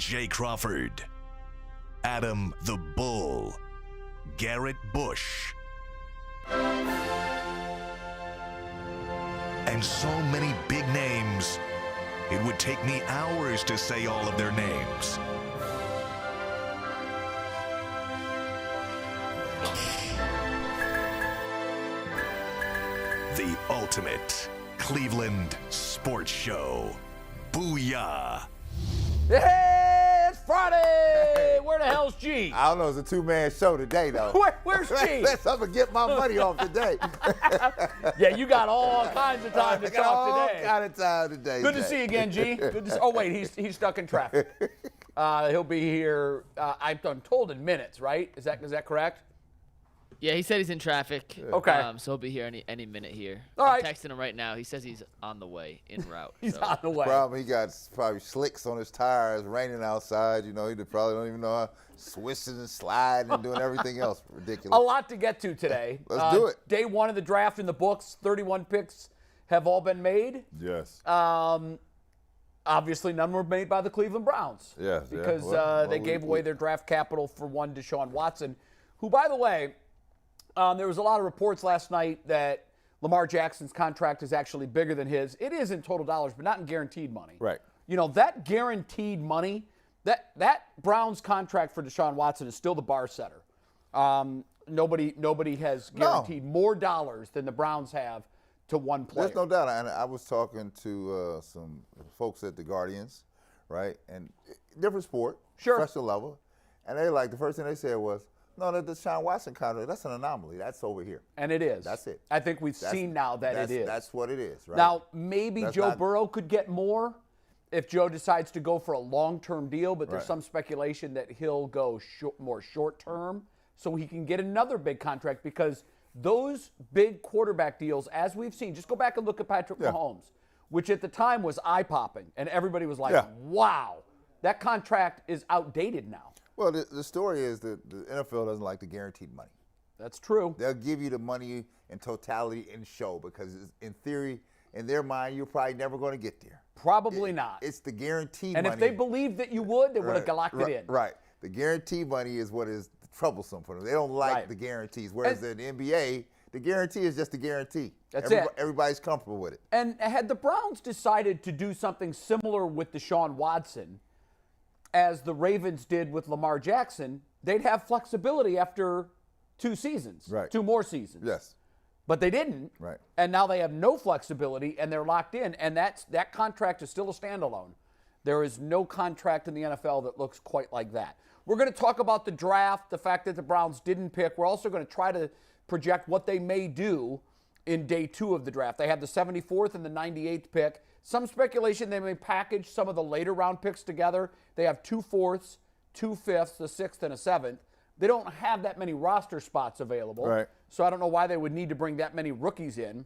Jay Crawford, Adam the Bull, Garrett Bush, and so many big names, it would take me hours to say all of their names. The ultimate Cleveland sports show. Booyah! Hey, it's Friday! Where the hell's G? I don't know. It's a two-man show today, though. Where's G? Let's up and get my money off today. Yeah, you got all kinds of time to talk today. All kind of time today. Good to see you again, G. Good to see. Oh wait, he's stuck in traffic. He'll be here. I'm told in minutes, right? Is that correct? Yeah, he said he's in traffic. Okay. So he'll be here any minute here. All right. I'm texting him right now. He says he's on the way, en route. He's on the way. Problem, he got probably slicks on his tires, raining outside. You know, he probably don't even know how swishing and sliding and doing everything else. Ridiculous. A lot to get to today. Let's do it. Day one of the draft in the books. 31 picks have all been made. Yes. Obviously, none were made by the Cleveland Browns. Yes. Because they gave away their draft capital for one Deshaun Watson, who, by the way, there was a lot of reports last night that Lamar Jackson's contract is actually bigger than his. It is in total dollars, but not in guaranteed money. Right. You know, that guaranteed money, that Browns contract for Deshaun Watson is still the bar setter. Nobody has guaranteed more dollars than the Browns have to one player. There's no doubt. And I was talking to some folks at the Guardians, right? And different sport, Sure. fresher level. And they the first thing they said was, no, the Deshaun Watson contract, that's an anomaly. That's over here. And it is. That's it. I think we've seen now that it is. That's what it is, right? Now, maybe That's Joe not- Burrow could get more if Joe decides to go for a long-term deal, but there's Right. some speculation that he'll go more short-term so he can get another big contract, because those big quarterback deals, as we've seen, just go back and look at Patrick Mahomes, which at the time was eye-popping, and everybody was like, wow, that contract is outdated now. Well, the story is that the NFL doesn't like the guaranteed money. That's true. They'll give you the money in totality in show because, in theory, in their mind, you're probably never going to get there. Probably not. It's the guaranteed And money. if they believed that you would, they would have locked it in. Right. The guaranteed money is what is troublesome for them. They don't like the guarantees. Whereas in the NBA, the guarantee is just a guarantee. That's it. Everybody's comfortable with it. And had the Browns decided to do something similar with Deshaun Watson, as the Ravens did with Lamar Jackson, they'd have flexibility after 2 seasons, Right. 2 more seasons. Yes. But they didn't. Right. And now they have no flexibility, and they're locked in. And that contract is still a standalone. There is no contract in the NFL that looks quite like that. We're going to talk about the draft, the fact that the Browns didn't pick. We're also going to try to project what they may do in day 2 of the draft. They have the 74th and the 98th pick. Some speculation they may package some of the later round picks together. They have 2 4ths, 2 5ths, a 6th, and a 7th. They don't have that many roster spots available. Right. So I don't know why they would need to bring that many rookies in.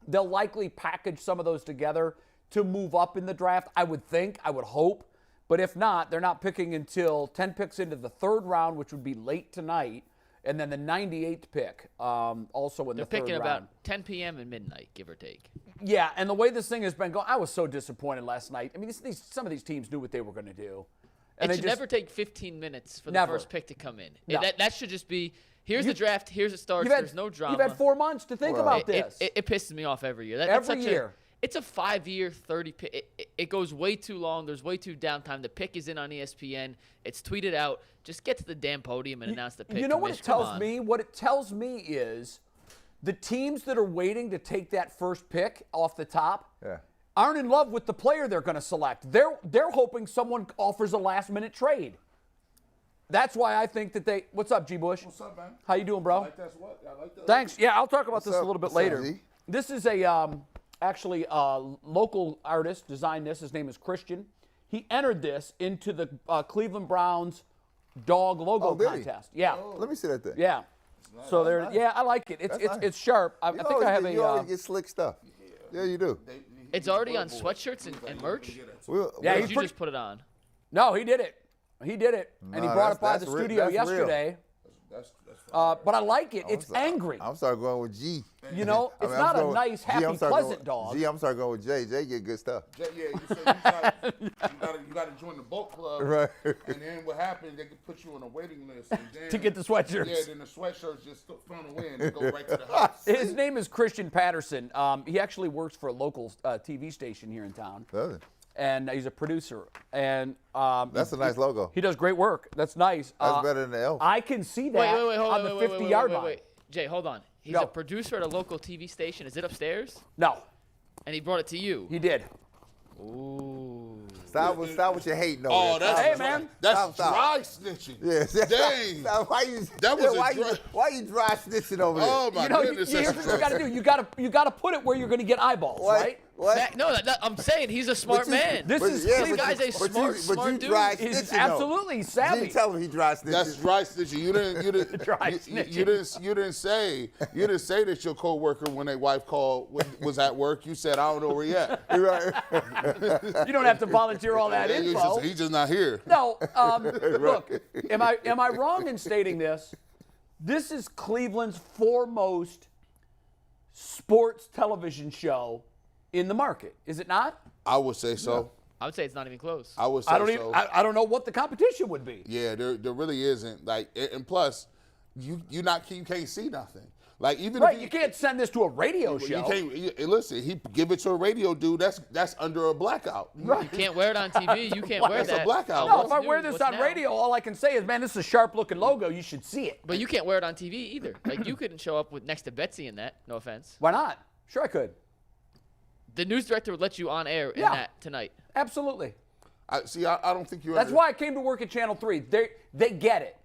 They'll likely package some of those together to move up in the draft, I would think, I would hope. But if not, they're not picking until 10 picks into the 3rd round, which would be late tonight, and then the 98th pick also in the 3rd round. They're picking about 10 p.m. and midnight, give or take. Yeah, and the way this thing has been going, I was so disappointed last night. I mean, some of these teams knew what they were going to do. And It should never take 15 minutes for the first pick to come in. No. That should just be, here's the draft, here's it starts, there's no drama. You've had 4 months to think about this. It pisses me off every year. Every year. It's a 5-year, 30 pick. It goes way too long. There's way too downtime. The pick is in on ESPN. It's tweeted out. Just get to the damn podium and announce the pick. You know what it tells me? What it tells me is the teams that are waiting to take that first pick off the top aren't in love with the player they're going to select. They're hoping someone offers a last-minute trade. That's why I think that they – what's up, G. Bush? What's up, man? How you doing, bro? I like that. Thanks. Yeah, I'll talk about this a little bit What's later. up, Z? This is actually a local artist designed this. His name is Christian. He entered this into the Cleveland Browns dog logo contest. Yeah. Let me see that thing. Yeah. So there. nice. Yeah, I like it. It's nice. it's sharp. I think I have You always get slick stuff. Yeah, you do. It's already on sweatshirts and merch. Yeah, Or he's did you pretty- just put it on? No, he did it. He did it, and he No, brought it by that's the real. studio That's real. yesterday. That's fine. But I like it. It's angry. I'm starting going with G. You know, it's not a nice, happy, pleasant dog. G, I'm starting going with J. J get good stuff. Yeah, you say you got to join the boat club. Right. And then what happens, they can put you on a waiting list. And then, To get the sweatshirts. Yeah, then the sweatshirts just thrown away and go right to the house. His name is Christian Patterson. He actually works for a local TV station here in town. Does it? And he's a producer. And That's a nice logo. he does great work. That's nice. That's better than the elf. I can see that on the 50-yard line. Jay, hold on. He's No. a producer at a local TV station. Is it upstairs? No, And he brought it to you. he did. Ooh. Stop with your hating over Oh, there. that's Hey, man. That's Stop. dry snitching. Yes. Dang. Stop. Why you? That was a why you dry snitching over there? Oh my You know, goodness. here's what you got to do. You got to put it where you're going to get eyeballs, What? right? What? No, I'm saying he's a smart man. This is yeah, Cleveland. guy's a smart dude. dry He's snitching, though. absolutely savvy. You tell him he dry snitching. That's dry snitching. You didn't. Dry you snitching. didn't say that your coworker when their wife called was at work. You said I don't know where he at. Right. You don't have to volunteer all that info. He's just not here. No, look, am I wrong in stating this? This is Cleveland's foremost sports television show in the market, is it not? I would say so. I would say it's not even close. I would say I don't so. even. I don't know what the competition would be. Yeah, there really isn't. Like, and plus, you can't see nothing. Like even Right, if you can't send this to a radio You show. can't listen. He give it to a radio dude. That's under a blackout. You can't wear it on TV. You can't wear That's a that. blackout. No, What's if I wear this on radio, all I can say is, man, this is a sharp-looking logo. You should see it. But you can't wear it on TV either. Like, you couldn't show up with next to Betsy in that. No offense. Why not? Sure, I could. The news director would let you on air in Yeah. that tonight. Absolutely. I don't think you. That's why I came to work at Channel 3. They get it.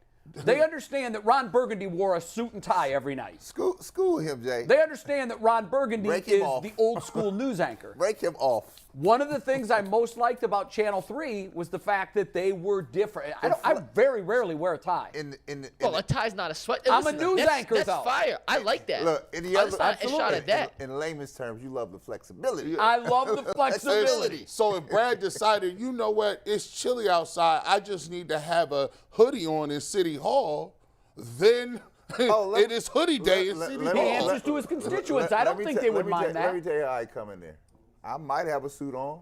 They understand that Ron Burgundy wore a suit and tie every night. School him, Jay. They understand that Ron Burgundy Break him is off. the old school news anchor. Break him off. One of the things I most liked about Channel 3 was the fact that they were different. I very rarely wear a tie. Well, a tie's not a sweat. I'm a news anchor, that's though. fire. I like that. Look, in the I other, just not a shot at that. In layman's terms, you love the flexibility. I love the flexibility. So if Brad decided, you know what, it's chilly outside, I just need to have a hoodie on in City Hall, then it is hoodie day in City He Hall. answers to his constituents. I don't think they would mind that. Let me tell you how I come in there. I might have a suit on.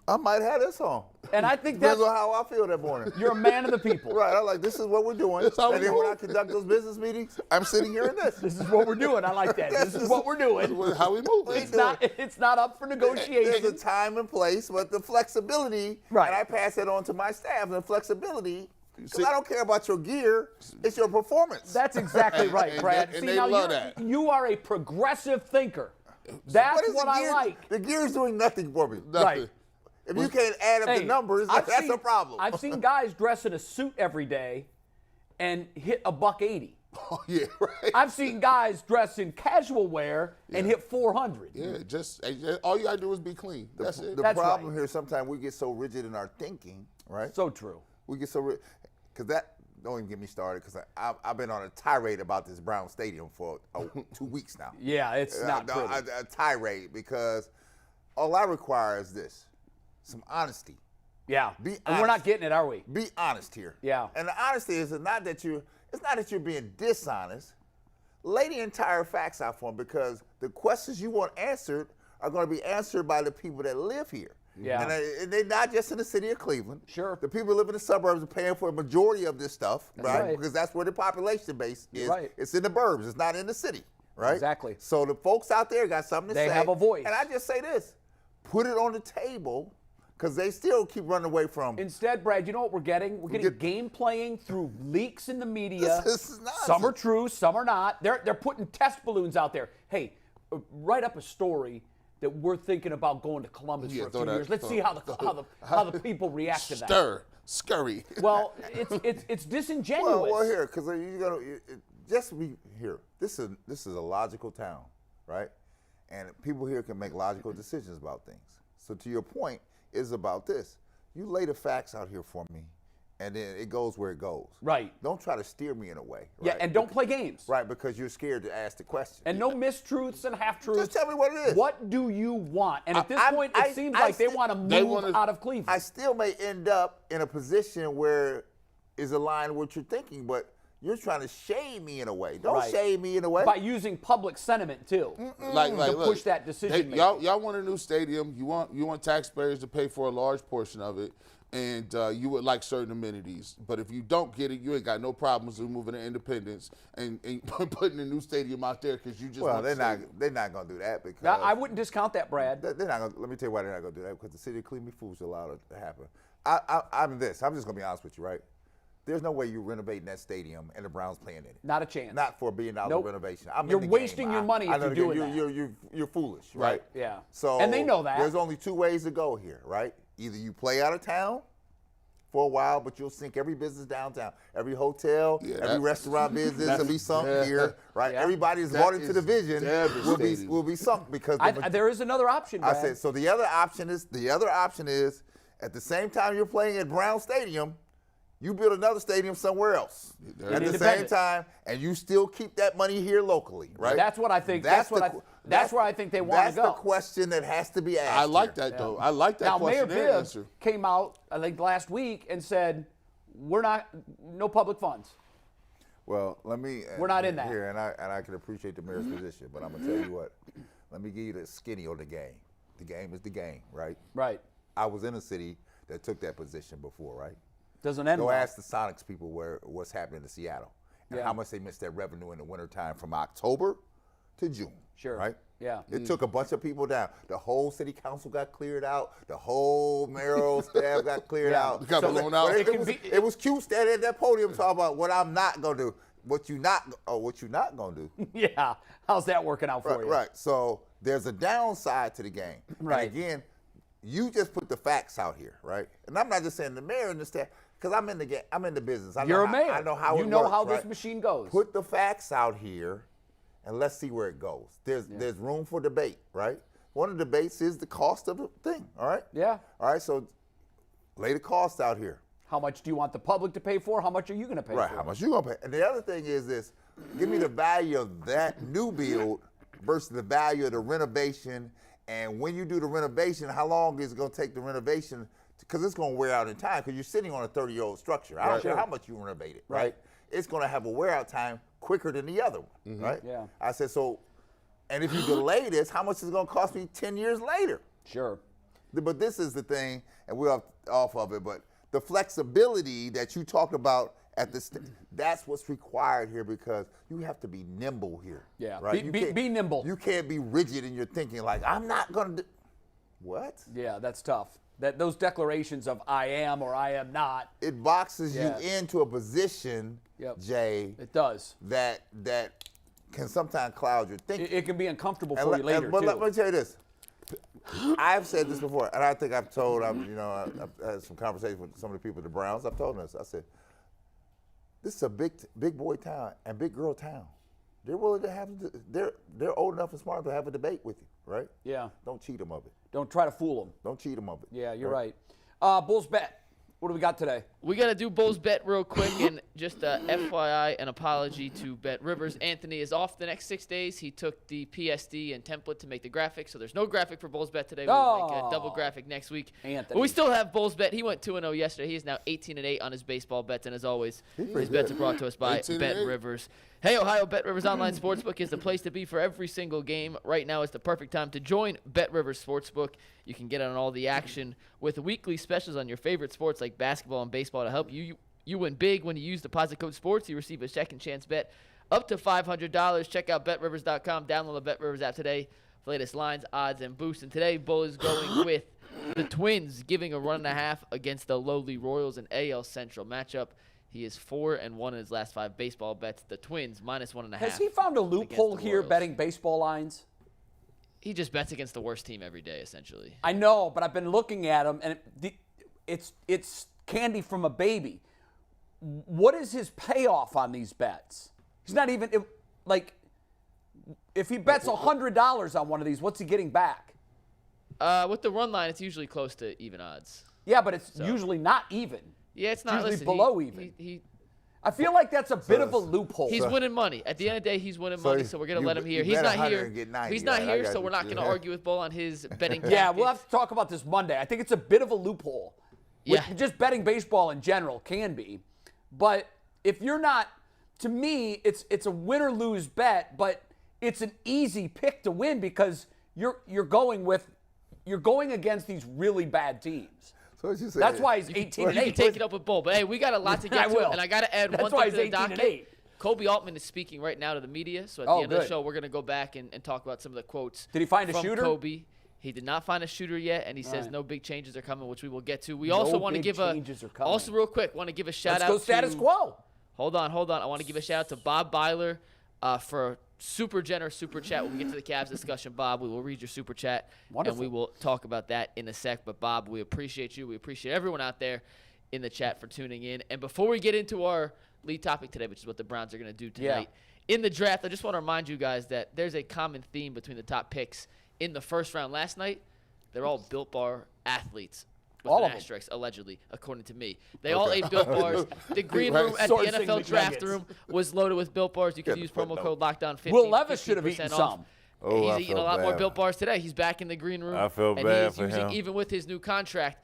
I might have this on. And I think that's Depends on how I feel that morning. you're a man of the people. Right, I'm like, this is what we're doing. That's how And we then when move. I conduct those business meetings, I'm sitting here in this. This is what we're doing. I like that. This is what we're doing. That's how we move. It's not up for There's negotiation. a time and place, but the flexibility, Right. and I pass it on to my staff, the flexibility, because See- I don't care about your gear, it's your performance. That's exactly right, and Brad. they See, now love that. you are a progressive thinker. That's is what the I gear? like. The gear's doing nothing for me. Right. If you can't add up Hey, the numbers, I've that's seen- a problem. I've seen guys dress in a suit every day and hit $180. Oh, yeah, right. I've seen guys dress in casual wear and hit 400. Yeah, just all you gotta do is be clean. That's it. The That's problem right. here, sometimes we get so rigid in our thinking, right? So true. We get so rigid. Because that, don't even get me started, because I've been on a tirade about this Brown Stadium for 2 weeks now. Yeah, it's not pretty. A tirade, because all I require is this, some honesty. Yeah. Be And we're not honest. getting it, are we? Be honest here. Yeah. And the honesty is not that you're being dishonest. Lay the entire facts out for them, because the questions you want answered are going to be answered by the people that live here. Yeah. And they're not just in the city of Cleveland. Sure. The people who live in the suburbs are paying for a majority of this stuff, right. Because that's where the population base is. Right. It's in the burbs. It's not in the city, right? Exactly. So the folks out there got something to say. They have a voice. And I just say this, put it on the table, because they still keep running away from. Instead, Brad, you know what we're getting? We're getting game playing through leaks in the media. This is nonsense. Some are true, some are not. They're putting test balloons out there. Hey, write up a story that we're thinking about going to Columbus for a few years. Let's see how the people react to that. Scurry. Well, it's disingenuous. Well, here, because just be here. This is a logical town, right? And people here can make logical decisions about things. So to your point, is about this. You lay the facts out here for me, and then it goes where it goes. Right. Don't try to steer me in a way. Yeah, right? and don't play games. Right, because you're scared to ask the question. And no mistruths and half-truths. Just tell me what it is. What do you want? And at this point, it seems I like they sti- want to move out of Cleveland. I still may end up in a position where is aligned with what you're thinking, but You're trying to shame me in a way. Don't Right. shame me in a way. By using public sentiment too, Like, to look, push that decision. y'all want a new stadium. You want taxpayers to pay for a large portion of it, and you would like certain amenities. But if you don't get it, you ain't got no problems with moving to Independence and putting a new stadium out there because you just. Well, want they're the not. stadium. They're not gonna do that because Now, I wouldn't discount that, Brad. they're not gonna. Let me tell you why they're not gonna do that, because the city of Cleveland fools allow it to happen. I'm just gonna be honest with you, right? There's no way you're renovating that stadium and the Browns playing in it. Not a chance. Not for $1 billion Nope. renovation. You're wasting your money if you're doing that. You're foolish, right? Yeah. So And they know that. There's only two ways to go here, right? Either you play out of town for a while, but you'll sink every business downtown, every hotel, every restaurant business will be sunk here, right? Yeah. Everybody that's bought into the vision will be sunk because There is another option, Brad. I said, so the other option is at the same time you're playing at Brown Stadium, you build another stadium somewhere else at the same time, and you still keep that money here locally, right? That's what I think. That's where I think they want to go. That's the question that has to be asked. I like that though. I like that Now, question. Mayor Bibb came out, I think, last week and said, no public funds. Well, we're not in that here, and I can appreciate the mayor's position, but I'm gonna tell you what. Let me give you the skinny on the game. The game is the game, right? Right. I was in a city that took that position before, right? Doesn't end Go well. ask the Sonics people what's happening in Seattle and how much they missed that revenue in the wintertime from October to June. Sure. Right? Yeah. It took a bunch of people down. The whole city council got cleared out. The whole mayoral staff got cleared out. Got blown out. It was cute standing at that podium talking about what I'm not gonna do. What you not gonna do. Yeah. How's that working out for you? Right. So there's a downside to the game. Right. And again, you just put the facts out here, right? And I'm not just saying the mayor and the staff, because I'm in the game. I'm in the business. You're a mayor. I know how you it know works, how right? this machine goes. Put the facts out here, and let's see where it goes. There's room for debate, right? One of the debates is the cost of the thing. All right. Yeah. All right. So lay the cost out here. How much do you want the public to pay for? How much are you going to pay Right. for? How much you gonna pay? And the other thing is this: give me the value of that new build versus the value of the renovation. And when you do the renovation, how long is it going to take the renovation? Because it's going to wear out in time, because you're sitting on a 30-year-old structure. I don't care how much you renovate it, right? It's going to have a wear out time quicker than the other one, right? Yeah. I said, so, and if you delay this, how much is it going to cost me 10 years later? Sure. But this is the thing, and we're off of it, but the flexibility that you talked about at that's what's required here, because you have to be nimble here. Yeah, right? be nimble. You can't be rigid in your thinking, like, I'm not going to do. What? Yeah, that's tough. Those declarations of I am or I am not. It boxes you into a position, Jay. It does. That can sometimes cloud your thinking. It can be uncomfortable for you later, but too. let me tell you this. I've said this before, and I think I've had some conversations with some of the people at the Browns. I've told them this. I said, this is a big boy town and big girl town. They're willing to have. They're old enough and smart enough to have a debate with you, right? Yeah. Don't cheat them of it. Don't try to fool them. Don't cheat them of it. Yeah, you're right. Bulls bet. What do we got today? We got to do Bulls bet real quick, and just a FYI, an apology to Bet Rivers. Anthony is off the next 6 days. He took the PSD and template to make the graphic, so there's no graphic for Bulls bet today. We'll make a double graphic next week. Anthony. But we still have Bulls bet. He went 2-0 yesterday. He is now 18-8 on his baseball bets, and as always, his bets are brought to us by Bet Rivers. Hey, Ohio, Bet Rivers Online Sportsbook is the place to be for every single game. Right now is the perfect time to join Bet Rivers Sportsbook. You can get on all the action with weekly specials on your favorite sports like basketball and baseball to help you. You win big when you use deposit code SPORTS. You receive a second chance bet up to $500. Check out BetRivers.com. Download the Bet Rivers app today for latest lines, odds, and boosts. And today, Bull is going with the Twins, giving a 1.5 against the lowly Royals in AL Central matchup. He is 4-1 in his last 5 baseball bets. The Twins -1.5. Has he found a loophole here Royals. betting baseball lines? He just bets against the worst team every day, essentially. I know, but I've been looking at him, and it's candy from a baby. What is his payoff on these bets? He's not even if he bets $100 on one of these, what's he getting back? With the run line, it's usually close to even odds. Yeah, but it's usually not even. Yeah, it's not. Usually Listen, below even. I feel like that's a bit of a loophole. He's winning money. At the end of the day, he's winning money, so we're going to let him here. He's not here. He's not here, so we're not going to argue with Bull on his betting tactics. Yeah, we'll have to talk about this Monday. I think it's a bit of a loophole. Yeah. Just betting baseball in general can be. But if you're not to me, it's a win or lose bet, but it's an easy pick to win because you're going against these really bad teams. So what you say? That's why he's 18-8. You can take it up with Bull, but hey, we got a lot to get to, and I got to add That's one why thing to the he's docket. 18-8. Kobe Altman is speaking right now to the media, so at the end of the show, we're going to go back and talk about some of the quotes. Did he find a from shooter? Kobe. He did not find a shooter yet, and he says no big changes are coming, which we will get to. We No also want to big give changes are coming. also real quick, want to give a shout out Let's go status quo. Hold on. I want to give a shout out to Bob Byler for a super generous super chat. When we get to the Cavs discussion, Bob, we will read your super chat, Wonderful. and we will talk about that in a sec. But, Bob, we appreciate you. We appreciate everyone out there in the chat for tuning in. And before we get into our lead topic today, which is what the Browns are going to do tonight, in the draft, I just want to remind you guys that there's a common theme between the top picks in the first round last night. They're all Built Bar athletes. With All an of asterisk, allegedly, according to me. They all ate Built Bars. The green room at the Sourcing NFL draft McNuggets. room was loaded with Built Bars. You can use promo code LOCKDOWN15. Will Levis should have 15% eaten off. some. Oh, I He's eating a feel lot more bad. Built Bars today. He's back in the green room. I feel and bad he is for using, him. even with his new contract,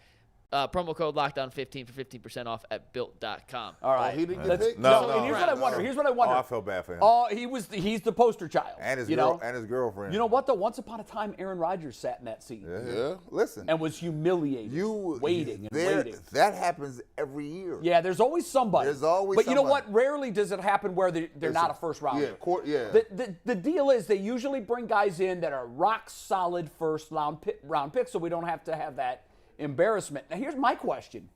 promo code LOCKDOWN15 for 15% off at Built.com. All right. he didn't get Let's- picked? No, No, and here's what I wonder. Here's what I wonder. Oh, I feel bad for him. Oh, he's the poster child. And his you girl know? and his girlfriend. You know what though? Once upon a time, Aaron Rodgers sat in that seat Yeah. Listen. and was humiliated, waiting and waiting. That happens every year. Yeah, there's always somebody. There's always But you know somebody. what? Rarely does it happen where they're not a first rounder. Yeah. The deal is they usually bring guys in that are rock solid first round picks, so we don't have to have that embarrassment. Now here's my question: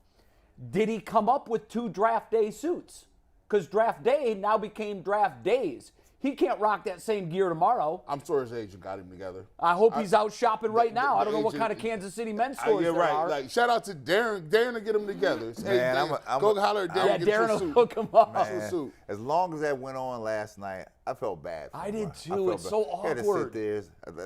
did he come up with 2 draft day suits? Because draft day now became draft days. He can't rock that same gear tomorrow. I'm sure his agent got him together. I hope he's out shopping right now. the I don't know what agent- kind of Kansas City men's stores Yeah, there right. are. Like, shout out to Darren. Darren to get them together. Hey, Man, Darren, go holler at Darren. yeah, get Darren your will suit. hook him up. Man, suit. as long as that went on last night, I felt bad for I him. did I too. felt It's bad. so He had to awkward. sit there.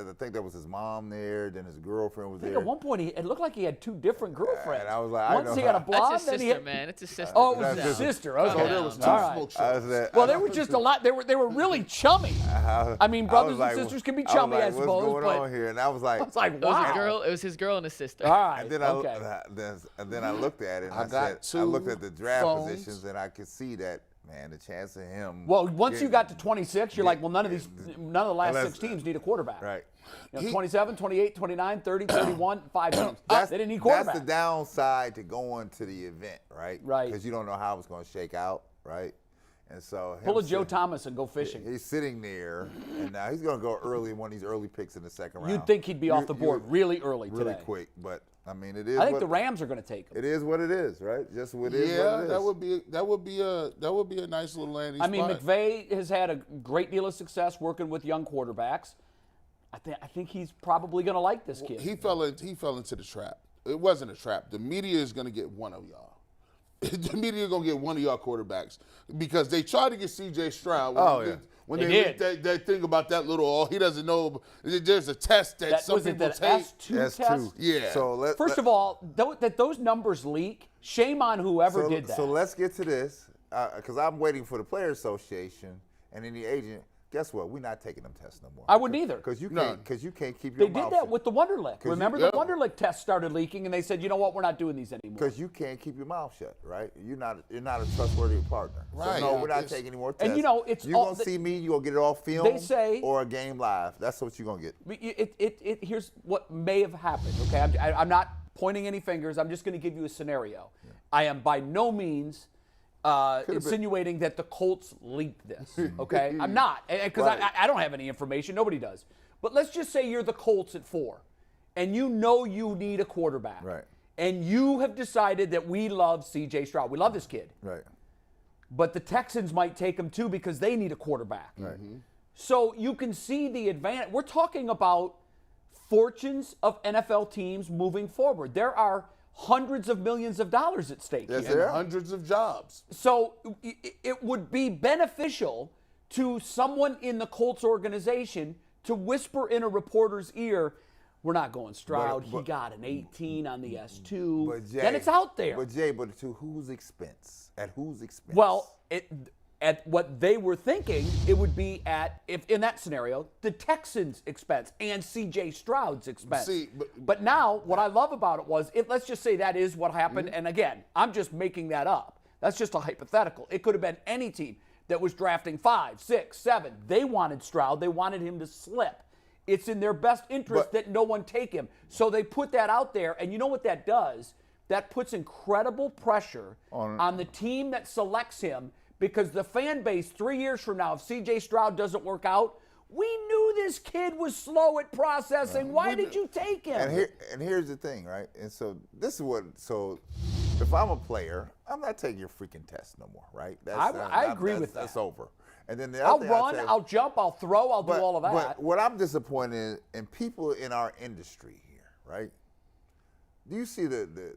I think that was his mom there. Then his girlfriend was I think there. at one point it looked like he had 2 different girlfriends. And I was like, I once know he had a how- blonde, That's his then he sister, had. man. It's his sister. Oh, it was That's his his sister. Okay. So there was 2 All right. smoke I shows. was at- Well, they were just a lot. They were really chummy. I mean, brothers was like, and sisters can be I was chummy, like, I suppose. What's going but on here? And I was like, I was like, It was wow. a girl. It was his girl and his sister. All right. And then okay. I looked at it and I I got said, I looked at the draft phones. positions and I could see that, man, the chance of him. Well, once you getting- got to 26, you're like, well, none of the last Unless- 6 teams need a quarterback. Right. You know, 27, 28, 29, 30, 31, 5 teams. They didn't need quarterback. That's the downside to going to the event, right? Right. Because you don't know how it's going to shake out, right? And so Pull a him Joe sit- Thomas and go fishing. He's sitting there, and now he's going to go early, one of these early picks in the second round. You'd think he'd be off the board really early really today. quick, but I mean, it is. I think what, the Rams are going to take him. It is what it is, right? Just what it is. Yeah, what it is. that would be a nice little landing I mean, spot. McVay has had a great deal of success working with young quarterbacks. I think he's probably going to like this kid. He fell into the trap. It wasn't a trap. The media is going to get one of y'all. The media is going to get one of y'all quarterbacks because they tried to get C.J. Stroud. When They they did. leaked that thing about that little, he doesn't know. There's a test that some was it people that take. S2 That's test? two. Yeah. So First of all, that those numbers leak, shame on whoever did that. So let's get to this because I'm waiting for the Players Association and any agent. Guess what? We're not taking them tests no more. I wouldn't either. Because you None. can't keep They your did mouth that shut. with the Wonderlic. Remember yeah. the Wonderlic test started leaking, and they said, you know what, we're not doing these anymore. Because you can't keep your mouth shut, right? You're not a trustworthy partner. Right. So no, Yeah. we're not It's- taking any more tests. And you know, it's you're all- gonna see me. You're gonna get it off film. They say- or a game live. That's what you're gonna get. Here's what may have happened. Okay, I'm not pointing any fingers. I'm just going to give you a scenario. I am by no means insinuating that the Colts leaked this. Okay, I'm not, because Right. I don't have any information. Nobody does. But let's just say you're the Colts at 4, and you know you need a quarterback. Right. And you have decided that we love C.J. Stroud. We love this kid. Right. But the Texans might take him too because they need a quarterback. Right. So you can see the advantage. We're talking about fortunes of NFL teams moving forward. There are hundreds of millions of dollars at stake Yes, here. there And hundreds of jobs. So it would be beneficial to someone in the Colts organization to whisper in a reporter's ear, we're not going Stroud. He got an 18 on the S2. But Jay, then it's out there. But Jay, but to whose expense? At whose expense? Well, at what they were thinking, it would be at, if in that scenario, the Texans' expense and C.J. Stroud's expense. See, but now, what I love about it was, let's just say that is what happened. And again, I'm just making that up. That's just a hypothetical. It could have been any team. that was drafting 5, 6, 7. They wanted Stroud. They wanted him to slip. It's in their best interest that no one take him. So they put that out there, and you know what that does? That puts incredible pressure on the team that selects him, because the fan base 3 years from now, if C.J. Stroud doesn't work out, we knew this kid was slow at processing. Why did you take him? And here's the thing, right? And so this is what. So if I'm a player, I'm not taking your freaking test no more, right? I agree with that. That's over. And then I'll run, I'll jump, I'll throw, I'll do all of that. But what I'm disappointed in people in our industry here, right? Do you see the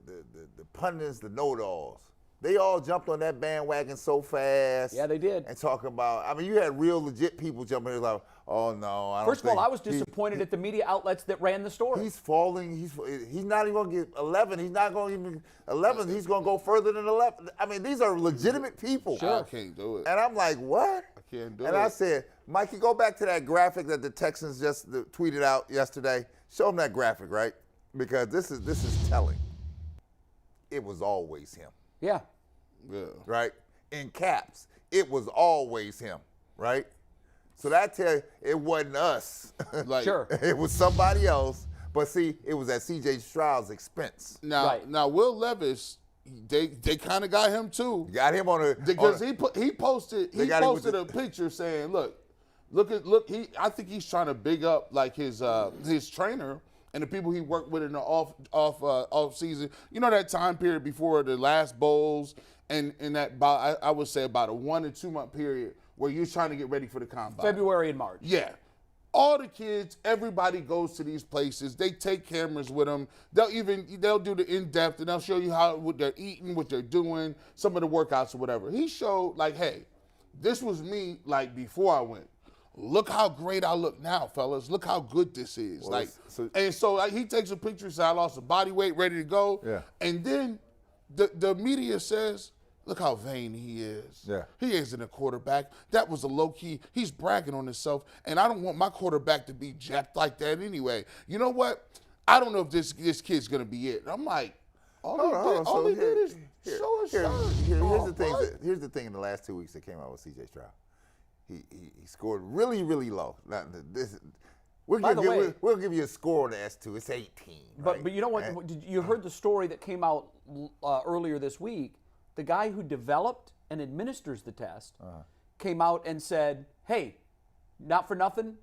pundits, the know-it-alls? They all jumped on that bandwagon so fast. Yeah, they did. And talking about, I mean, you had real legit people jumping in like, oh no, I don't First of all, I was disappointed at the media outlets that ran the story. He's falling. He's not even going to get 11. He's not going to even 11. He's going to go further than 11. I mean, these are legitimate people. Sure. I can't do it. And I'm like, what? I can't do it. And I said, Mikey, go back to that graphic that the Texans just tweeted out yesterday. Show them that graphic, right? Because this is telling. It was always him. Yeah. Yeah. Right? In caps, it was always him, right? So that tell you it wasn't us. Like, Sure. It was somebody else. But see, it was at C.J. Stroud's expense. Now Will Levis, they kind of got him too. Got him on a because he posted a picture saying, look. I think he's trying to big up like his trainer and the people he worked with in the off season. You know, that time period before the last bowls and that I would say about a 1 to 2 month period where you're trying to get ready for the combine. February and March. Yeah. All the kids, everybody goes to these places. They take cameras with them. They'll do the in-depth, and they'll show you what they're eating, what they're doing, some of the workouts or whatever. He showed, like, hey, this was me, like, before I went. Look how great I look now, fellas. Look how good this is. Well, so he takes a picture, says, I lost a body weight, ready to go. Yeah. And then the media says, look how vain he is. Yeah. He isn't a quarterback. That was a low-key. He's bragging on himself, and I don't want my quarterback to be jacked like that anyway. You know what? I don't know if this kid's going to be it. I'm like, all he did is show his shirt. Here's the thing in the last 2 weeks that came out with C.J. Stroud. He scored really, really low. Now, we'll give you a score on the S2. It's 18. Right? But you know what? You heard the story that came out earlier this week. The guy who developed and administers the test came out and said, hey, not for nothing,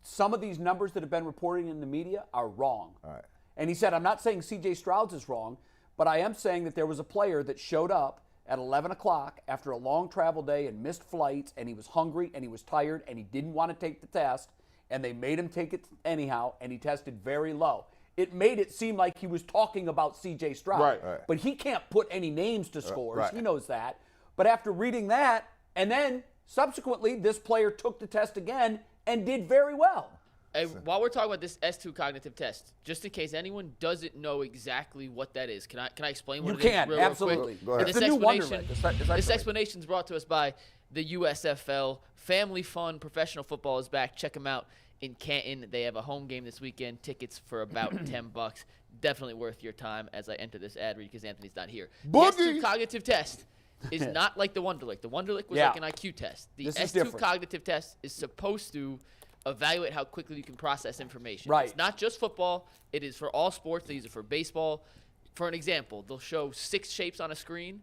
some of these numbers that have been reported in the media are wrong. All right. And he said, I'm not saying C.J. Stroud's is wrong, but I am saying that there was a player that showed up at 11 o'clock after a long travel day and missed flights, and he was hungry and he was tired and he didn't want to take the test, and they made him take it anyhow, and he tested very low. It made it seem like he was talking about C.J. Stroud. Right. But he can't put any names to scores. Right. He knows that. But after reading that, and then subsequently, this player took the test again and did very well. Hey, while we're talking about this S2 cognitive test, just in case anyone doesn't know exactly what that is, can I explain what it is real absolutely. quick? Go ahead. It's the new Wonderlic. This explanation is brought to us by the USFL. Family fun, professional football is back. Check them out in Canton. They have a home game this weekend. Tickets for about $10. Definitely worth your time as I enter this ad read because Anthony's not here. Boogie! The S2 cognitive test is not like the Wonderlic. The Wonderlic was like an IQ test. The S2 cognitive test is supposed to evaluate how quickly you can process information. Right. It's not just football. It is for all sports. They use it for baseball. For an example, they'll show 6 shapes on a screen,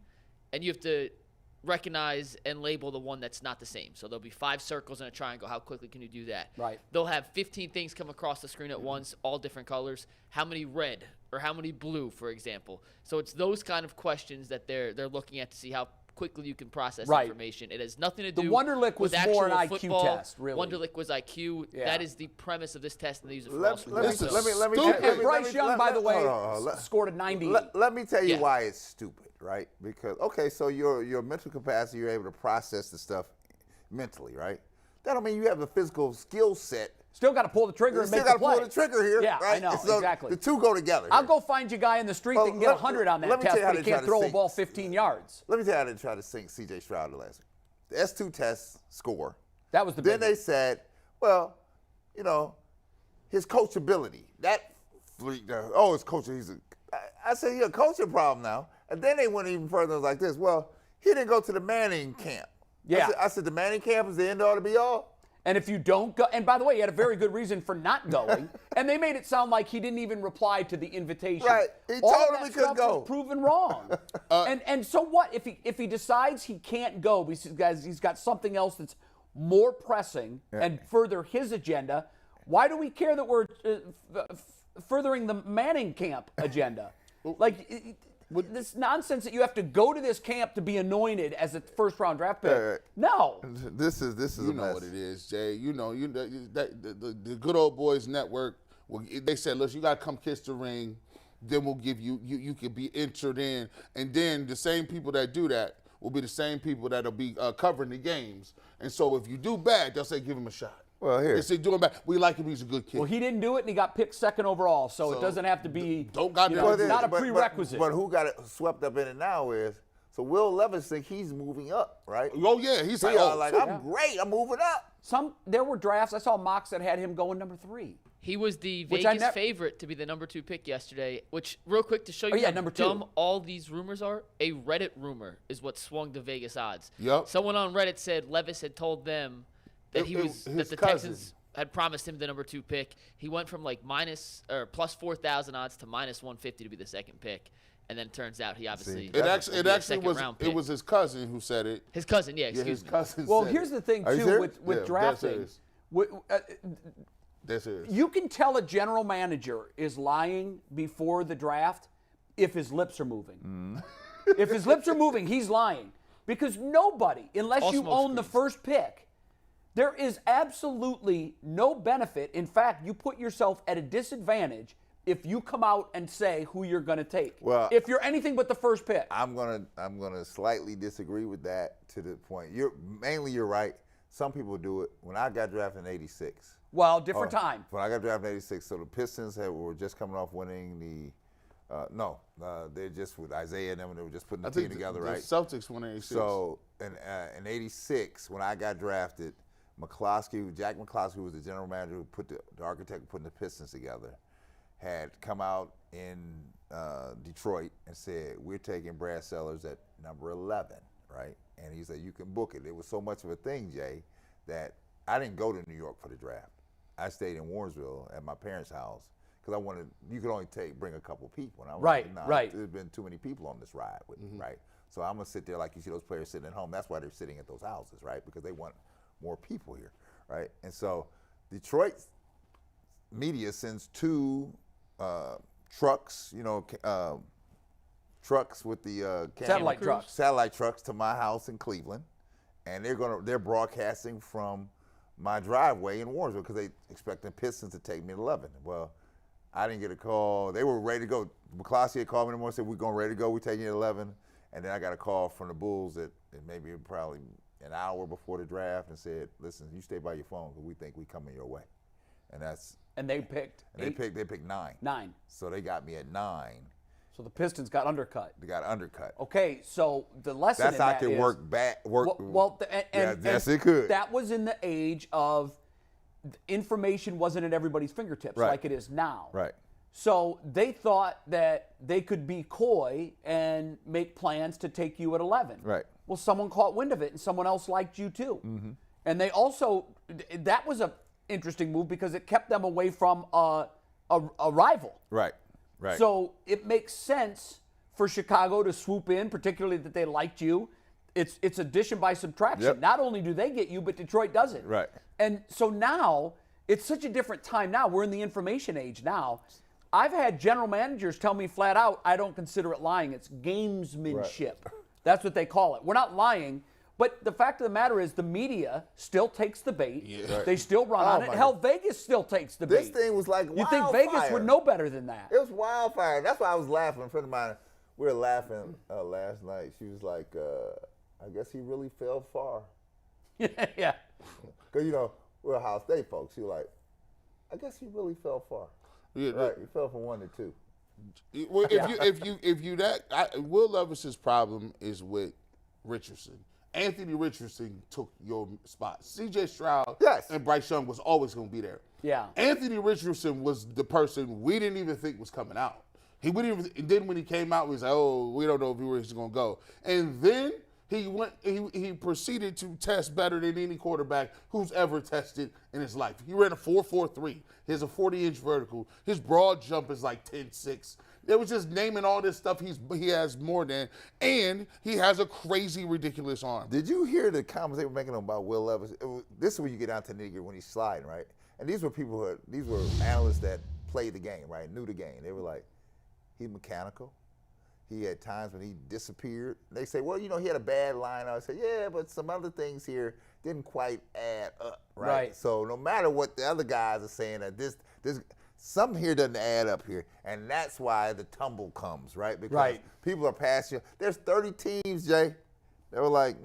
and you have to recognize and label the one that's not the same. So there'll be 5 circles in a triangle. How quickly can you do that? Right. They'll have 15 things come across the screen at once, all different colors. How many red or how many blue, for example? So it's those kind of questions that they're looking at to see how quickly you can process information. It has nothing to do with Wonderlic was actual more an IQ football. test, really. Wonderlic was IQ. Yeah. That is the premise of this test, and they use it for all sports. Let me And Bryce Young, by the way, scored a 90. Let me tell you Yeah. why it's stupid, right? Because, okay, so your mental capacity, you're able to process the stuff mentally, right? That don't mean you have the physical skill set. Still got to pull the trigger You and still make the got to play. pull the trigger here, Yeah, right? I know, So exactly. The two go together. I'll here. go find you a guy in the street Well, that can get 100 on that let me test, tell you how but he they can't try to throw a sink. ball 15 yards. Let me tell you how they try to sink C.J. Stroud the last week. The S2 test score. That was the Then big they one. said, well, you know, his coachability. That freaked out. Oh, his coach. I said, he a coaching problem now. And then they went even further. It was like this. Well, he didn't go to the Manning camp. Yeah. I said the Manning camp is the end all to be all. And if you don't go, and by the way, he had a very good reason for not going, and they made it sound like he didn't even reply to the invitation. Right. He All told of him that he couldn't stuff go. was proven wrong. And so what if he decides he can't go because he's got something else that's more pressing and further his agenda? Why do we care that we're furthering the Manning camp agenda? Like. This nonsense that you have to go to this camp to be anointed as a first-round draft pick. No. This is a You know mess. what it is, Jay. You know the good old boys network. They said, "Listen, you got to come kiss the ring. Then we'll give you can be entered in." And then the same people that do that will be the same people that'll be covering the games. And so if you do bad, they'll say, "Give him a shot." Well, here. They say, "Do him bad. We like him. He's a good kid." Well, he didn't do it, and he got picked second overall, so it doesn't have to be. Don't got it's that. not a prerequisite. But who got it swept up in it now is so Will Levis think he's moving up, right? Oh yeah, he's like, I'm great. I'm moving up. There were drafts I saw mocks that had him going number 3. He was the Which I Vegas favorite to be the number 2 pick yesterday, which, real quick, to show you how number 2. dumb all these rumors are, a Reddit rumor is what swung the Vegas odds. Yep. Someone on Reddit said Levis had told them that that the Texans had promised him the number 2 pick. He went from like plus 4,000 odds to minus 150 to be the second pick. And then it turns out he obviously It actually was was his cousin who said it. his cousin, His excuse me. cousin. Well, said here's it. the thing Are you too serious? with drafting. That's it. You can tell a general manager is lying before the draft if his lips are moving. If his lips are moving, he's lying. Because nobody, unless All you smoke own the screens. first pick, there is absolutely no benefit. In fact, you put yourself at a disadvantage if you come out and say who you're going to take. Well, if you're anything but the first pick. I'm gonna slightly disagree with that to the point. You're right. Some people do it. When I got drafted in '86. Well, different time. When I got drafted in '86, so the Pistons were just coming off winning the. They're just with Isaiah and them. They were just putting the team together, the right? Celtics won '86. So in '86, when I got drafted, Jack McCloskey, who was the general manager who put the architect putting the Pistons together, had come out in Detroit and said, "We're taking Brad Sellers at number 11, right?" And he said, "You can book it." It was so much of a thing, Jay, that I didn't go to New York for the draft. I stayed in Warrensville at my parents' house because you could only bring a couple people. And I was Right, like, right. There's been too many people on this ride with me, right? So I'm gonna sit there like you see those players sitting at home. That's why they're sitting at those houses, right? Because they want more people here, right? And so Detroit media sends 2 trucks, trucks with the satellite trucks to my house in Cleveland, and they're broadcasting from my driveway in Warrensville because they expect the Pistons to take me at 11. Well, I didn't get a call. They were ready to go. McCloskey had called me in the morning and said, "We're going ready to go. We're taking you at 11." And then I got a call from the Bulls at maybe probably an hour before the draft and said, "Listen, you stay by your phone because we think we're coming your way." And they picked. they picked 9. 9. So they got me at 9. So the Pistons got undercut. They got undercut. Okay, so the lesson That's in how I that could is, work back. Yes, it could. That was in the age of information wasn't at everybody's fingertips Right. like it is now. Right. So they thought that they could be coy and make plans to take you at 11. Right. Well, someone caught wind of it, and someone else liked you too. Mm-hmm. And they also, that was a interesting move because it kept them away from a rival. Right. Right. So it makes sense for Chicago to swoop in, particularly that they liked you. It's addition by subtraction. Yep. Not only do they get you, but Detroit doesn't. Right. And so now it's such a different time now. We're in the information age now. I've had general managers tell me flat out, I don't consider it lying. It's gamesmanship. Right. That's what they call it. We're not lying. But the fact of the matter is the media still takes the bait. Yeah. Right. They still run on it. Hell, Vegas still takes the bait. This thing was like You wildfire. think Vegas would know better than that? It was wildfire. That's why I was laughing. A friend of mine, we were laughing last night. She was like, I guess he really fell far. Yeah. Because, we're Ohio State folks. She was like, I guess he really fell far. Yeah, Right. He fell from 1 to 2. Well, Will Levis's problem is with Richardson. Anthony Richardson took your spot. C.J. Stroud and Bryce Young was always going to be there. Yeah. Anthony Richardson was the person we didn't even think was coming out. He wouldn't even. And then when he came out, we was like, "Oh, we don't know if he was going to go." And then He proceeded to test better than any quarterback who's ever tested in his life. He ran a 4.43. He has a 40-inch vertical. His broad jump is like 10.6. It was just naming all this stuff he has more than, and he has a crazy, ridiculous arm. Did you hear the comments they were making about Will Levis? This is when you get down to the nitty when he's sliding, right? And these were these were analysts that played the game, right? Knew the game. They were like, he's mechanical. He had times when he disappeared. They say, well, he had a bad line. I say, yeah, but some other things here didn't quite add up, right? So no matter what the other guys are saying, that this something here doesn't add up here, and that's why the tumble comes, right? Because people are passing you. There's 30 teams, Jay. They were like,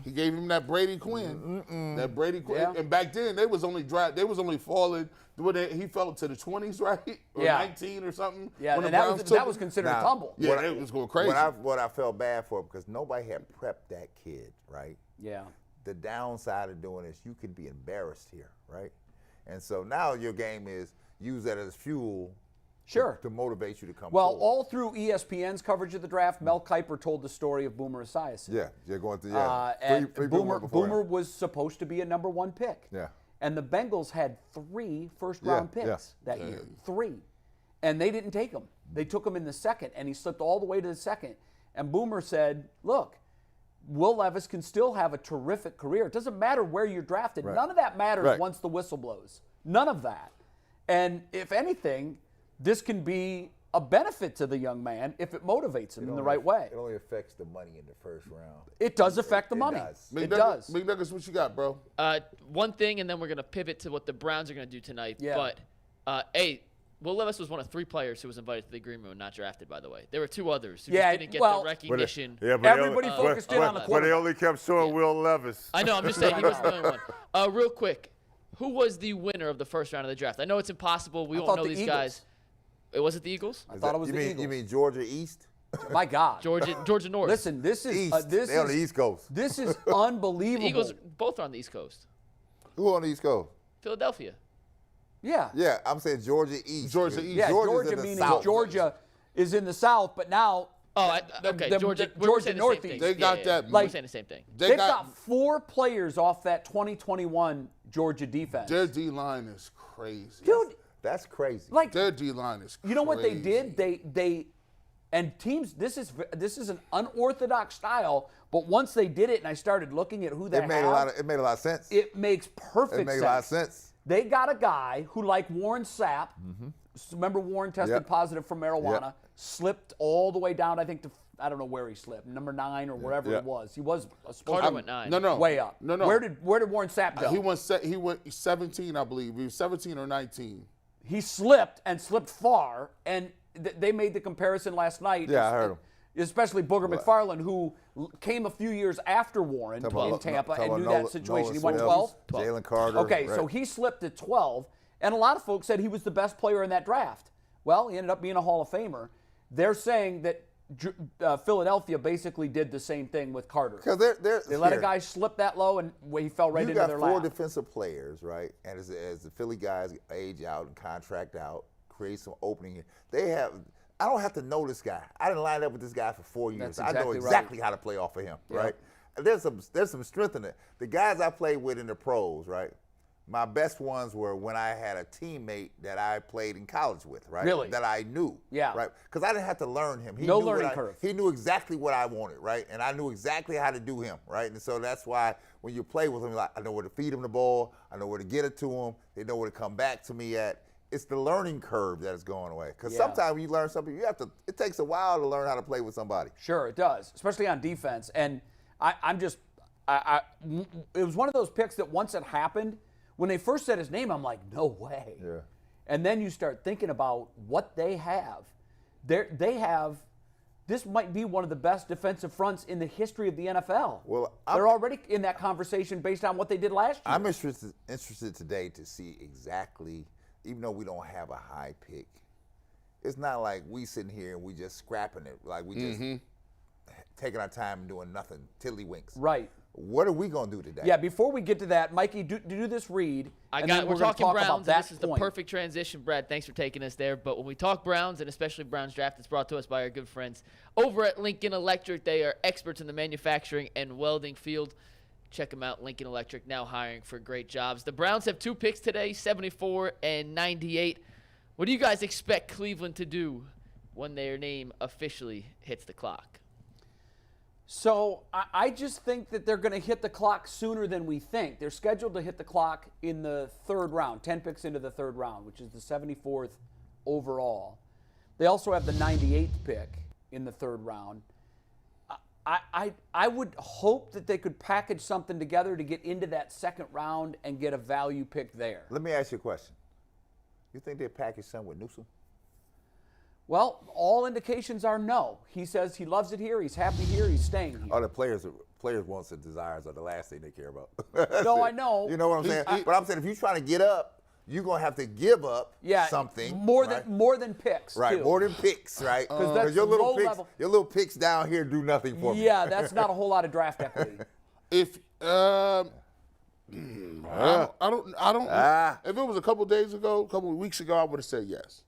He gave him that Brady Quinn. That Brady Quinn. Yeah. And back then, they was only falling. He fell to the 20s, right? Or 19 or something. Yeah, when and the Browns that was considered a tumble. Yeah, it was going crazy. What I felt bad for, because nobody had prepped that kid, right? Yeah. The downside of doing this, you could be embarrassed here, right? And so now your game is use that as fuel to motivate you to come forward. All through ESPN's coverage of the draft, Mel Kiper told the story of Boomer Esiason. Yeah, you're going through, and three Boomer was supposed to be a number 1 pick. Yeah. And the Bengals had 3 first-round picks that year. 3. And they didn't take him. They took him in the second, and he slipped all the way to the second. And Boomer said, look, Will Levis can still have a terrific career. It doesn't matter where you're drafted. Right. None of that matters Right. once the whistle blows. None of that. And if anything, this can be a benefit to the young man if it motivates him in the right way. It only affects the money in the first round. It does affect the money. It does. Big Nuggets, what you got, bro? One thing, and then we're going to pivot to what the Browns are going to do tonight. Yeah. But, Will Levis was one of 3 players who was invited to the green room and not drafted, by the way. There were 2 others who just didn't get the recognition. But Everybody focused in on the But they quarterback. only kept showing Will Levis. I know, I'm just saying he wasn't the only one. Real quick, who was the winner of the first round of the draft? I know it's impossible. We won't know these guys. Was it the Eagles? I thought it was the Eagles. You mean Georgia East? My God. Georgia North. Listen, this is East. They're on the East Coast. This is unbelievable. The Eagles both are on the East Coast. Who on the East Coast? Philadelphia. Yeah. Yeah, I'm saying Georgia East. Georgia East. Yeah, Georgia's Georgia in the meaning South. Georgia is in the South, but now Okay, Georgia we're saying the same Northeast. thing. They got that. We're Like- saying the same thing. they've got 4 players off that 2021 Georgia defense. Their D-line is crazy. Dude, That's crazy. like, Their D-line is crazy. you know what they did? They and teams. This is an unorthodox style. But once they did it, and I started looking at who they It made a lot of sense. It makes perfect It made sense. a lot of sense. They got a guy who, like Warren Sapp, remember Warren tested Yep. positive for marijuana, Yep. slipped all the way down, I think, to, I don't know where he slipped, number 9 or wherever Yeah. it was. He was supposed Carter to went 9. No. way up. No. Where did Warren Sapp go? He went 17, I believe. He was 17 or 19. He slipped and slipped far, and they made the comparison last night. Yeah, I heard him. Especially Booger McFarland, who came a few years after Warren in Tampa and knew that situation. He went 12? Jalen Carter. Okay, right. so he slipped at 12, and a lot of folks said he was the best player in that draft. Well, he ended up being a Hall of Famer. They're saying that Philadelphia basically did the same thing with Carter. Because They let a guy slip that low, and he fell right into their lap. You got 4 defensive players, right? And as the Philly guys age out and contract out, create some opening, they have. I don't have to know this guy. I didn't line up with this guy for 4 years. That's I know exactly exactly how to play off of him, right? And there's some strength in it. The guys I played with in the pros, right? My best ones were when I had a teammate that I played in college with, right? Really? That I knew. Yeah. Right? Because I didn't have to learn him. No learning curve. He knew exactly what I wanted, right? And I knew exactly how to do him, right? And so that's why when you play with him, like, I know where to feed him the ball. I know where to get it to him. They know where to come back to me at. It's the learning curve that is going away. Because sometimes when you learn something, it takes a while to learn how to play with somebody. Sure, it does, especially on defense. And it was one of those picks that once it happened, when they first said his name, I'm like, no way. Yeah. And then you start thinking about what they have. This might be one of the best defensive fronts in the history of the NFL. Well, they're already in that conversation based on what they did last year. I'm interested today to see exactly, even though we don't have a high pick, it's not like we sitting here and we just scrapping it, like we just taking our time and doing nothing, tiddlywinks. Right. What are we going to do today? Yeah, before we get to that, Mikey, do this read. We're talking Browns, and this is the point. perfect transition, Brad. Thanks for taking us there. But when we talk Browns, and especially Browns draft, it's brought to us by our good friends over at Lincoln Electric. They are experts in the manufacturing and welding field. Check them out, Lincoln Electric, now hiring for great jobs. The Browns have 2 picks today, 74 and 98. What do you guys expect Cleveland to do when their name officially hits the clock? So I just think that they're going to hit the clock sooner than we think. They're scheduled to hit the clock in the 3rd round, 10 picks into the 3rd round, which is the 74th overall. They also have the 98th pick in the 3rd round. I would hope that they could package something together to get into that 2nd round and get a value pick there. Let me ask you a question. You think they package something with Newsom? Well, all indications are no. He says he loves it here. He's happy here. He's staying here. Oh, the players' wants and desires are the last thing they care about. No, I know. You know what I'm saying? But I'm saying if you're trying to get up, you're going to have to give up something. More right? than picks. Right, too. more than picks, right? Because your low little level. Your little picks down here do nothing for me. Yeah, that's not a whole lot of draft equity. If I don't. If it was a couple days ago, a couple of weeks ago, I would have said yes.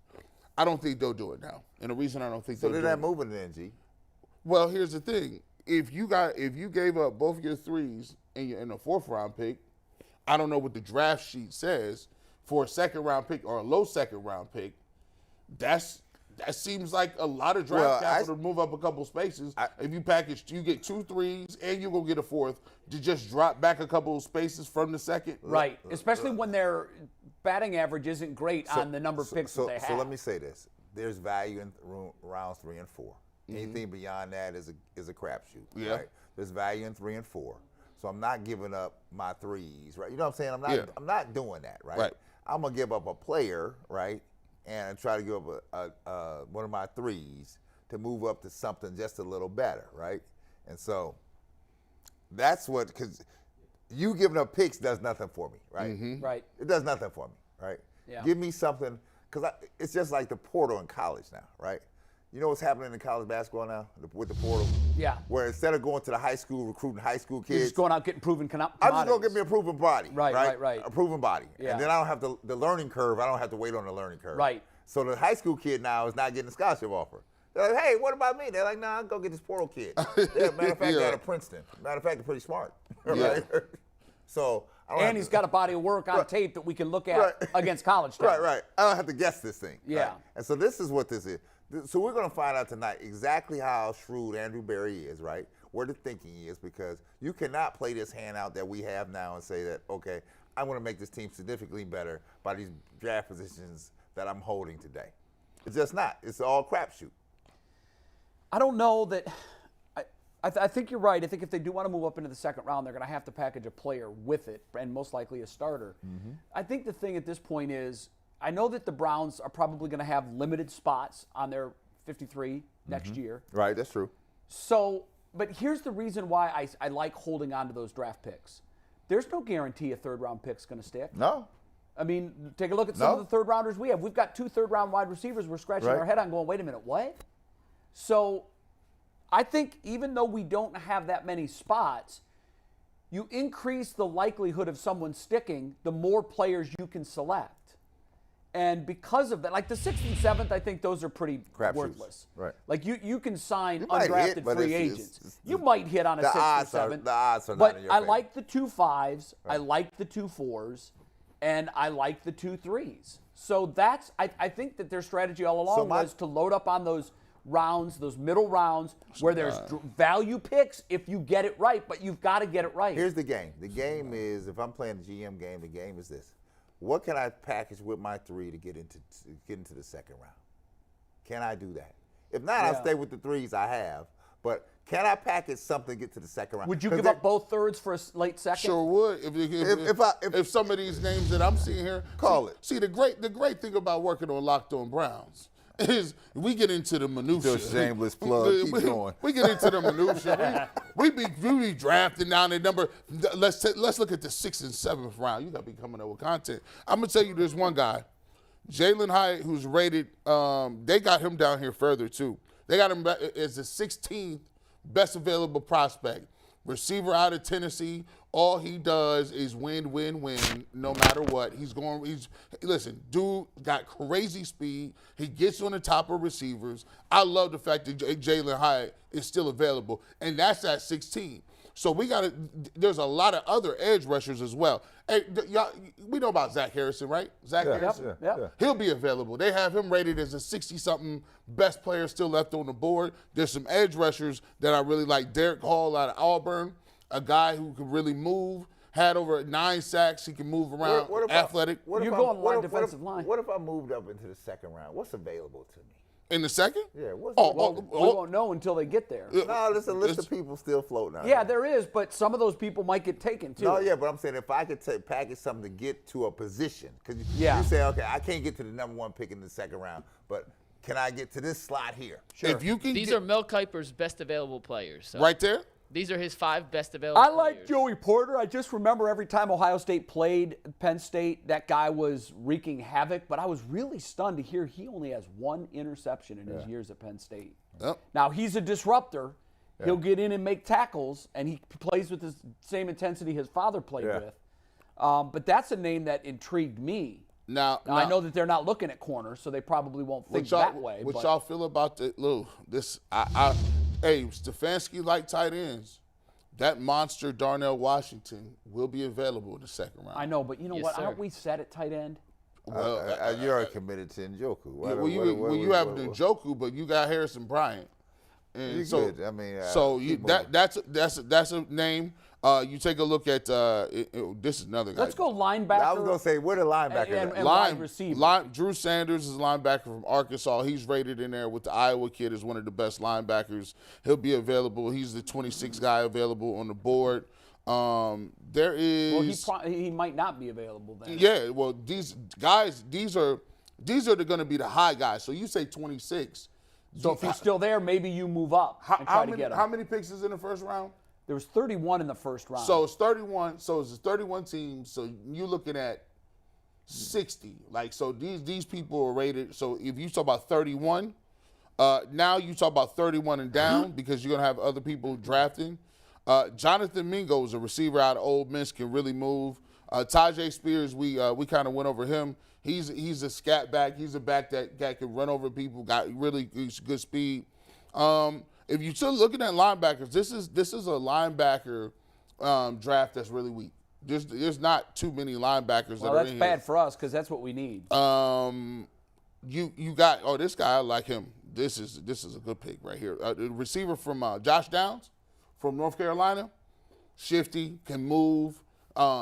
I don't think they'll do it now, and the reason I don't think so they're not moving then, G. Well, here's the thing: if you gave up both your threes in a 4th round pick, I don't know what the draft sheet says for a 2nd round pick or a low 2nd round pick. That seems like a lot of draft capital to move up a couple spaces. If you package, you get 2 threes and you're gonna get a 4th to just drop back a couple of spaces from the 2nd. Right, especially when their batting average isn't great on the number of picks that they have. So let me say this: there's value in rounds 3 and 4. Anything beyond that is a crapshoot. Yeah. Right? There's value in 3 and 4. So I'm not giving up my threes, right? You know what I'm saying? I'm not doing that, right? I'm gonna give up a player, right, and try to give up one of my threes to move up to something just a little better, right? And so that's what, because you giving up picks does nothing for me, right? Right. It does nothing for me, right? Yeah. Give me something, because it's just like the portal in college now, right? You know what's happening in college basketball now with the portal? Yeah. Where instead of going to the high school, recruiting high school kids. You're just going out getting proven commodities. I'm just going to get me a proven body. Right. A proven body. Yeah. And then I don't have the learning curve. I don't have to wait on the learning curve. Right. So the high school kid now is not getting a scholarship offer. They're like, hey, what about me? They're like, nah, I'll go get this portal kid. Matter of fact, they're out of Princeton. Matter of fact, they're pretty smart. Right? So and he's got a body of work on tape that we can look at against college talent. Right. I don't have to guess this thing. Yeah. Right? And so this is what this is. So we're going to find out tonight exactly how shrewd Andrew Berry is, right? Where the thinking is, because you cannot play this hand out that we have now and say that, okay, I want to make this team significantly better by these draft positions that I'm holding today. It's just not. It's all crapshoot. I don't know that. I think you're right. I think if they do want to move up into the 2nd round, they're going to have to package a player with it, and most likely a starter. I think the thing at this point is, I know that the Browns are probably going to have limited spots on their 53 next year. Right, that's true. So, but here's the reason why I like holding on to those draft picks. There's no guarantee a 3rd round pick's going to stick. No. I mean, take a look at some of the 3rd rounders we have. We've got 2 3rd round wide receivers we're scratching our head on going, wait a minute, what? So I think even though we don't have that many spots, you increase the likelihood of someone sticking the more players you can select. And because of that, like the 6th and 7th, I think those are pretty worthless. Right. Like you can sign might undrafted hit, but free agents. You might hit on a 6th or 7th. The odds are not but in your I favor. like the 2 5s. Right. I like the 2 4s. And I like the 2 3s. So that's, I think that their strategy all along was to load up on those rounds, those middle rounds, where there's value picks if you get it right, but you've got to get it right. Here's the game. The game is, if I'm playing the GM game, the game is this. What can I package with my 3 to get into the 2nd round? Can I do that? If not, I'll stay with the 3s I have. But can I package something to get to the 2nd round? Would you give up both 3rds for a late 2nd? Sure would. If some of these names that I'm seeing here, See, the great thing about working on Locked On Browns is we get into the minutia. Shameless plug. Keep going. We get into the minutia. we be drafting down the number. Let's look at the 6th and 7th round. You got to be coming up with content. I'm gonna tell you, there's one guy, Jalen Hyatt, who's rated. They got him down here further too. They got him as the 16th best available prospect. receiver out of Tennessee. All he does is win, no matter what. Listen, dude got crazy speed. He gets on the top of receivers. I love the fact that Jalen Hyatt is still available, and that's at 16. So there's a lot of other edge rushers as well. Hey, y'all, we know about Zach Harrison, right? Zach Harrison? Yeah. He'll be available. They have him rated as a 60-something best player still left on the board. There's some edge rushers that I really like. Derek Hall out of Auburn, a guy who can really move, had over 9 sacks. He can move around, athletic. You're going line defensive line. What if I moved up into the second round? What's available to me? In the second? Yeah. We won't know until they get there. No, there's a list of people still floating out. Yeah, there is, but some of those people might get taken too. No, yeah, but I'm saying if I could package something to get to a position, because you say, okay, I can't get to the number 1 pick in the second round, but can I get to this slot here? Sure. If you can These are Mel Kiper's best available players. So. Right there? These are his 5 best available I players. like Joey Porter. I just remember every time Ohio State played Penn State, that guy was wreaking havoc. But I was really stunned to hear he only has 1 interception in his years at Penn State. Yep. Now, he's a disruptor. Yeah. He'll get in and make tackles, and he plays with the same intensity his father played with. But that's a name that intrigued me. Now, I know that they're not looking at corners, so they probably won't think that way. What y'all feel about hey, Stefanski like tight ends. That monster Darnell Washington will be available in the second round. I know, but you know what? Sir. Aren't we set at tight end? Well, you're already committed to Njoku. You have Njoku, but you got Harrison Bryant. And so, good. I mean, that's a name. You take a look at this is another guy. Let's go linebacker. I was gonna say where the linebacker and wide receiver. Drew Sanders is a linebacker from Arkansas. He's rated in there with the Iowa kid as one of the best linebackers. He'll be available. He's the 26th guy available on the board. There is. Well, he might not be available then. Yeah. Well, these guys, these are going to be the high guys. So you say 26. So if he's still there, maybe you move up and try to get him. How many picks is in the first round? There was 31 in the first round. So it's 31. So it's a 31 team. So you're looking at 60. Like, so these people are rated. So if you talk about 31, now you talk about 31 and down because you're gonna have other people drafting. Jonathan Mingo is a receiver out of Ole Miss, can really move. Tajay Spears, we kind of went over him. He's a scat back. He's a back that can run over people. Got really good speed. If you're still looking at linebackers, this is a linebacker draft that's really weak. There's not too many linebackers that are in here. Well, that's bad for us because that's what we need. You got this guy, I like him. This is a good pick right here. The receiver from Josh Downs from North Carolina, shifty, can move.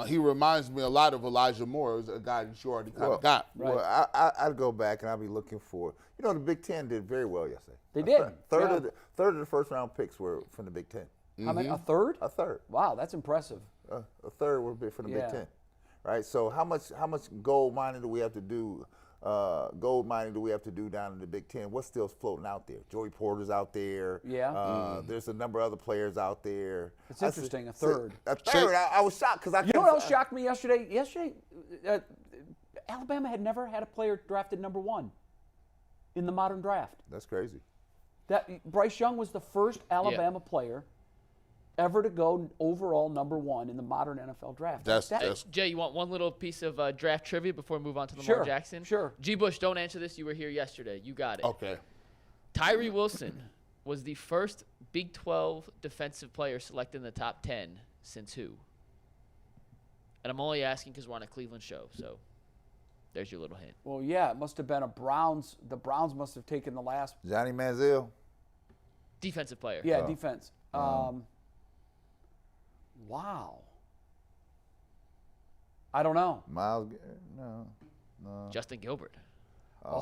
He reminds me a lot of Elijah Moore, a guy that you already kind of got. Right. Well, I'd go back and I'd be looking for. The Big Ten did very well yesterday. They did. Third of the first round picks were from the Big Ten. How many? A third? A third. Wow, that's impressive. A third were from the Big Ten, right? So how much gold mining do we have to do? Down in the Big Ten? What's still floating out there? Joey Porter's out there. Yeah. There's a number of other players out there. It's interesting. A third. I was shocked because You know what else shocked me yesterday? Alabama had never had a player drafted number 1 in the modern draft. That's crazy. Bryce Young was the first Alabama player ever to go overall number 1 in the modern NFL draft. That's Jay, you want one little piece of draft trivia before we move on to Lamar Jackson? Sure. G. Bush, don't answer this. You were here yesterday. You got it. Okay. Tyree Wilson was the first Big 12 defensive player selected in the top 10 since who? And I'm only asking because we're on a Cleveland show, so there's your little hint. Well, yeah, it must have been a Browns. The Browns must have taken the last. Johnny Manziel. Defensive player. Yeah, defense. Wow. I don't know. Miles, no. Justin Gilbert. I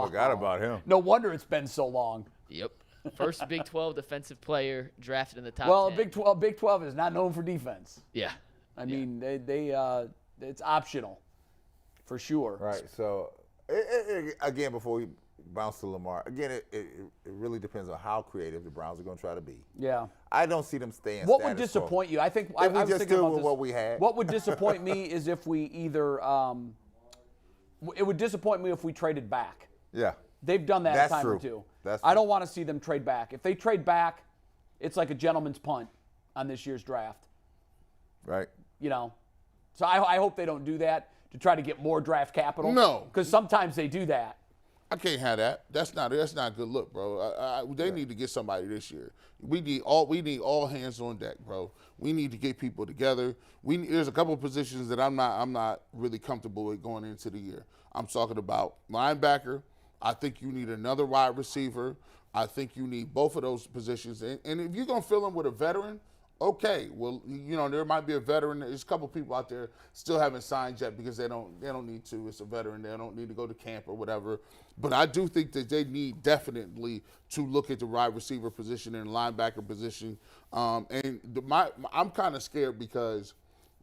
forgot about him. No wonder it's been so long. Yep. First Big 12 defensive player drafted in the top 10. Big 12 is not known for defense. Yeah. I mean, it's optional, for sure. Right. So, again, before we bounce to Lamar, again, it really depends on how creative the Browns are going to try to be. Yeah. I don't see them staying. What would disappoint you? I think I was just thinking do about with what we had. What would disappoint me is if we either. It would disappoint me if we traded back. Yeah. They've done that a time or two. That's I don't want to see them trade back. If they trade back, it's like a gentleman's punt. on this year's draft. Right. You know, so I hope they don't do that to try to get more draft capital. No. Because sometimes they do that. I can't have that. That's not a good look, bro. They need to get somebody this year. We need all hands on deck, bro. We need to get people together. There's a couple of positions that I'm not really comfortable with going into the year. I'm talking about linebacker. I think you need another wide receiver. I think you need both of those positions. And if you're gonna fill them with a veteran, okay. Well, you know, there might be a veteran. There's a couple people out there still haven't signed yet because they don't need to. It's a veteran. They don't need to go to camp or whatever. But I do think that they need definitely to look at the wide receiver position and linebacker position. I'm kind of scared because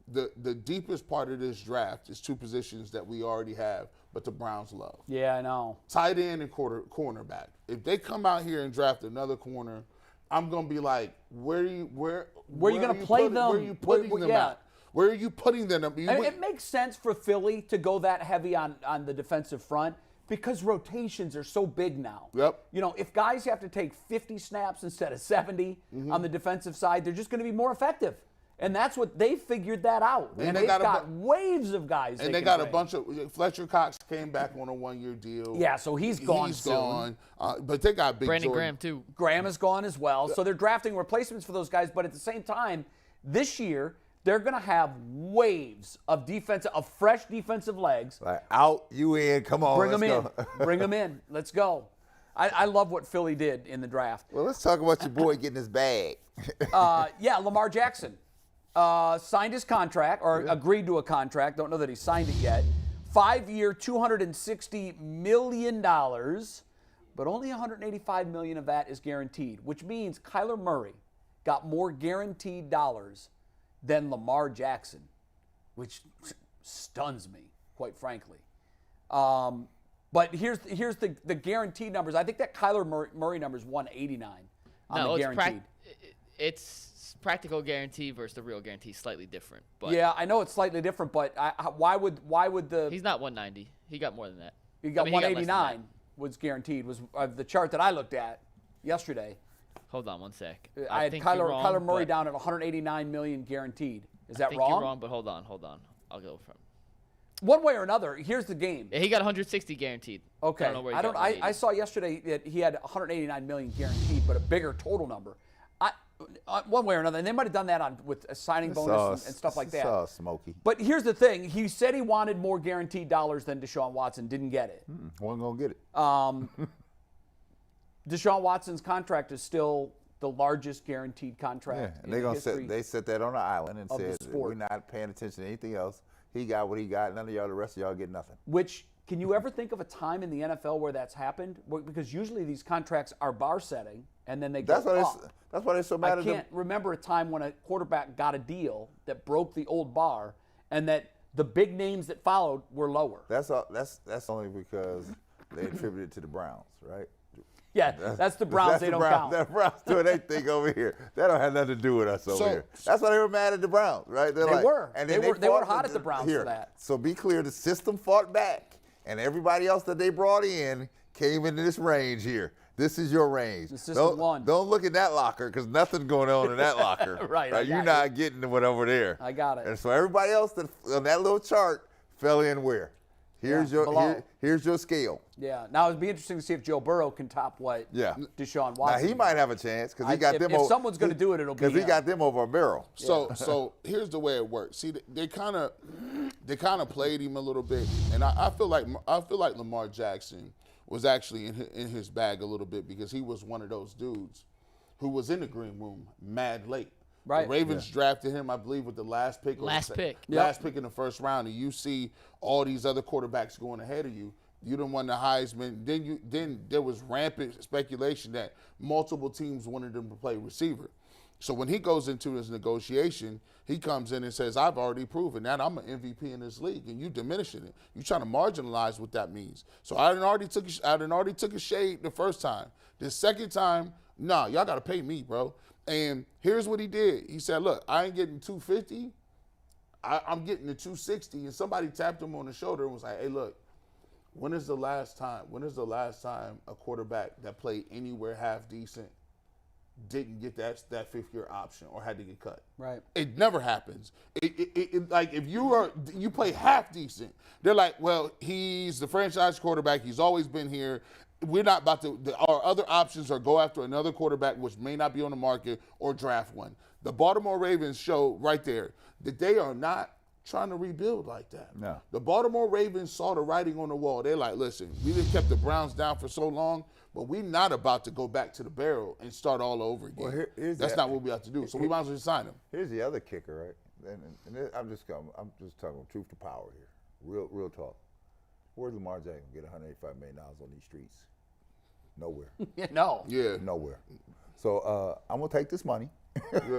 the deepest part of this draft is two positions that we already have, but the Browns love. Yeah, I know. Tight end and cornerback. If they come out here and draft another corner, I'm gonna be like, where are you gonna play them? Where are you putting them at? Where are you putting them? It makes sense for Philly to go that heavy on the defensive front because rotations are so big now. Yep. You know, if guys have to take 50 snaps instead of 70 on the defensive side, they're just going to be more effective. And that's what they figured that out. And they've got waves of guys. And they got a bunch of Fletcher Cox came back on a 1-year deal. Yeah, so he's gone. He's soon. gone. But they got big Brandon Jordan. Graham too. Graham is gone as well. So they're drafting replacements for those guys. But at the same time, this year they're going to have waves of fresh defensive legs. Like out, you in? Come on, Bring them in. go. Bring them in. Let's go. I love what Philly did in the draft. Well, let's talk about your boy getting his bag. Yeah, Lamar Jackson. Signed his contract, or agreed to a contract. Don't know that he signed it yet. 5-year, $260 million, but only $185 million of that is guaranteed, which means Kyler Murray got more guaranteed dollars than Lamar Jackson, which stuns me, quite frankly. But here's the guaranteed numbers. I think that Kyler Murray number is 189 on the guaranteed. It's practical guarantee versus the real guarantee, slightly different. But yeah, I know it's slightly different, but why would the he's not 190? He got more than that. He got 189 was guaranteed. Was the chart that I looked at yesterday. Hold on one sec. I had Kyler Murray down at 189 million guaranteed. Is that wrong? You're wrong, but hold on. I'll go from one way or another. Here's the game. Yeah, he got 160 guaranteed. Okay. I don't know where I saw yesterday that he had 189 million guaranteed, but a bigger total number. One way or another, and they might have done that with a signing bonus and stuff like that. It's all smoky. But here's the thing: he said he wanted more guaranteed dollars than Deshaun Watson. Didn't get it. Wasn't gonna get it. Deshaun Watson's contract is still the largest guaranteed contract. Yeah, and they're gonna set that on the island and said we're not paying attention to anything else. He got what he got. None of y'all, the rest of y'all, get nothing. Which can you ever think of a time in the NFL where that's happened? Because usually these contracts are bar setting and then they go up. That's why they're so mad at them. I can't remember a time when a quarterback got a deal that broke the old bar and that the big names that followed were lower. That's only because they attribute it to the Browns, right? Yeah, that's the Browns. They don't count. The Browns doing their thing over here. That don't have nothing to do with us over here. That's why they were mad at the Browns, right? They were. And they were hot at the Browns for that. So be clear, the system fought back, and everybody else that they brought in came into this range here. This is your range. The system won. Don't look at that locker because nothing's going on in that locker. Right. You're not getting what over there. I got it. And so everybody else on that little chart fell in where? Here's your scale. Yeah. Now it'd be interesting to see if Joe Burrow can top what Deshaun Watson. Now he might have a chance because he got them. If someone's going to do it, it'll be because he got them over a barrel. So here's the way it works. See, they kind of played him a little bit, and I feel like Lamar Jackson was actually in his bag a little bit because he was one of those dudes who was in the green room mad late. Right. The Ravens drafted him, I believe, with the last pick. Last pick In the first round, and you see all these other quarterbacks going ahead of you. You done won the Heisman. Then there was rampant speculation that multiple teams wanted him to play receiver. So when he goes into his negotiation, he comes in and says, "I've already proven that I'm an MVP in this league," and you diminishing it. You trying to marginalize what that means. So I already took a shade the first time. The second time, nah, y'all got to pay me, bro. And here's what he did. He said, "Look, I ain't getting 250. I'm getting the 260." And somebody tapped him on the shoulder and was like, "Hey, look, when is the last time a quarterback that played anywhere half decent didn't get that fifth-year option or had to get cut. Right. It never happens. Like if you play half decent, they're like, well, he's the franchise quarterback. He's always been here. We're not about to. Our other options are go after another quarterback, which may not be on the market, or draft one. The Baltimore Ravens show right there that they are not trying to rebuild like that. No. The Baltimore Ravens saw the writing on the wall. They're like, listen, we done kept the Browns down for so long, but we're not about to go back to the barrel and start all over again. Well, that's not what we have to do. So we might as well just sign him. Here's the other kicker, right? And I'm just talking truth to power here. Real talk. Where's Lamar Jackson get $185 million on these streets? Nowhere. No. Yeah. Nowhere. So I'm gonna take this money.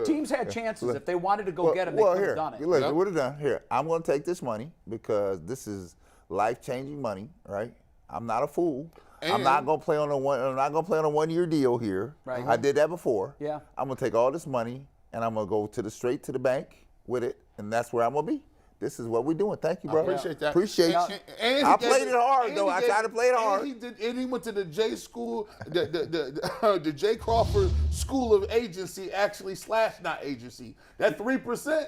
Teams had chances. If they wanted to go get him, they could have done it. Listen, they would have done. Here, I'm going to take this money because this is life-changing money, right? I'm not a fool. I'm not going to play on a one-year deal here. Right. I did that before. Yeah. I'm going to take all this money and I'm going to go straight to the bank with it, and that's where I'm going to be. This is what we're doing. Thank you, bro. I appreciate that. Appreciate you. I played it hard, though. I tried to play it hard. And he went to the J school, the J Crawford School of Agency, actually / not agency. That 3%.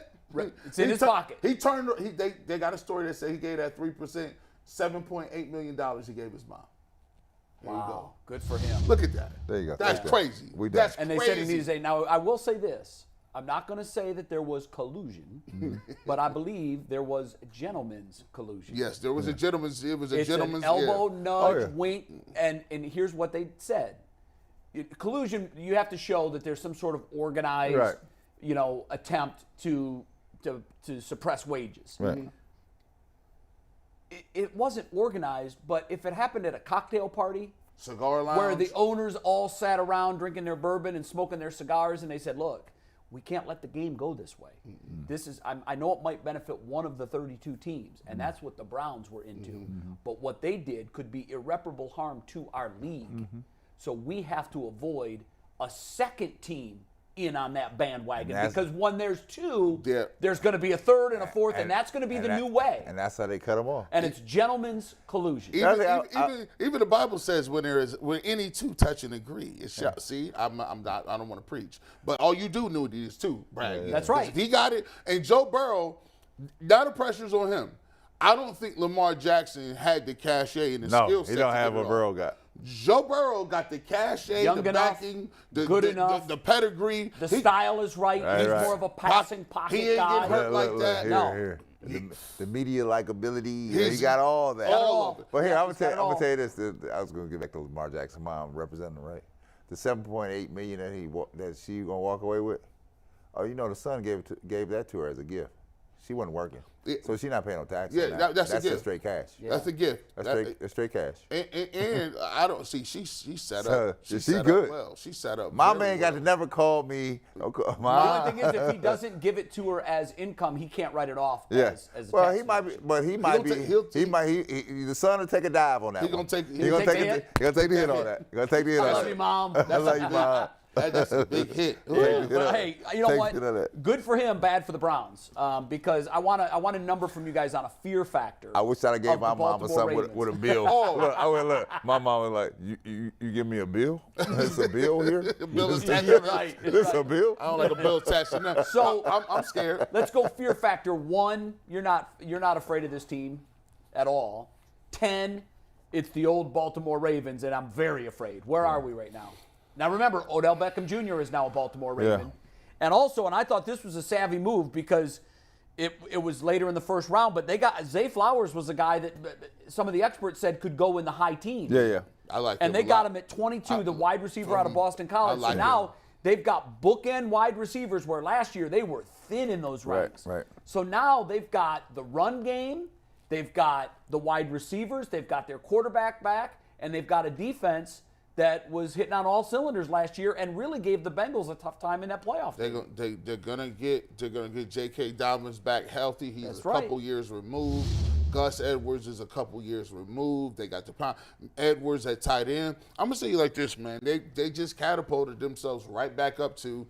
It's in his pocket. They got a story that said he gave that 3%, $7.8 million he gave his mom. There you go. Good for him. Look at that. There you go. That's crazy. That's and they crazy. said he needed to say, now I will say this. I'm not going to say that there was collusion, but I believe there was gentleman's collusion. Yes, there was a gentleman's. It was a It's gentleman's an elbow nudge, Oh, wink, and here's what they said. Collusion, you have to show that there's some sort of organized, attempt to suppress wages. Right. It wasn't organized, but if it happened at a cocktail party, cigar lounge, where the owners all sat around drinking their bourbon and smoking their cigars, and they said, look, we can't let the game go this way. This is, I know it might benefit one of the 32 teams, and that's what the Browns were into. But what they did could be irreparable harm to our league. So we have to avoid a second team in on that bandwagon, because when there's two, there's going to be a third and a fourth, and that's going to be the new way. And that's how they cut them off. And it's gentleman's collusion. Even the Bible says when any two touch and agree, it shall. See, I don't want to preach, but all you do need is two, Brad. That's right. If he got it, and Joe Burrow, now the pressure's on him. I don't think Lamar Jackson had the cachet and the skill set. No, he don't have what Burrow got. Joe Burrow got the cachet, the backing, the pedigree. The style is right. He's more of a passing pocket he ain't guy. get hurt like that. Here. The media likability, he got all that. All of it. But here, I'm gonna tell you this. I was gonna get back to Lamar Jackson, mom representing, right? The $7.8 million that she gonna walk away with. Oh, the son gave that to her as a gift. She wasn't working, so she's not paying no taxes. Yeah, that's a gift. Just straight cash. Yeah. That's a gift. That's straight cash. And I don't see she set up. She good. Up well. She set up. My man got to never call me. The only thing is, if he doesn't give it to her as income, he can't write it off. As a well, tax he might be, but he might be. The son will take a dive on that. He's gonna take. He's gonna take the hit on that. He's gonna take the hit on that. I love you, Mom. I love you, Mom. That's a big hit. But hey, you know what? Good for him, bad for the Browns. Because I want a number from you guys on a fear factor. I wish I'd have gave my mom something with a bill. Look, my mom was like, "You give me a bill? It's a bill here. Bill is right. This a bill? I don't like a bill attached to nothing. So I'm scared. Let's go fear factor 1. You're not afraid of this team at all. 10. It's the old Baltimore Ravens, and I'm very afraid. Where are we right now? Now, remember, Odell Beckham Jr. is now a Baltimore Raven. Yeah. And also, and I thought this was a savvy move because it was later in the first round, but they got Zay Flowers was a guy that some of the experts said could go in the high teens. Yeah. I like and they got him at 22, the wide receiver out of Boston College. So now they've got bookend wide receivers where last year they were thin in those ranks. Right. So now they've got the run game, they've got the wide receivers, they've got their quarterback back, and they've got a defense that was hitting on all cylinders last year and really gave the Bengals a tough time in that playoff. They're gonna get J.K. Dobbins back healthy. He's couple years removed. Gus Edwards is a couple years removed. They got the Edwards at tight end. I'm gonna say you like this, man. They just catapulted themselves right back up to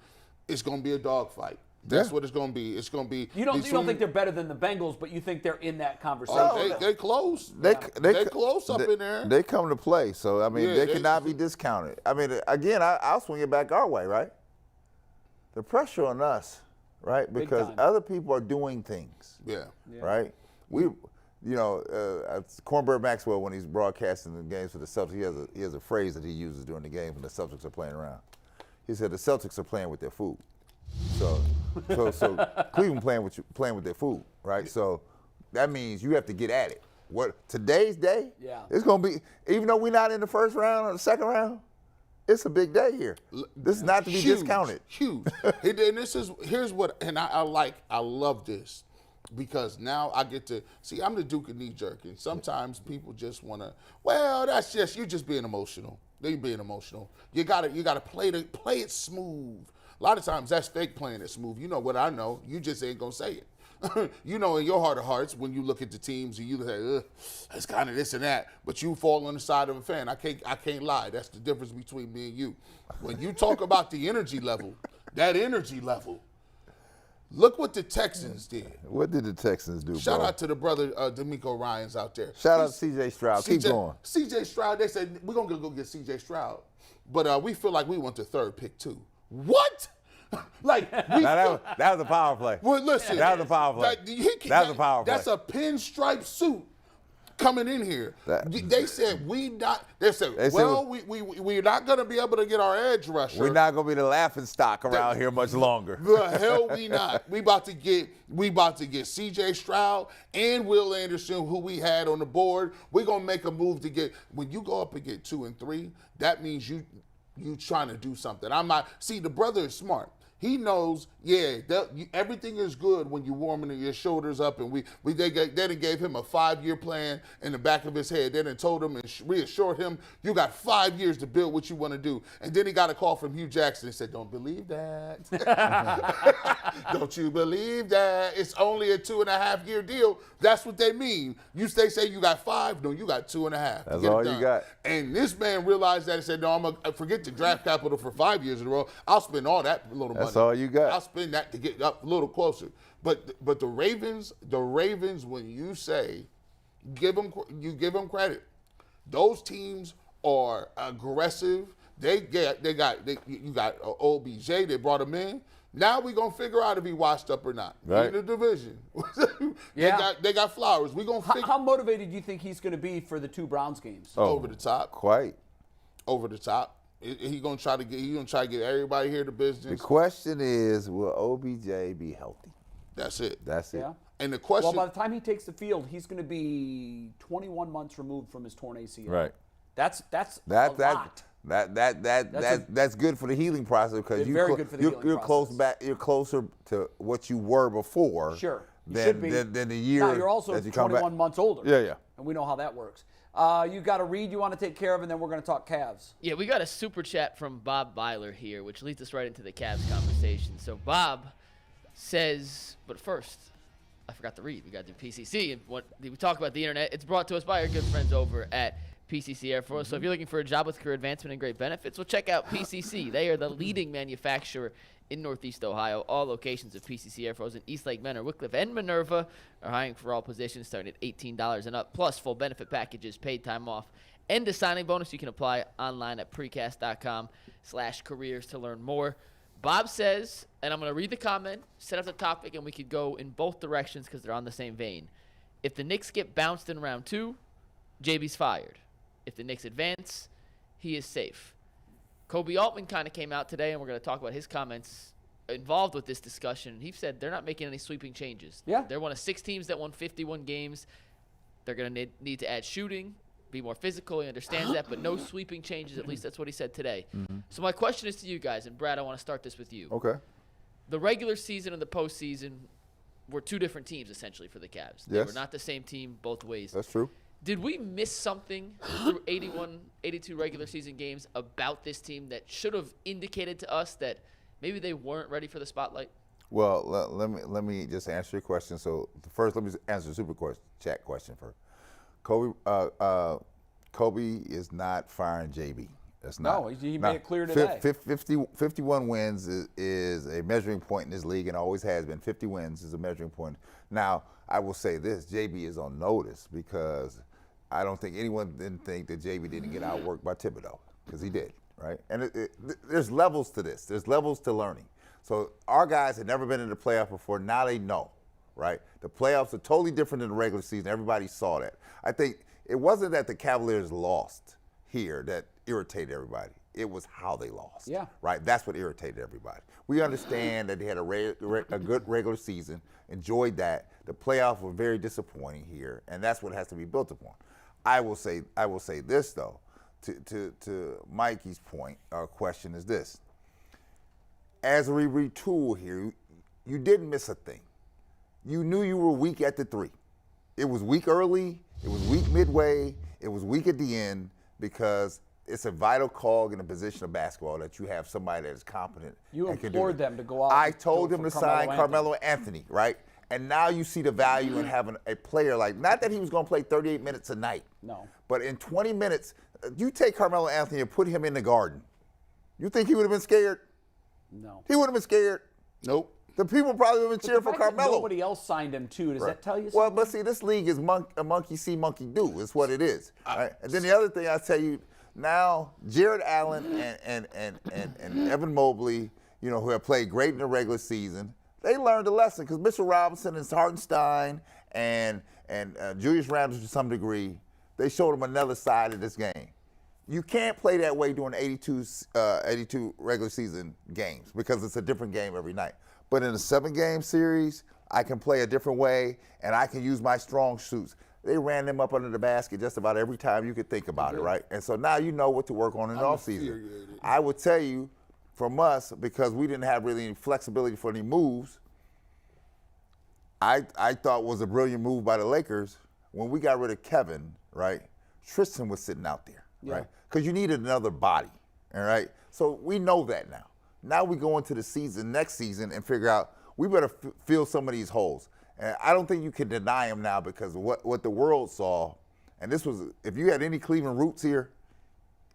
it's gonna be a dogfight. That's what it's going to be. It's going to be. You don't think they're better than the Bengals, but you think they're in that conversation. Oh, they close. They close up in there. They come to play, so I mean they cannot be discounted. I mean, again, I'll swing it back our way, right? The pressure on us, right? Because other people are doing things. Yeah. Right? Cornbird Maxwell, when he's broadcasting the games for the Celtics, he has a phrase that he uses during the game when the Celtics are playing around. He said the Celtics are playing with their food. So Cleveland playing with their food, right? So that means you have to get at it. What today's day? Yeah. It's gonna be, even though we're not in the first round or the second round, it's a big day here. This is not to be discounted. Huge. Here's what, and I love this. Because now I get to see, I'm the Duke of knee jerking. Sometimes people just want to, that's just, you're just being emotional. They being emotional. You gotta play it smooth. A lot of times that's fake playing it smooth. You know what I know. You just ain't gonna say it. You know in your heart of hearts when you look at the teams and you say, it's kind of this and that, but you fall on the side of a fan. I can't lie. That's the difference between me and you. When you talk about the energy level, that energy level. Look what the Texans did. What did the Texans do, Shout out to the brother D'Amico Ryans out there. Shout out to C.J. Stroud. Keep going. C.J. Stroud, they said, we're going to go get C.J. Stroud. But we feel like we want the third pick, too. What? That was a power play. Well, listen. That was a power play. That was a power play. That's a pinstripe suit coming in here. They said we're not going to be able to get our edge rusher. We're not going to be the laughing stock around here much longer. The hell we not. We about to get C.J. Stroud and Will Anderson, who we had on the board. We're going to make a move to get, when you go up and get 2 and 3, that means you trying to do something. The brother is smart. He knows, everything is good when you're warming your shoulders up, and they gave him a 5-year plan in the back of his head. They done told him and reassured him, you got 5 years to build what you want to do. And then he got a call from Hugh Jackson and said, don't believe that. Don't you believe that? It's only a 2.5-year deal. That's what they mean. They say you got 5, no, you got 2.5. That's all you got. And this man realized that and said, no, I'm going to forget the draft capital for 5 years in a row. I'll spend all that little money. That's all you got. I'll spend that to get up a little closer. But the Ravens, when you say you give them credit, those teams are aggressive. You got OBJ. They brought him in. Now we're gonna figure out if he washed up or not. Right. In the division. They got Flowers. We gonna how motivated do you think he's gonna be for the 2 Browns games? Over the top. Quite. Over the top. He's gonna try to get everybody here to business. The question is, will OBJ be healthy? That's it. Yeah. And the question. Well, by the time he takes the field, he's going to be 21 months removed from his torn ACL. Right. That's a lot. That's good for the healing process because you're closer to what you were before. Sure. Than the year. Now you're also 21 months older. Yeah. And we know how that works. You got a read you want to take care of, and then we're going to talk Cavs. Yeah, we got a super chat from Bob Byler here, which leads us right into the Cavs conversation. So Bob says, but first, I forgot to read. We got the PCC, and we talk about the internet. It's brought to us by our good friends over at PCC Air Force. So if you're looking for a job with career advancement and great benefits, well, check out PCC. They are the leading manufacturer in Northeast Ohio. All locations of PCC Air Force in Eastlake, Menor, Wickliffe, and Minerva are hiring for all positions starting at $18 and up, plus full benefit packages, paid time off, and a signing bonus. You can apply online at precast.com/careers to learn more. Bob says, and I'm going to read the comment, set up the topic, and we could go in both directions because they're on the same vein. If the Knicks get bounced in round 2, JB's fired. If the Knicks advance, he is safe. Kobe Altman kind of came out today, and we're going to talk about his comments involved with this discussion. He said they're not making any sweeping changes. Yeah. They're one of 6 teams that won 51 games. They're going to need to add shooting, be more physical. He understands that, but no sweeping changes. At least that's what he said today. Mm-hmm. So my question is to you guys, and Brad, I want to start this with you. Okay. The regular season and the postseason were 2 different teams, essentially, for the Cavs. They were not the same team both ways. That's true. Did we miss something through 81, 82 regular season games about this team that should have indicated to us that maybe they weren't ready for the spotlight? Well, let me just answer your question. So first, let me answer the super chat question first. Kobe is not firing JB. That's not. No, he made it clear today. 51 wins is a measuring point in this league and always has been. 50 wins is a measuring point. Now, I will say this, JB is on notice because I don't think anyone didn't think that JB didn't get outworked by Thibodeau, because he did, right? And there's levels to this. There's levels to learning. So our guys had never been in the playoff before. Now they know, right? The playoffs are totally different than the regular season. Everybody saw that. I think it wasn't that the Cavaliers lost here that irritated everybody. It was how they lost. Yeah. Right? That's what irritated everybody. We understand that they had a good regular season, enjoyed that. The playoffs were very disappointing here, and that's what has to be built upon. I will say this, though, to Mikey's point or question is this. As we retool here, you didn't miss a thing. You knew you were weak at the 3. It was weak early, it was weak midway, it was weak at the end, because it's a vital cog in a position of basketball that you have somebody that is competent. You implored them to go out. I told them to sign Carmelo Anthony, right? And now you see the value in having a player like, not that he was going to play 38 minutes a night. No. But in 20 minutes, you take Carmelo Anthony and put him in the Garden. You think he would have been scared? No. He wouldn't have been scared. Nope. The people probably would have been cheering for Carmelo. Nobody else signed him too. Does that tell you something? Well, but see, this league is monkey see, monkey do. Is what it is. Right? And then the other thing I tell you now, Jared Allen and Evan Mobley, you know, who have played great in the regular season, they learned a lesson, because Mitchell Robinson and Hartenstein and Julius Randle to some degree, they showed them another side of this game. You can't play that way during 82 regular season games, because it's a different game every night. But in a 7-game series, I can play a different way, and I can use my strong suits. They ran them up under the basket just about every time you could think about it, right? And so now you know what to work on in the offseason. I would tell you, from us, because we didn't have really any flexibility for any moves, I thought was a brilliant move by the Lakers when we got rid of Kevin, right? Tristan was sitting out there, right? Because you needed another body, all right? So we know that now. Now we go into the season, next season, and figure out we better fill some of these holes. And I don't think you can deny them now, because of what the world saw. And this was, if you had any Cleveland roots here,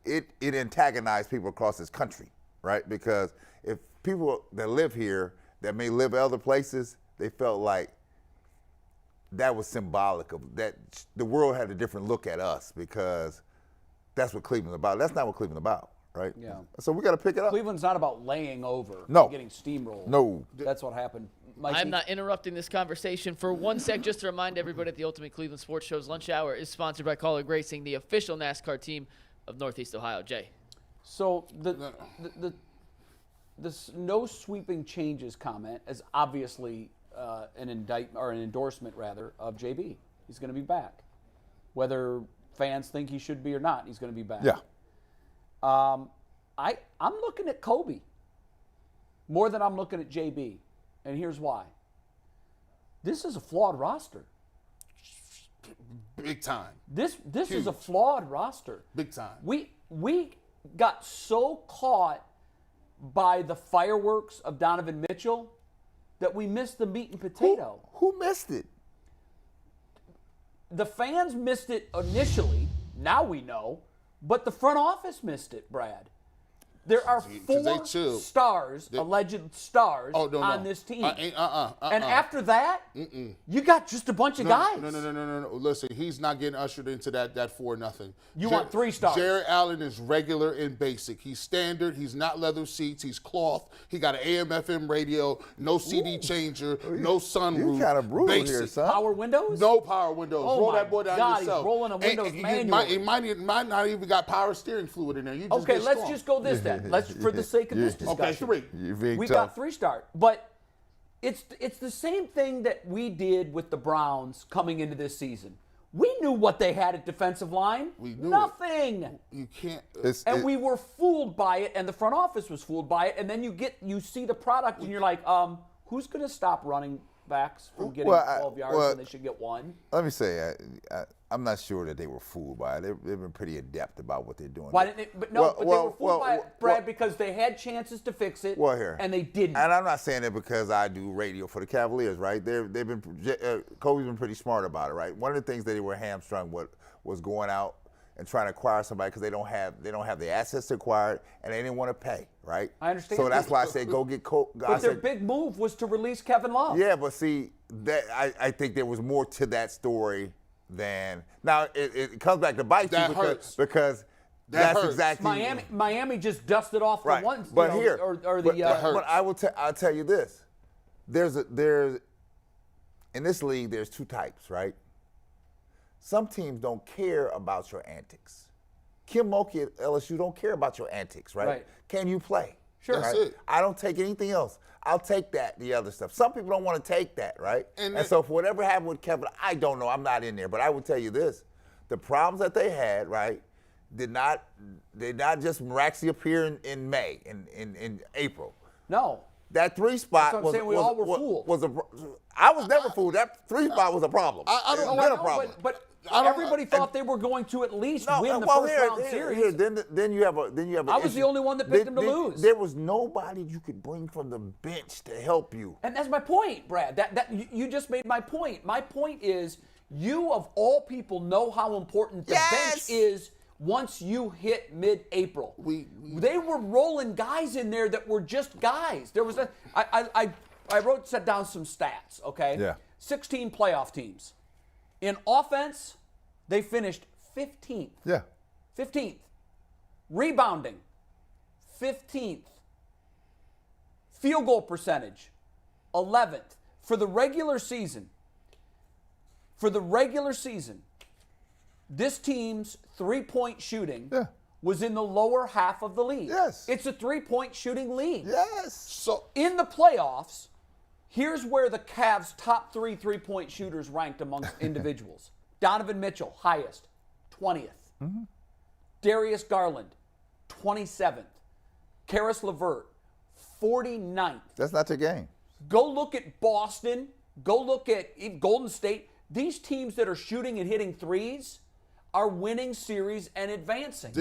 it antagonized people across this country, right? Because if people that live here that may live other places, they felt like that was symbolic of that the world had a different look at us, because that's what Cleveland's about. That's not what Cleveland's about, right? Yeah. So we got to pick it up. Cleveland's not about laying over. No. And getting steamrolled. No. That's what happened. Mikey? I'm not interrupting this conversation for 1 sec, just to remind everybody that the Ultimate Cleveland Sports Show's lunch hour is sponsored by Kaulig Racing, the official NASCAR team of Northeast Ohio. Jay. So the no sweeping changes comment is obviously an indictment, or an endorsement rather, of JB. He's going to be back, whether fans think he should be or not. He's going to be back. Yeah. I'm looking at Kobe more than I'm looking at JB, and here's why. This is a flawed roster. Big time. This is a flawed roster. Big time. We got so caught by the fireworks of Donovan Mitchell that we missed the meat and potato. Who missed it? The fans missed it initially. Now we know. But the front office missed it, Brad. There are 4 stars, alleged stars, on this team. And after that, you got just a bunch of guys. No. Listen, he's not getting ushered into that 4-0. You want 3 stars. Jared Allen is regular and basic. He's standard. He's not leather seats. He's cloth. He got an AM/FM radio, no CD changer, no sunroof. You kind of brutal here, son. Power windows? No power windows. Oh Roll my that boy down God, yourself. he's rolling a Windows manual. It might not even got power steering fluid in there. You just Okay, get let's strong. just go this then. Let's, for the sake of this discussion. Okay, 3. We got 3 stars. But it's the same thing that we did with the Browns coming into this season. We knew what they had at defensive line. We knew nothing. You can't. And we were fooled by it, and the front office was fooled by it. And then you see the product, and you're like, who's going to stop running backs from getting 12 yards when they should get 1? Let me say, I'm not sure that they were fooled by it. They've been pretty adept about what they're doing. Why didn't they? But they were fooled by it, Brad, because they had chances to fix it, and they didn't. And I'm not saying that because I do radio for the Cavaliers, right? Kobe's been pretty smart about it, right? One of the things that they were hamstrung was going out and trying to acquire somebody because they don't have the assets acquired and they didn't want to pay, right? I understand. So that's why I said go get Cole. But their big move was to release Kevin Love. Yeah, but see, that I think there was more to that story than now. It comes back to bite you because that's hurts. exactly Miami just dusted off right. the ones. But you know, here, or but, the. but I'll tell you this: there's in this league there's two types, right? Some teams don't care about your antics. Kim Mulkey at LSU don't care about your antics, right? Can you play? Sure. That's it. I don't take anything else. I'll take the other stuff. Some people don't want to take that, right? And so for whatever happened with Kevin, I don't know. I'm not in there. But I will tell you this. The problems that they had, right, did not just miraculously appear in May, in April. No. That 3 spot That's what I'm saying. We all were fooled. I was never fooled. That 3 spot was a problem. I don't It's been know, a problem. But everybody thought they were going to at least win the first round series. Then you have I was the only one that picked them to lose. There was nobody you could bring from the bench to help you. And that's my point, Brad. That you just made my point. My point is, you of all people know how important the bench is once you hit mid-April. They were rolling guys in there that were just guys. There was I set down some stats, okay? Yeah. 16 playoff teams. In offense, they finished 15th. Yeah. 15th. Rebounding, 15th. Field goal percentage, 11th. For the regular season, this team's three-point shooting was in the lower half of the league. Yes. It's a three-point shooting league. Yes. So in the playoffs, here's where the Cavs' top 3 three-point shooters ranked amongst individuals. Donovan Mitchell, highest, 20th. Mm-hmm. Darius Garland, 27th. Karis LeVert, 49th. That's not your game. Go look at Boston. Go look at Golden State. These teams that are shooting and hitting threes are winning series and advancing.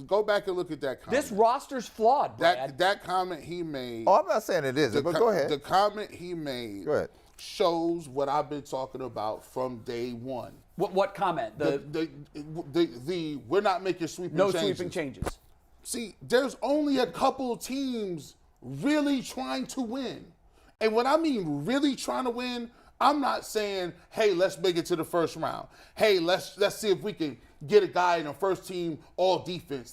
Go back and look at that comment. This roster's flawed, Brad. That comment he made. Oh, I'm not saying it isn't, but go ahead. The comment he made Go ahead. shows what I've been talking about from day one. What comment? The we're not making sweeping changes. No sweeping changes. See, there's only a couple teams really trying to win. And when I mean really trying to win, I'm not saying, hey, let's make it to the first round. Hey, let's see if we can get a guy in the first team all defense.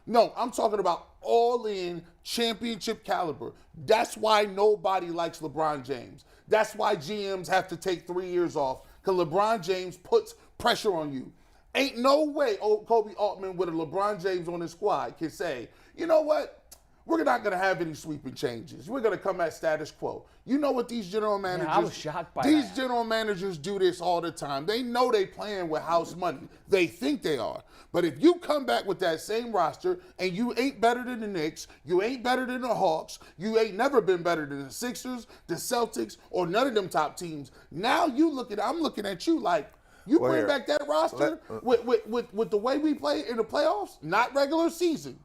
No, I'm talking about all in championship caliber. That's why nobody likes LeBron James. That's why GMs have to take 3 years off, because LeBron James puts pressure on you. Ain't no way Kobe Altman with a LeBron James on his squad can say, you know what? We're not going to have any sweeping changes. We're going to come at status quo. You know what these general managers... I was shocked by These that. general managers do this all the time. They know they playing with house money. They think they are. But if you come back with that same roster and you ain't better than the Knicks, you ain't better than the Hawks, you ain't never been better than the Sixers, the Celtics, or none of them top teams, now I'm looking at you like, you bring back that roster with the way we play in the playoffs, not regular season.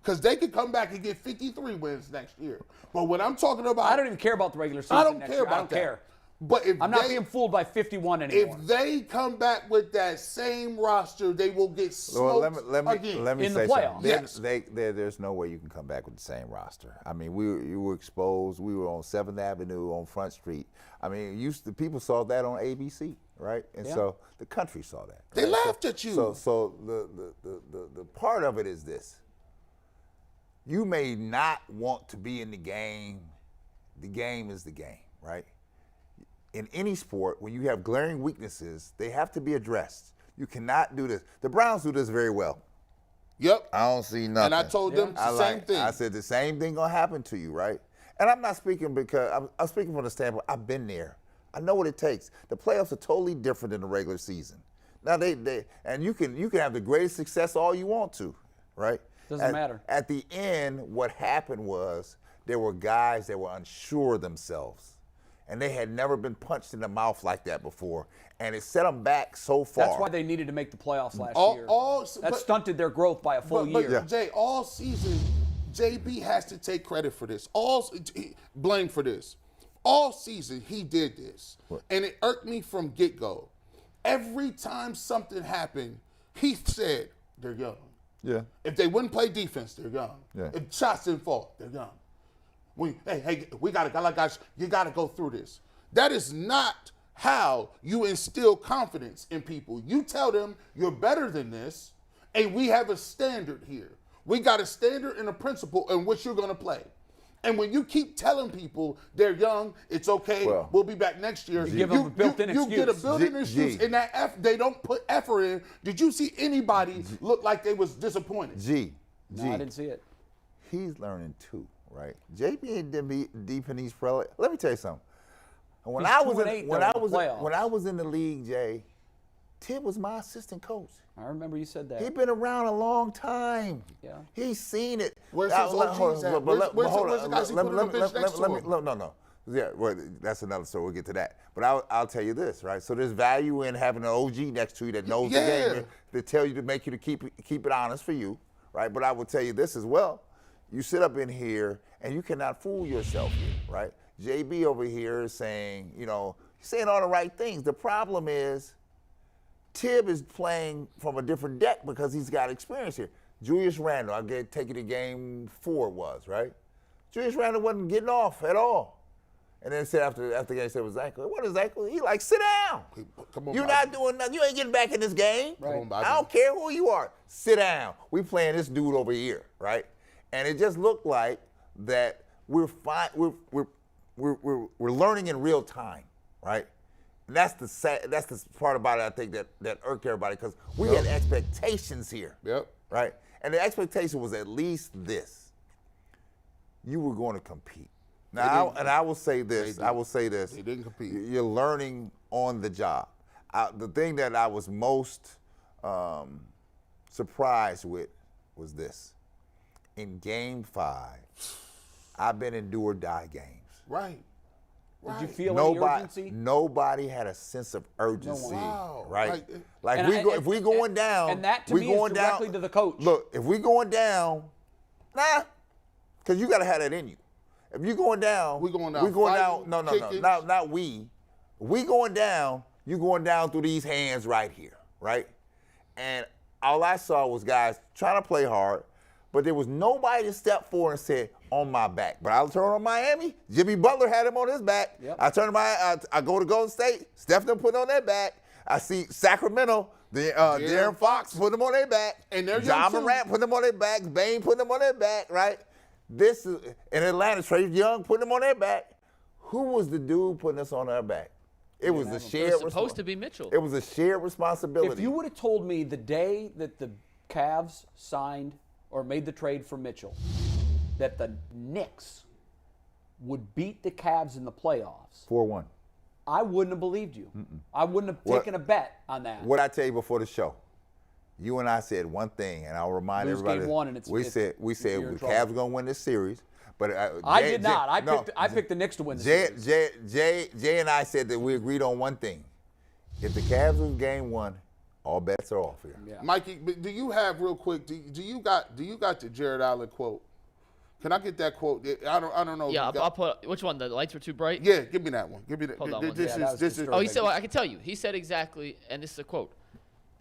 Because they could come back and get 53 wins next year. But when I'm talking about... I don't even care about the regular season. I don't care about that. Care. But if I'm not being fooled by 51 anymore. If they come back with that same roster, they will get smoked again. Let me in say the playoffs. something. Yes. There's no way you can come back with the same roster. I mean, you were exposed. We were on 7th Avenue on Front Street. I mean, people saw that on ABC, right? And so the country saw that. They laughed at you. So the part of it is this. You may not want to be in the game. The game is the game, right? In any sport, when you have glaring weaknesses, they have to be addressed. You cannot do this. The Browns do this very well. Yep. I don't see nothing. And I told them the same thing. I said the same thing gonna happen to you, right? And I'm not speaking because I'm speaking from the standpoint I've been there. I know what it takes. The playoffs are totally different than the regular season. Now and you can have the greatest success all you want to, right? Doesn't matter. At the end, what happened was there were guys that were unsure of themselves, and they had never been punched in the mouth like that before, and it set them back so far. That's why they needed to make the playoffs last year. That stunted their growth by a full year. But Jay, all season, JB has to take credit for this. Blame for this. All season, he did this, and it irked me from get-go. Every time something happened, he said, they're young. Yeah. If they wouldn't play defense, they're young. Yeah. If shots didn't fall, they're young. Hey, we got to, guys, you got to go through this. That is not how you instill confidence in people. You tell them you're better than this, and we have a standard here. We got a standard and a principle in which you're going to play. And when you keep telling people they're young, it's okay, we'll be back next year. You give them a built-in excuse. You get a built-in excuse, and they don't put effort in. Did you see anybody look like they was disappointed? No, I didn't see it. He's learning too, right? JB ain't be deep in these pro. Let me tell you something. When I was in the league, Jay, Tib was my assistant coach. I remember you said that. He's been around a long time. Yeah. He's seen it. Where's his OGs at? Where's the guys he put on the bench next to him? No. Yeah, well, that's another story. We'll get to that. But I'll tell you this, right? So there's value in having an OG next to you that knows the game, to tell you, to make you to keep it honest for you, right? But I will tell you this as well. You sit up in here and you cannot fool yourself here, right? JB over here is saying, he's saying all the right things. The problem is Tib is playing from a different deck because he's got experience here. Julius Randle, I'll take you to game 4 right? Julius Randle wasn't getting off at all. And then said after the game, said, "Zach, what is Zach?" He like, sit down. Come on, you're not doing nothing. You ain't getting back in this game. Right. Come on, I don't care who you are. Sit down. We playing this dude over here, right? And it just looked like that we're fine. We're learning in real time, right? And that's the part about it, I think, that irked everybody, because we had expectations here. Yep. Right? And the expectation was at least this. You were going to compete. Now, I will say this. They didn't compete. You're learning on the job. The thing that I was most surprised with was this. In Game 5, I've been in do-or-die games. Right. Did you feel any urgency? Nobody had a sense of urgency, Wow. right? If we going down, and that to me is directly to the coach. Look, if we going down, because you got to have that in you. If you going down, we going down. No, not we. We going down. You going down through these hands right here, right? And all I saw was guys trying to play hard, but there was nobody to step forward and say, on my back. But I'll turn on Miami. Jimmy Butler had him on his back. Yep. I turn to I go to Golden State. Stephen put on their back. I see Sacramento. De'Aaron Fox put them on their back. And they're John Morant put them on their back. Bain put them on their back, right? This is in Atlanta. Trae Young put them on their back. Who was the dude putting us on our back? It was a shared responsibility. Supposed to be Mitchell. It was a shared responsibility. If you would have told me the day that the Cavs signed or made the trade for Mitchell, that the Knicks would beat the Cavs in the playoffs, 4-1. I wouldn't have believed you. I wouldn't have taken a bet on that. What I tell you before the show, you and I said one thing, and I'll remind everybody. Game 1 and we said the Cavs are going to win this series, but I did not. I picked the Knicks to win the series. Jay and I said that we agreed on one thing: if the Cavs lose Game 1, all bets are off here. Yeah. Mikey, do you have real quick? Do you got the Jared Allen quote? Can I get that quote? I don't know. Yeah, I'll put. Which one? The lights were too bright. Yeah, give me that one. Give me that. Hold on. This is. Oh, he said. Well, I can tell you. He said exactly, and this is a quote.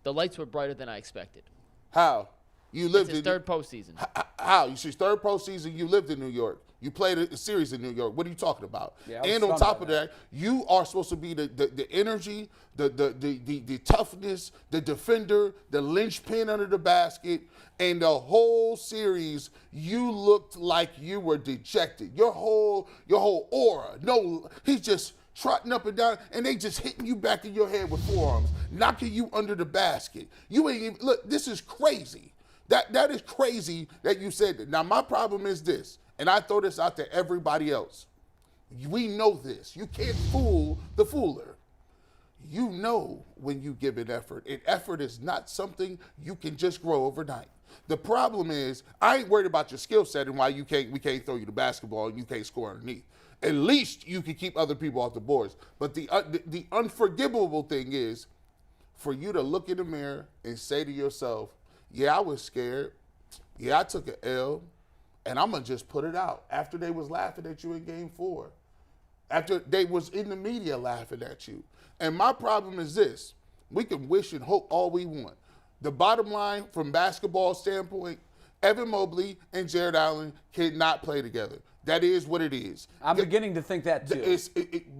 The lights were brighter than I expected. How? You lived in his third postseason. How? You see, third postseason. You lived in New York. You played a series in New York. What are you talking about? Yeah, and on top of that, you are supposed to be the energy, the toughness, the defender, the linchpin under the basket, and the whole series. You looked like you were dejected. Your whole aura. No, he's just trotting up and down, and they just hitting you back in your head with forearms, knocking you under the basket. You ain't even look. This is crazy. That is crazy that you said that. Now my problem is this. And I throw this out to everybody else. We know this. You can't fool the fooler. You know when you give an effort. And effort is not something you can just grow overnight. The problem is, I ain't worried about your skill set and why we can't throw you the basketball and you can't score underneath. At least you can keep other people off the boards. But the unforgivable thing is for you to look in the mirror and say to yourself, yeah, I was scared. Yeah, I took an L. And I'm going to just put it out after they was laughing at you in Game 4. After they was in the media laughing at you. And my problem is this. We can wish and hope all we want. The bottom line, from basketball standpoint, Evan Mobley and Jared Allen cannot play together. That is what it is. I'm beginning to think that too.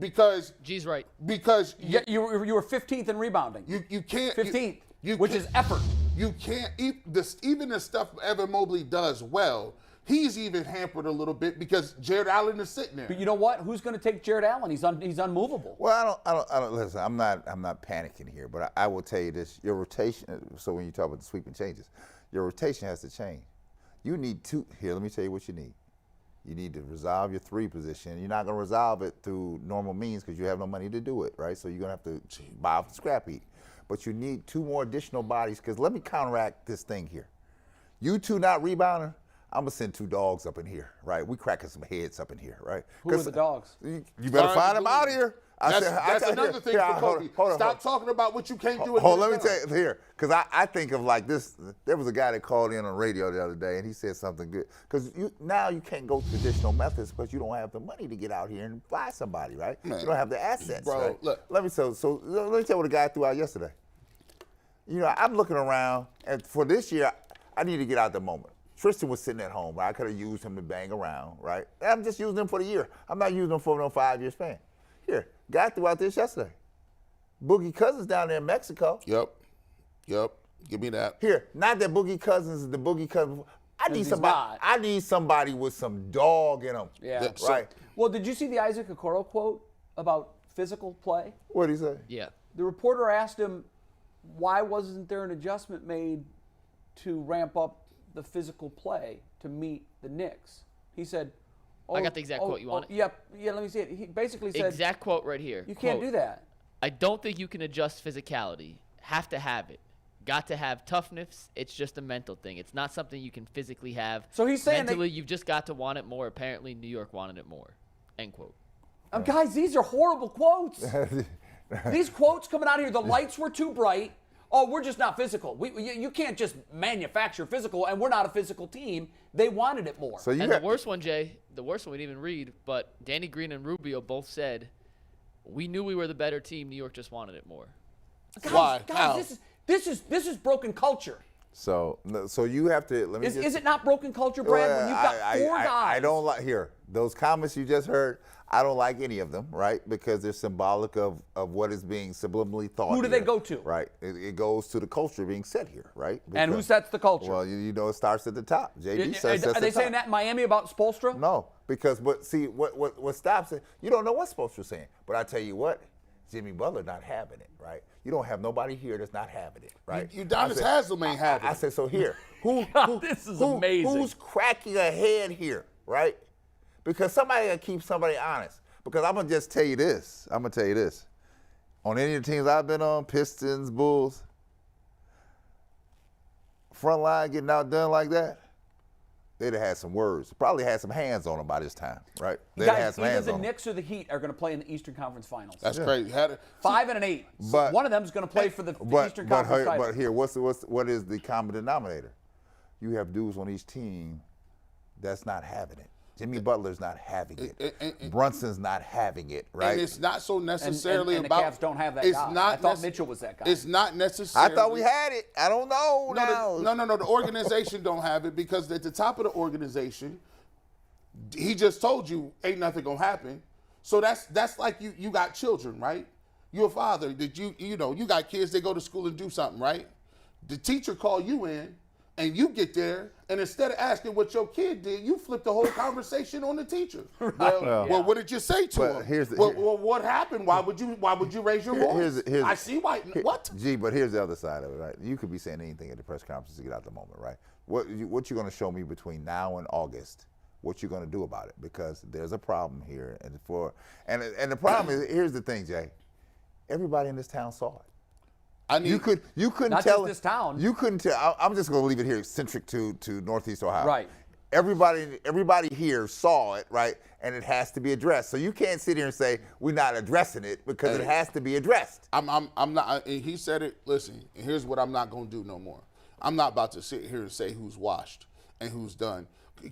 Because G's right. Because you were 15th in rebounding. You can't 15th, which is effort. You can't even the stuff Evan Mobley does well. He's even hampered a little bit because Jared Allen is sitting there. But you know what? Who's going to take Jared Allen? He's unmovable. Well, I don't listen. I'm not panicking here, but I will tell you this: your rotation. So when you talk about the sweeping changes, your rotation has to change. You need two. Here, let me tell you what you need. You need to resolve your three position. You're not going to resolve it through normal means because you have no money to do it, right? So you're going to have to buy off the scrap heap. But you need two more additional bodies because let me counteract this thing here. You two not rebounding, I'm going to send two dogs up in here, right? We cracking some heads up in here, right? Who are the dogs? You better find them out here. That's another thing for Kobe. Stop talking about what you can't do. Let me tell you here, because I think of like this. There was a guy that called in on radio the other day, and he said something good. Because now you can't go traditional methods because you don't have the money to get out here and buy somebody, right? Man, you don't have the assets, bro. Right? Look, let me tell you what a guy threw out yesterday. You know, I'm looking around, and for this year, I need to get out the moment. Tristan was sitting at home, right? I could have used him to bang around, right? I'm just using him for the year. I'm not using him for no 5-year span. Here, guy threw out this yesterday. Boogie Cousins down there in Mexico. Yep. Give me that. Here, not that Boogie Cousins is the Boogie Cousins. I need somebody with some dog in him. Yeah. Right. Well, did you see the Isaac Okoro quote about physical play? What did he say? Yeah. The reporter asked him, why wasn't there an adjustment made to ramp up the physical play to meet the Knicks? He said, I got the exact quote. You want it? Yeah, let me see it. He basically said, exact quote right here. You can't do that. I don't think you can adjust physicality. Have to have it. Got to have toughness. It's just a mental thing. It's not something you can physically have. So he's saying mentally, you've just got to want it more. Apparently, New York wanted it more. End quote. Guys, these are horrible quotes. These quotes coming out here, the lights were too bright. Oh, we're just not physical. You can't just manufacture physical, and we're not a physical team. They wanted it more. And the worst one, Jay, the worst one we didn't even read, but Danny Green and Rubio both said, we knew we were the better team. New York just wanted it more. Why? Guys, this is broken culture. So you have to Is it not broken culture, Brad? When you've got four guys. I don't like those comments you just heard. I don't like any of them, right? Because they're symbolic of what is being subliminally thought. Who do they go to? Right. It goes to the culture being set here, right? And who sets the culture? Well, you know, it starts at the top. JB sets Are they saying that in Miami about Spoelstra? No, because what stops it? You don't know what Spoelstra's saying. But I tell you what, Jimmy Butler not having it, right? You don't have nobody here that's not having it, right? Udonis Haslem ain't having it. I said, so here, this is amazing. Who's cracking a head here, right? Because somebody got to keep somebody honest. Because I'm going to just tell you this. On any of the teams I've been on, Pistons, Bulls, front line getting outdone like that, they'd have had some words. Probably had some hands on them by this time, right? They'd have had some hands either on the Knicks or the Heat are going to play in the Eastern Conference Finals. That's crazy. 5 and 8. But one of them is going to play for the Eastern Conference title. But here, what is the common denominator? You have dudes on each team that's not having it. Jimmy Butler's not having it. Brunson's not having it, right? And it's not so necessarily and about. The Cavs don't have that it's guy. Not I thought Mitchell was that guy. It's not necessarily. I thought we had it. I don't know now. No. The organization don't have it because at the top of the organization, he just told you ain't nothing gonna happen. So that's like you got children, right? You're a father. That you got kids. They go to school and do something, right? The teacher call you in. And you get there, and instead of asking what your kid did, you flip the whole conversation on the teacher. Well, what did you say to him? What happened? Why would you raise your voice? I see why. What? Gee, but here's the other side of it, right? You could be saying anything at the press conference to get out the moment, right? What you going to show me between now and August? What you going to do about it? Because there's a problem here, and the problem is, here's the thing, Jay. Everybody in this town saw it. You couldn't not tell just this town. You couldn't tell. I'm just going to leave it here, centric to Northeast Ohio. Right. Everybody here saw it, right, and it has to be addressed. So you can't sit here and say we're not addressing it because it has to be addressed. I'm not. And he said it. Listen, here's what I'm not going to do no more. I'm not about to sit here and say who's washed and who's done.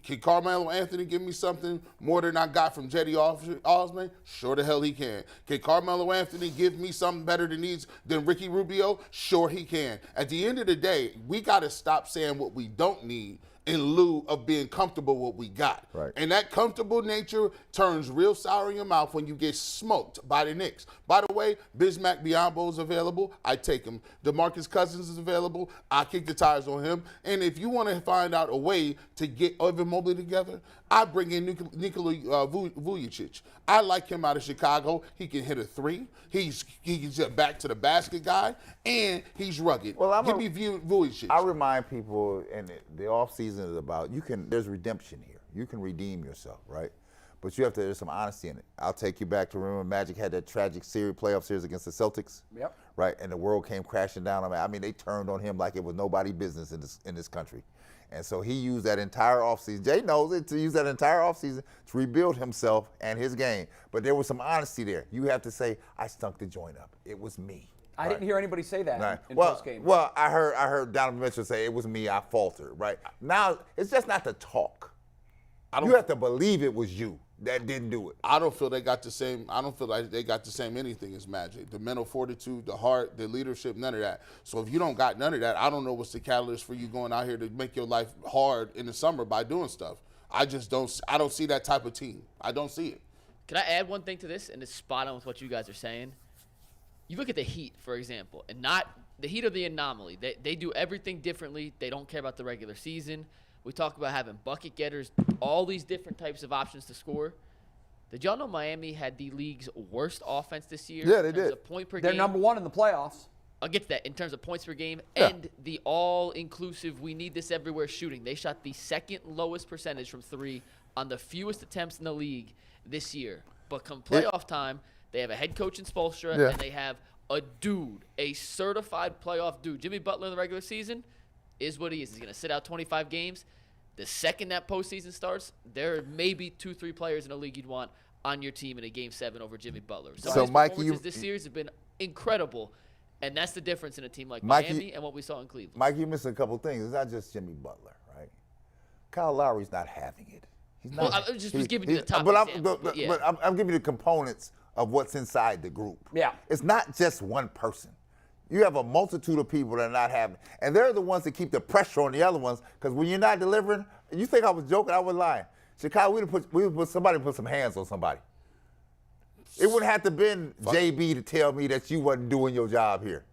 Can Carmelo Anthony give me something more than I got from Jetty Osman? Sure the hell he can. Can Carmelo Anthony give me something better than Ricky Rubio? Sure he can. At the end of the day, we got to stop saying what we don't need in lieu of being comfortable with what we got. Right. And that comfortable nature turns real sour in your mouth when you get smoked by the Knicks. By the way, Bismack Biyombo is available. I take him. DeMarcus Cousins is available. I kick the tires on him. And if you want to find out a way to get Evan Mobley together, I bring in Nikola Vucevic. I like him out of Chicago. He can hit a three. He's a back to the basket guy, and he's rugged. Well, Give me Vucevic. I remind people, and the offseason is about, there's redemption here. You can redeem yourself, right? But there's some honesty in it. I'll take you back to remember Magic had that tragic playoff series against the Celtics. Yep. Right, and the world came crashing down on him. I mean, they turned on him like it was nobody's business in this country. And so he used that entire offseason. Jay knows it, to use that entire offseason to rebuild himself and his game. But there was some honesty there. You have to say, I stunk the joint up. It was me. I didn't hear anybody say that in well, postgame. Well, I heard Donovan Mitchell say it was me. I faltered. Right now, it's just not the talk. You have to believe it was you that didn't do it. I don't feel they got the same. I don't feel like they got the same anything as Magic. The mental fortitude, the heart, the leadership, none of that. So if you don't got none of that, I don't know what's the catalyst for you going out here to make your life hard in the summer by doing stuff. I don't see that type of team. I don't see it. Can I add one thing to this? And it's spot on with what you guys are saying. You look at the Heat, for example, and not the Heat of the anomaly. They do everything differently. They don't care about the regular season. We talk about having bucket getters, all these different types of options to score. Did y'all know Miami had the league's worst offense this year? Yeah, they in terms did. of point per They're game? number one in the playoffs. I'll get to that in terms of points per game Yeah. and the all-inclusive we need this everywhere shooting. They shot the second lowest percentage from three on the fewest attempts in the league this year. But come playoff time, they have a head coach in Spoelstra, and they have a dude, a certified playoff dude. Jimmy Butler in the regular season is what he is. He's going to sit out 25 games. The second that postseason starts, there are maybe 2-3 players in the league you'd want on your team in a Game 7 over Jimmy Butler. So his performances this series have been incredible, and that's the difference in a team like Miami and what we saw in Cleveland. Mike, you're missing a couple things. It's not just Jimmy Butler, right? Kyle Lowry's not having it. He's not. Well, I just was giving you the top example. example. I'm giving you the components of what's inside the group. Yeah. It's not just one person. You have a multitude of people that are not having it. And they're the ones that keep the pressure on the other ones, because when you're not delivering, you think I was joking, I was lying. Chicago, we would put some hands on somebody. It wouldn't have to been JB to tell me that you wasn't doing your job here.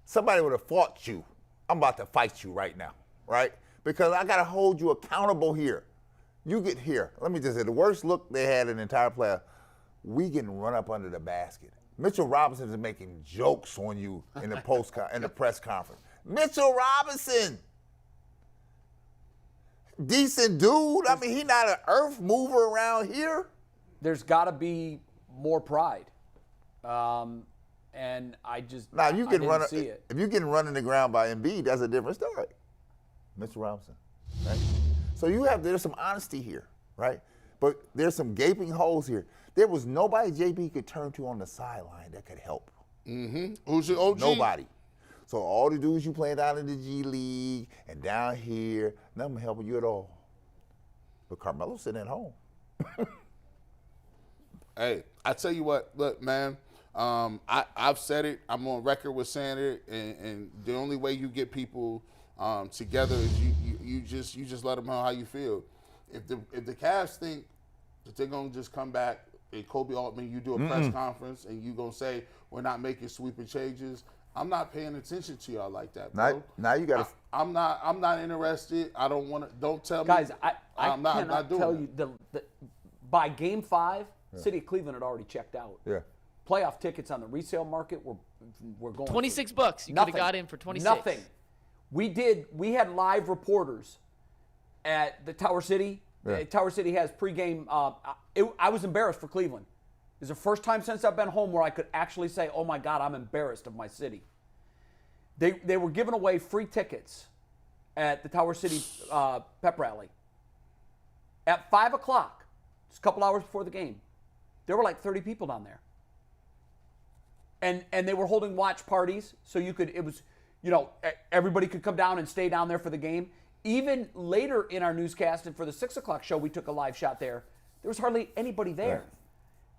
Somebody would have fought you. I'm about to fight you right now, right? Because I got to hold you accountable here. You get here. Let me just say, the worst look they had in the entire playoff, we getting run up under the basket. Mitchell Robinson is making jokes on you in the press conference. Mitchell Robinson, decent dude. I mean, he's not an earth mover around here. There's got to be more pride, and I just Now you can run. see it. If you're getting run in the ground by Embiid, that's a different story. Mitchell Robinson, right? So there's some honesty here, right? But there's some gaping holes here. There was nobody JB could turn to on the sideline that could help. Mm-hmm. Who's your OG? Nobody. So all the dudes you playing down in the G League and down here, none of them helping you at all. But Carmelo's sitting at home. Hey, I tell you what, look, man, I've said it. I'm on record with saying it, and the only way you get people together is you just let them know how you feel. If the Cavs think that they're gonna just come back and Kobe Altman, you do a press conference and you gonna say we're not making sweeping changes, I'm not paying attention to y'all like that, bro. Now you got to. I'm not interested. I don't want to. Don't tell me. Guys, I not doing tell it. you by Game 5, City of Cleveland had already checked out. Yeah. Playoff tickets on the resale market were going $26. You could have got in for 26. Nothing. We had live reporters at the Tower City. Yeah. Tower City has pregame. I was embarrassed for Cleveland. It's the first time since I've been home where I could actually say, "Oh my God, I'm embarrassed of my city." They were giving away free tickets at the Tower City pep rally at 5 o'clock, just a couple hours before the game. There were like 30 people down there, and they were holding watch parties, so you could. It was, everybody could come down and stay down there for the game. even later in our newscast and for the 6 o'clock show, we took a live shot there. There was hardly anybody there.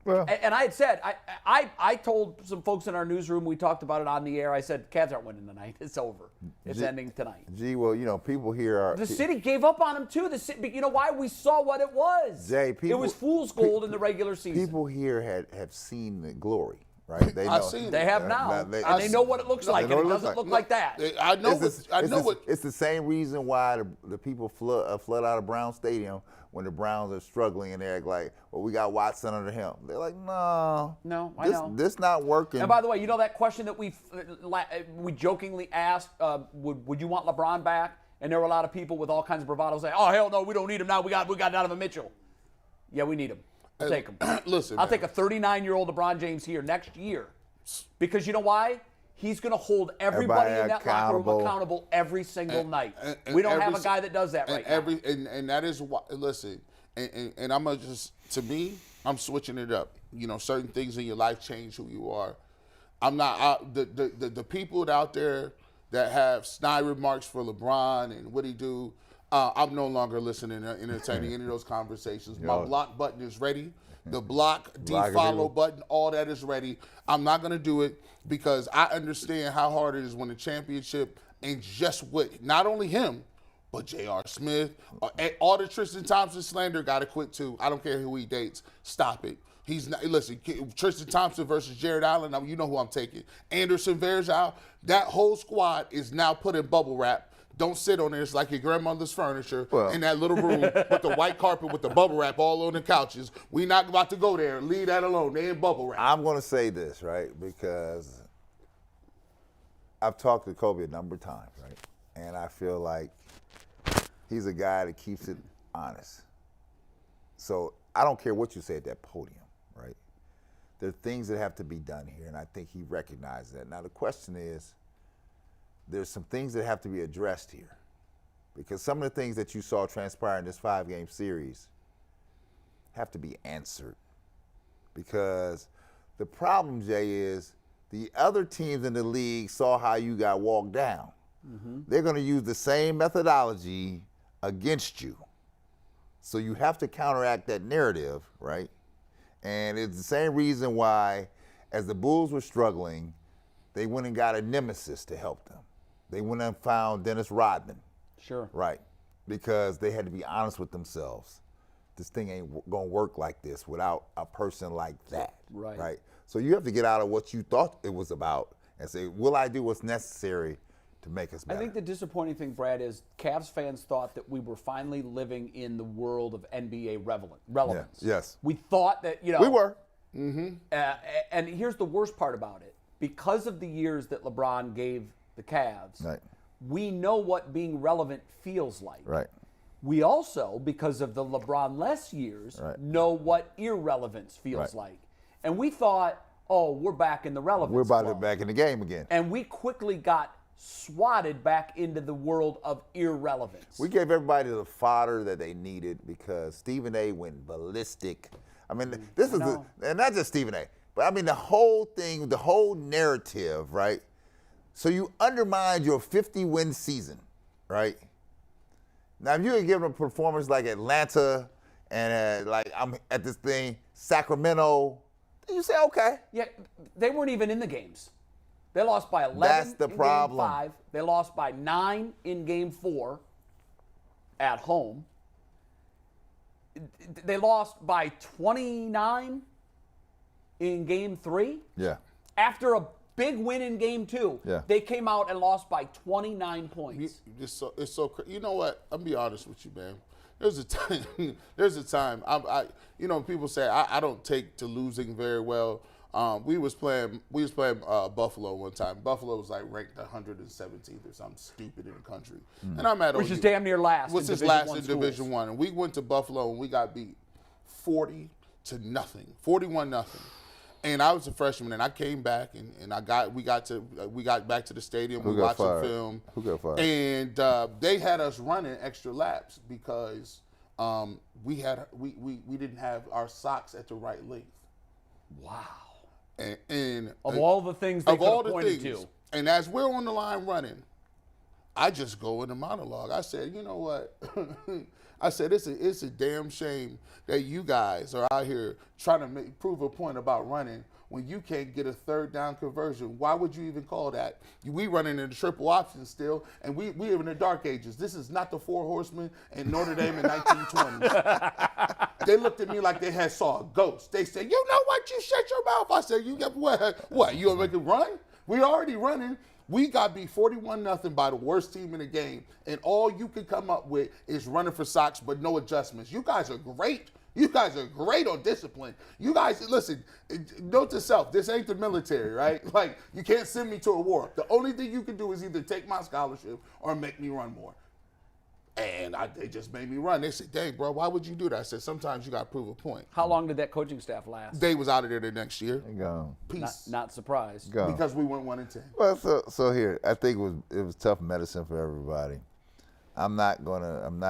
Well, And I had said, I told some folks in our newsroom, we talked about it on the air. I said, Cavs aren't winning tonight. It's over. It's ending tonight. Well, people here are. The city gave up on them too. You know why? We saw what it was. Jay, it was fool's gold in the regular season. People here have seen the glory, right? They know. I've seen it. They have now, and they know what it looks like, and it doesn't look like that. I know. It's the same reason why the people flood out of Brown Stadium when the Browns are struggling and they're like, well, we got Watson under him. They're like, no, I know. This not working. And by the way, you know that question that we jokingly asked, would you want LeBron back? And there were a lot of people with all kinds of bravado saying, oh, hell no, we don't need him now. We got Donovan Mitchell. Yeah, we need him. I'll take him. Listen, I'll take a 39-year-old LeBron James here next year. Because you know why? He's going to hold everybody in that locker room accountable every single night. We don't have a guy that does that right now. And that is why, listen, and I'm going to just, to me, I'm switching it up. Certain things in your life change who you are. I'm not, the people out there that have snide remarks for LeBron and what he do, I'm no longer listening and entertaining any of those conversations. My block button is ready. The block, follow button, all that is ready. I'm not going to do it because I understand how hard it is when the championship and just what, not only him, but J.R. Smith, all the Tristan Thompson slander got to quit too. I don't care who he dates. Stop it. He's not, listen, Tristan Thompson versus Jared Allen, you know who I'm taking. Anderson Varejao, that whole squad is now put in bubble wrap. Don't sit on it. It's like your grandmother's furniture in that little room with the white carpet with the bubble wrap all on the couches. We not about to go there. Leave that alone. They in bubble wrap. I'm going to say this, right, because I've talked to Kobe a number of times, right, and I feel like he's a guy that keeps it honest. So I don't care what you say at that podium, right? There are things that have to be done here, and I think he recognizes that. Now the question is, there's some things that have to be addressed here because some of the things that you saw transpire in this 5-game series have to be answered because the problem, Jay, is the other teams in the league saw how you got walked down. Mm-hmm. They're going to use the same methodology against you. So you have to counteract that narrative, right? And it's the same reason why, as the Bulls were struggling, they went and got a nemesis to help them. They went and found Dennis Rodman. Sure. Right. Because they had to be honest with themselves. This thing ain't going to work like this without a person like that. Right. Right. So you have to get out of what you thought it was about and say, will I do what's necessary to make us better? I think the disappointing thing, Brad, is Cavs fans thought that we were finally living in the world of NBA relevance. Yeah. Yes. We thought that, we were. Mm-hmm. And here's the worst part about it. Because of the years that LeBron gave the Cavs, right, we know what being relevant feels like. Right. We also, because of the LeBron-less years, know what irrelevance feels like. And we thought, oh, we're back in the relevance We're about to club. back in the game again. And we quickly got swatted back into the world of irrelevance. We gave everybody the fodder that they needed because Stephen A. went ballistic. I mean, this is and not just Stephen A., but I mean the whole thing, the whole narrative, right? So you undermined your 50-win season, right? Now, if you had given a performance like Atlanta and like I'm at this thing, Sacramento, then you say, okay. Yeah, they weren't even in the games. They lost by 11 That's the in problem. Game 5. They lost by 9 in Game 4 at home. They lost by 29 in Game 3. Yeah. After a big win in Game 2, they came out and lost by 29 points. It's so crazy. You know what? I'm gonna be honest with you, man. There's a time. People say I don't take to losing very well. We was playing Buffalo one time. Buffalo was like ranked 117th or something stupid in the country, and I'm at which is damn near last. Which is last in Division I, and we went to Buffalo and we got beat 40-0, 41-0. And I was a freshman, and I came back, and we got back to the stadium. We watched the film. Who got fired? And they had us running extra laps because we didn't have our socks at the right length. Wow. And of all the things they could have pointed to. And as we're on the line running, I just go in a monologue. I said, you know what? I said, it's a damn shame that you guys are out here trying to prove a point about running when you can't get a third down conversion. Why would you even call that? We running in the triple option still, and we in the dark ages. This is not the Four Horsemen in Notre Dame in 1920s. They looked at me like they had saw a ghost. They said, you know what? You shut your mouth. I said, you got what? You gonna make it run? We already running. We got beat 41-0 by the worst team in the game, and all you can come up with is running for socks, but no adjustments. You guys are great. You guys are great on discipline. You guys, listen, note to self, this ain't the military, right? Like, you can't send me to a war. The only thing you can do is either take my scholarship or make me run more. And they just made me run. They said, dang, bro, why would you do that? I said, sometimes you got to prove a point. How long did that coaching staff last? They was out of there the next year. Go. Peace. Not surprised. Go. Because we went 1-10. Well, so here, I think it was tough medicine for everybody. I'm not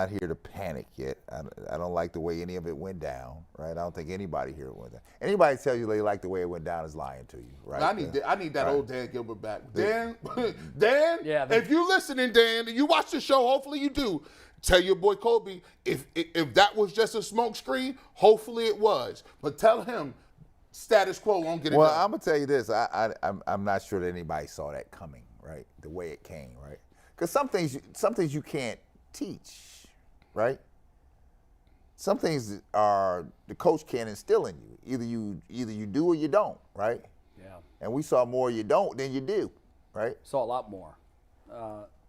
here to panic yet. I don't like the way any of it went down, right? I don't think anybody here went down. Anybody tell you they like the way it went down is lying to you, right? I need that old Dan Gilbert back. Dan, Yeah, if you listening, Dan, and you watch the show, hopefully you do. Tell your boy Kobe, if that was just a smoke screen, hopefully it was. But tell him status quo won't get it Well, done. I'm gonna tell you this. I'm not sure that anybody saw that coming, right? The way it came, right? Because some things you can't teach, right? Some things are the coach can't instill in you. Either you do or you don't, right? Yeah. And we saw more you don't than you do, right? Saw a lot more.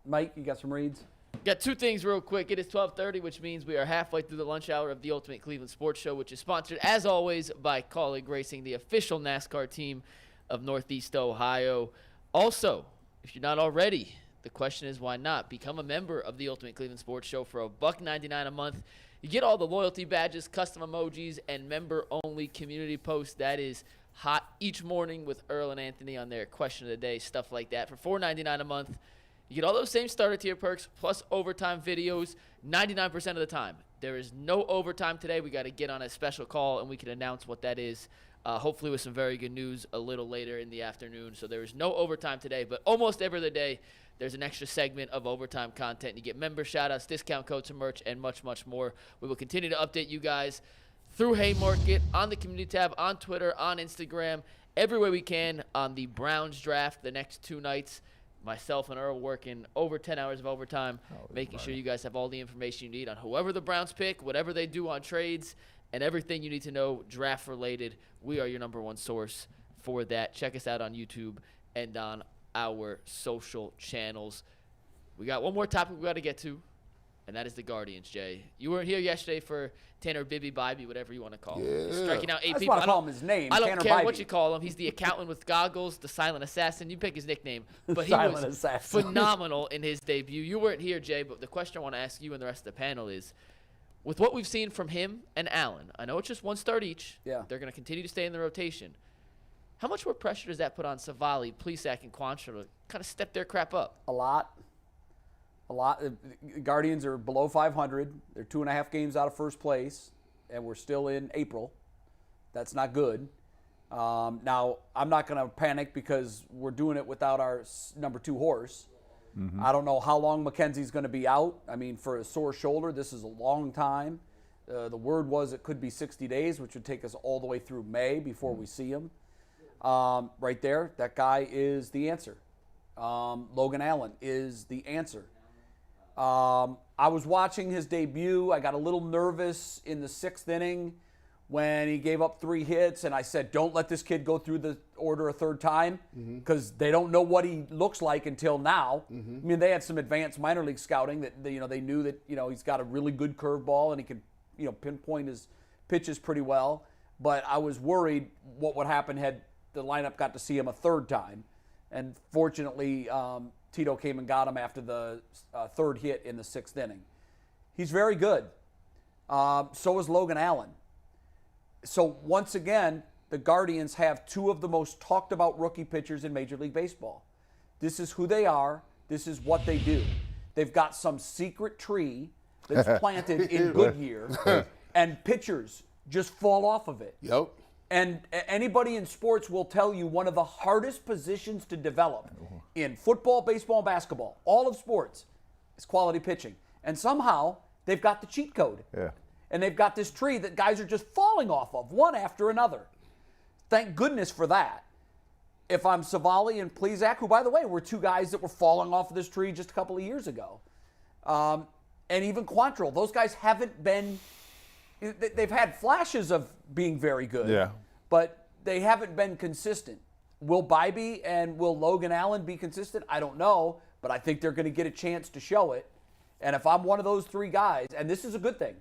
Mike, you got some reads? Got two things real quick. It is 12:30, which means we are halfway through the lunch hour of the Ultimate Cleveland Sports Show, which is sponsored, as always, by Colleague Racing, the official NASCAR team of Northeast Ohio. Also, if you're not already, the question is why not? Become a member of the Ultimate Cleveland Sports Show for $1.99 a month. You get all the loyalty badges, custom emojis, and member-only community posts. That is hot each morning with Earl and Anthony on their question of the day, stuff like that. For $4.99 a month, you get all those same starter tier perks plus overtime videos 99% of the time. There is no overtime today. We got to get on a special call, and we can announce what that is, hopefully with some very good news a little later in the afternoon. So there is no overtime today, but almost every other day there's an extra segment of overtime content. You get member shout-outs, discount codes and merch, and much, much more. We will continue to update you guys through Haymarket, on the community tab, on Twitter, on Instagram, every way we can on the Browns draft the next 2 nights. Myself and Earl working over 10 hours of overtime, making sure you guys have all the information you need on whoever the Browns pick, whatever they do on trades, and everything you need to know draft-related. We are your number one source for that. Check us out on YouTube and on our social channels. We got one more topic we got to get to, and that is the Guardians, Jay. You weren't here yesterday for Tanner Bibee, whatever you want to call him. He's striking out 8 I just people. want to call him his name. I don't Tanner care Bibee. what you call him. He's the accountant with goggles, the silent assassin. You pick his nickname. But he Silent was assassin. phenomenal in his debut. You weren't here, Jay, but the question I want to ask you and the rest of the panel is, with what we've seen from him and Allen, I know it's just 1 start each. Yeah. They're going to continue to stay in the rotation. How much more pressure does that put on Civale, Plesac, and Quantrill to kind of step their crap up? A lot. Guardians are below 500. They're 2.5 games out of first place, and we're still in April. That's not good. Now, I'm not going to panic because we're doing it without our number 2 horse. Mm-hmm. I don't know how long McKenzie's going to be out. I mean, for a sore shoulder, this is a long time. The word was it could be 60 days, which would take us all the way through May before we see him. Right there, that guy is the answer. Logan Allen is the answer. I was watching his debut. I got a little nervous in the 6th inning when he gave up 3 hits, and I said, don't let this kid go through the order a 3rd time because they don't know what he looks like until now. I mean, they had some advanced minor league scouting that they knew that he's got a really good curveball and he can pinpoint his pitches pretty well. But I was worried what would happen had the lineup got to see him a 3rd time, and fortunately, Tito came and got him after the 3rd hit in the 6th inning. He's very good. So is Logan Allen. So once again, the Guardians have 2 of the most talked about rookie pitchers in Major League Baseball. This is who they are. This is what they do. They've got some secret tree that's planted in Goodyear, and pitchers just fall off of it. Yep. And anybody in sports will tell you one of the hardest positions to develop in football, baseball, and basketball, all of sports, is quality pitching. And somehow they've got the cheat code. Yeah. And they've got this tree that guys are just falling off of, one after another. Thank goodness for that. If I'm Civale and Plesac, who, by the way, were two guys that were falling off of this tree just a couple of years ago, and even Quantrill, those guys haven't been – they've had flashes of being very good, but they haven't been consistent. Will Bibee and will Logan Allen be consistent? I don't know, but I think they're going to get a chance to show it. And if I'm one of those three guys, and this is a good thing,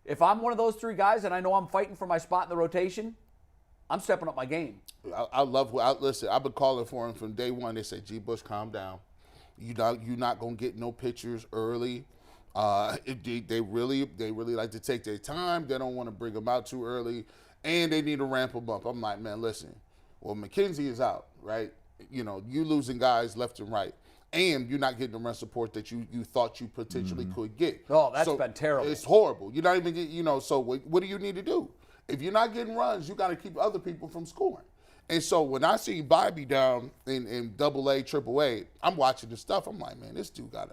if I'm one of those three guys and I know I'm fighting for my spot in the rotation, I'm stepping up my game. Listen, I've been calling for him from day one. They say, G. Bush, calm down. You're not going to get no pictures early. They really like to take their time. They don't want to bring them out too early, and they need to ramp them up. I'm like, man, listen. Well, McKenzie is out, right? You losing guys left and right. And you're not getting the run support that you thought you potentially could get. Oh, that's been terrible. It's horrible. You're not even getting, so what do you need to do? If you're not getting runs, you got to keep other people from scoring. And so when I see Bibee down in AA, AAA, I'm watching this stuff. I'm like, man, this dude got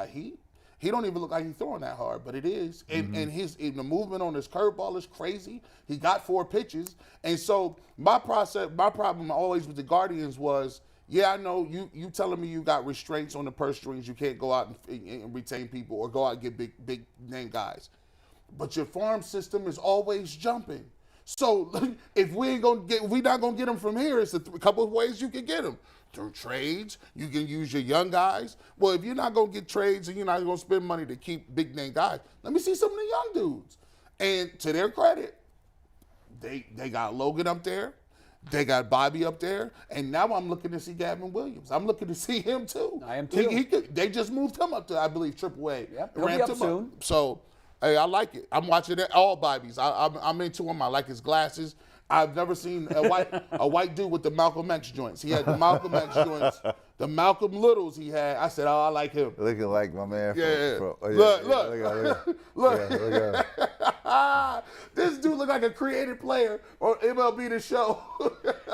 heat. He don't even look like he's throwing that hard, but it is. And the movement on his curveball is crazy. He got 4 pitches. And so my problem always with the Guardians was, yeah, I know you telling me you got restraints on the purse strings. You can't go out and retain people or go out and get big name guys. But your farm system is always jumping. So if we're not gonna get them from here, it's a couple of ways you can get them. Through trades, you can use your young guys. Well, if you're not gonna get trades and you're not gonna spend money to keep big name guys, let me see some of the young dudes. And to their credit, they got Logan up there. They got Bibee up there, and now I'm looking to see Gavin Williams. I'm looking to see him too. I am too. They just moved him up to, I believe, AAA. Yep, he'll be up soon. So, hey, I like it. I'm watching all Bibees. I'm into him. I like his glasses. I've never seen a white dude with the Malcolm X joints. He had the Malcolm X joints, the Malcolm Littles he had. I said, oh, I like him. Looking like my man. Look. This dude look like a creative player on MLB The Show.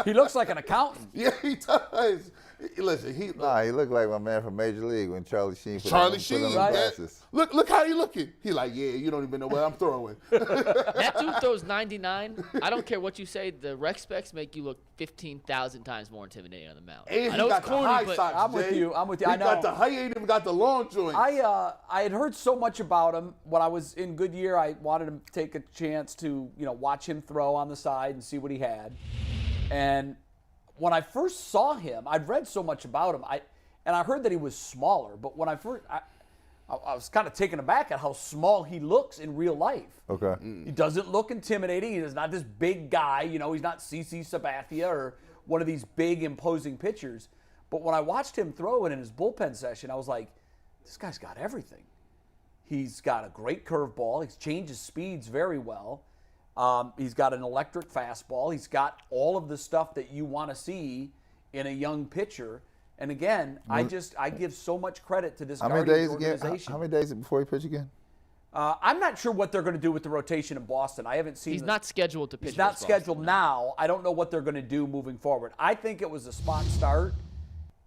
He looks like an accountant. Yeah, he does. Listen, he looked like my man from Major League when Charlie Sheen put on glasses. Look how he looking. He like, yeah, you don't even know what I'm throwing. That dude throws 99. I don't care what you say. The rec specs make you look 15,000 times more intimidating on the mound. And I know it's corny, but I'm with you. He ain't even got the long joints. I had heard so much about him when I was in Goodyear. I wanted to take a chance to watch him throw on the side and see what he had. And when I first saw him, I'd read so much about him. I heard that he was smaller, but when I was kind of taken aback at how small he looks in real life. Okay. He doesn't look intimidating. He's not this big guy. He's not CC Sabathia or one of these big, imposing pitchers. But when I watched him throw it in his bullpen session, I was like, this guy's got everything. He's got a great curveball. He changes speeds very well. He's got an electric fastball. He's got all of the stuff that you want to see in a young pitcher. And again, I give so much credit to this Guardians organization. How many days before he pitch again? I'm not sure what they're going to do with the rotation in Boston. I haven't seen. He's not scheduled to pitch. He's not scheduled now. I don't know what they're going to do moving forward. I think it was a spot start,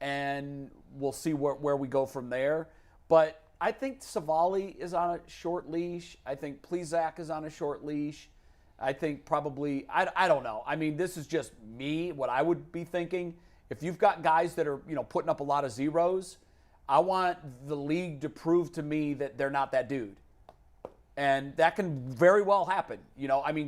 and we'll see where we go from there. But I think Civale is on a short leash. I think Plesac is on a short leash. I think probably, I don't know. I mean, this is just me, what I would be thinking. If you've got guys that are, putting up a lot of zeros, I want the league to prove to me that they're not that dude. And that can very well happen.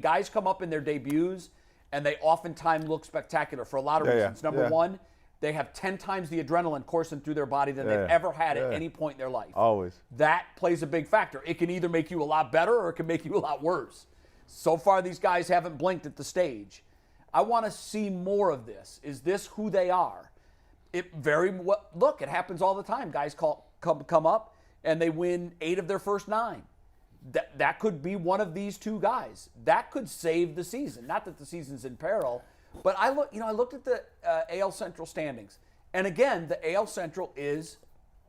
Guys come up in their debuts, and they oftentimes look spectacular for a lot of reasons. Number one, they have 10 times the adrenaline coursing through their body than they've ever had at any point in their life. Always. That plays a big factor. It can either make you a lot better or it can make you a lot worse. So far, these guys haven't blinked at the stage. I want to see more of this. Is this who they are? It happens all the time. Guys come up and they win 8 of their first 9. That could be one of these 2 guys. That could save the season. Not that the season's in peril, but I looked at the AL Central standings, and again, the AL Central is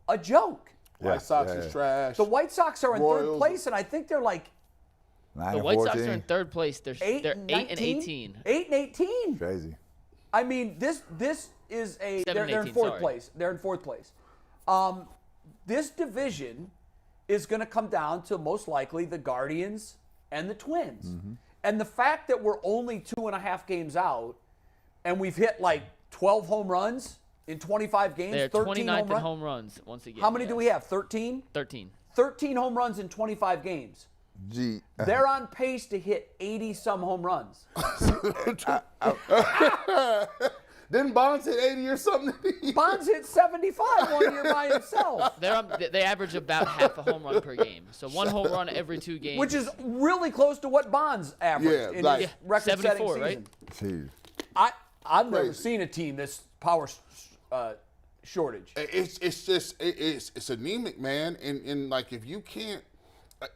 a joke. White Sox is trash. The White Sox are in third place, and I think they're like. The White Sox are in third place. They're 8 and 18. 8 and 18. Crazy. I mean, this is a. 7 and They're in 18, fourth sorry. place. They're in fourth place. This division is going to come down to most likely the Guardians and the Twins. Mm-hmm. And the fact that we're only 2.5 games out, and we've hit like 12 home runs in 25 games. They're 13 29th home in runs. home runs once again. How many do we have? 13. 13. 13 home runs in 25 games. Gee. They're on pace to hit 80-some home runs. Didn't Bonds hit 80 or something? Bonds hit 75 one year by himself, They average about half a home run per game. So 1 home run every 2 games. which is really close to what Bonds averaged in like- his record-setting 74, season. right? Jeez. I've never Crazy. seen a team this power shortage. It's anemic, man. And like if you can't,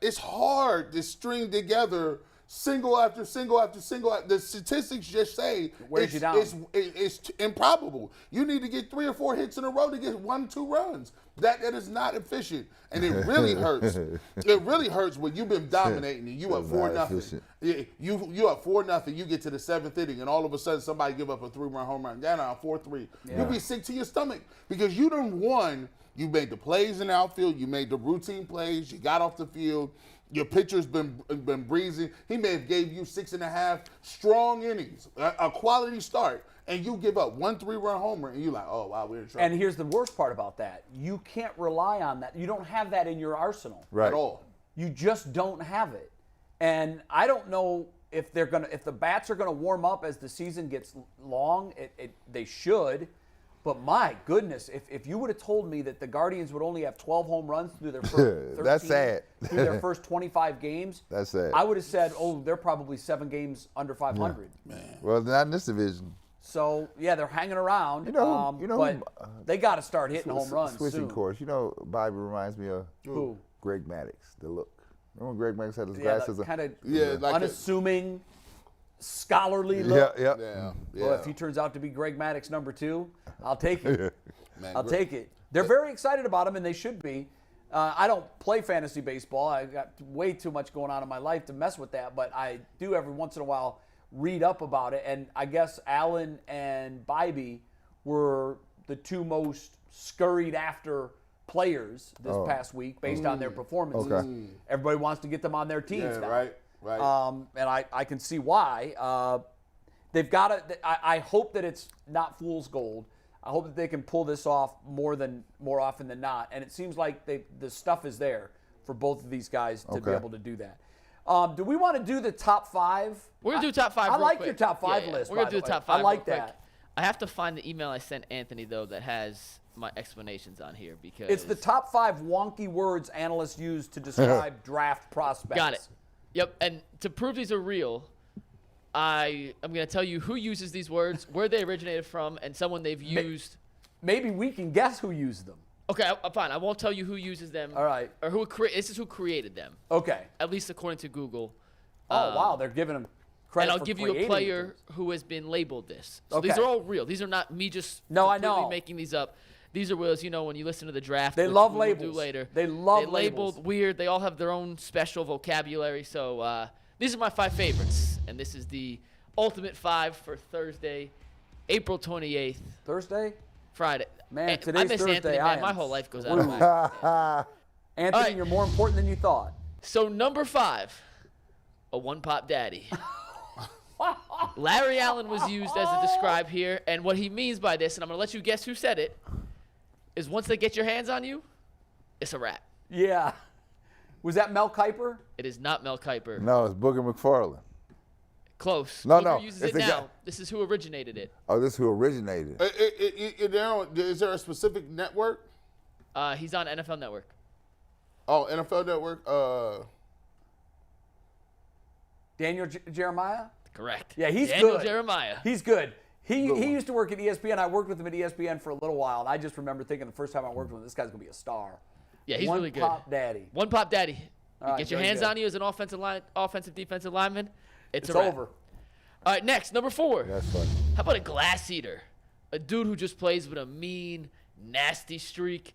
it's hard to string together single after single after single. The statistics just say wears you down. It's improbable. You need to get 3 or 4 hits in a row to get 1 or 2 runs. That is not efficient, and it really hurts. It really hurts when you've been dominating and you up That's not 4-0. You up 4-0. You get to the 7th inning, and all of a sudden somebody give up a 3-run home run. Down 4-3. You'll be sick to your stomach because you done won. You made the plays in the outfield. You made the routine plays. You got off the field. Your pitcher's been breezing. He may have gave you 6.5 strong innings, a quality start, and you give up 1 3-run homer, and you're like, oh, wow, we're in trouble. And here's the worst part about that. You can't rely on that. You don't have that in your arsenal. Right. At all. You just don't have it. And I don't know if the bats are gonna warm up as the season gets long. They should. But my goodness, if you would have told me that the Guardians would only have 12 home runs through their first 13, That's sad. through their first 25 games, That's sad. I would have said, oh, they're probably 7 games under 500. Well, not in this division. So yeah, they're hanging around. But they got to start hitting home runs Switching soon. course. Bobby reminds me of Who? Greg Maddux, the look. Remember when Greg Maddux had his Yeah, glasses that on? kind of like unassuming, scholarly look. Yeah. Well, if he turns out to be Greg Maddux number 2, I'll take it. Man, I'll take it. They're very excited about him, and they should be. I don't play fantasy baseball. I got way too much going on in my life to mess with that, but I do every once in a while read up about it. And I guess Allen and Bibee were the 2 most scurried after players this past week based on their performances. Okay. Everybody wants to get them on their teams Yeah, now. right. And I can see why. They've got to. I hope that it's not fool's gold. I hope that they can pull this off more often than not. And it seems like the stuff is there for both of these guys to be Okay. able to do that. Do we want to do the top 5? We're going to do top 5 I real like quick. your top 5 Yeah, list. We're going by to do the the top way. 5 I like real quick. that. I have to find the email I sent Anthony, though, that has my explanations on here because It's the top 5 wonky words analysts use to describe draft prospects. Got it. Yep. And to prove these are real, I'm going to tell you who uses these words, where they originated from, and someone they've used. Maybe we can guess who used them. Okay, fine. I won't tell you who uses them. All right. Or this is who created them, Okay. at least according to Google. Oh, wow. They're giving them credit And I'll for give you a creating player things. who has been labeled this. So these Okay. are all real. These are not me just No, I completely know. making these up. These are wills, when you listen to the draft. They which love we will labels. Do later. They love They labeled labels. weird. They all have their own special vocabulary. So these are my 5 favorites. And this is the ultimate 5 for Thursday, April 28th. Thursday? Friday. Man, I today's miss Thursday. Anthony, I man. My am whole life goes out of whack. Anthony, right. you're more important than you thought. So number 5, a one-pop daddy. Larry Allen was used as a describe here, and what he means by this, and I'm going to let you guess who said it, is once they get your hands on you, it's a wrap. Yeah. Was that Mel Kiper? It is not Mel Kiper. No, it's Booger McFarland. Close. No, Booger no, uses it's it the now. guy. This is who originated it. Oh, this is who originated. Is there a specific network? He's on NFL Network. Oh, NFL Network. Daniel Jeremiah? Correct. Yeah, he's Daniel good. Jeremiah. He's good. He used to work at ESPN. I worked with him at ESPN for a little while, and I just remember thinking the first time I worked with him, this guy's going to be a star. Yeah, he's really good. One pop daddy. One pop daddy. All right, get your very hands good. on you as an offensive defensive lineman. It's a wrap. over. All right, next, number 4. That's funny. How about a glass eater? A dude who just plays with a mean, nasty streak.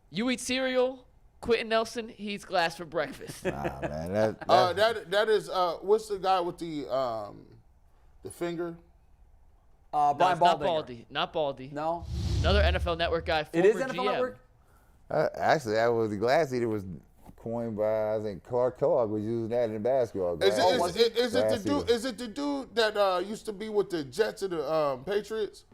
You eat cereal, Quentin Nelson, he eats glass for breakfast. Nah, man. That is what's the guy with the finger? Brian No, it's Baldinger. Not Baldy. No? Another NFL Network guy. It is former NFL GM. Network? Actually, that was the glass eater was coined by, I think Clark Kellogg was using that in basketball. Is Glass it the dude that used to be with the Jets and the Patriots?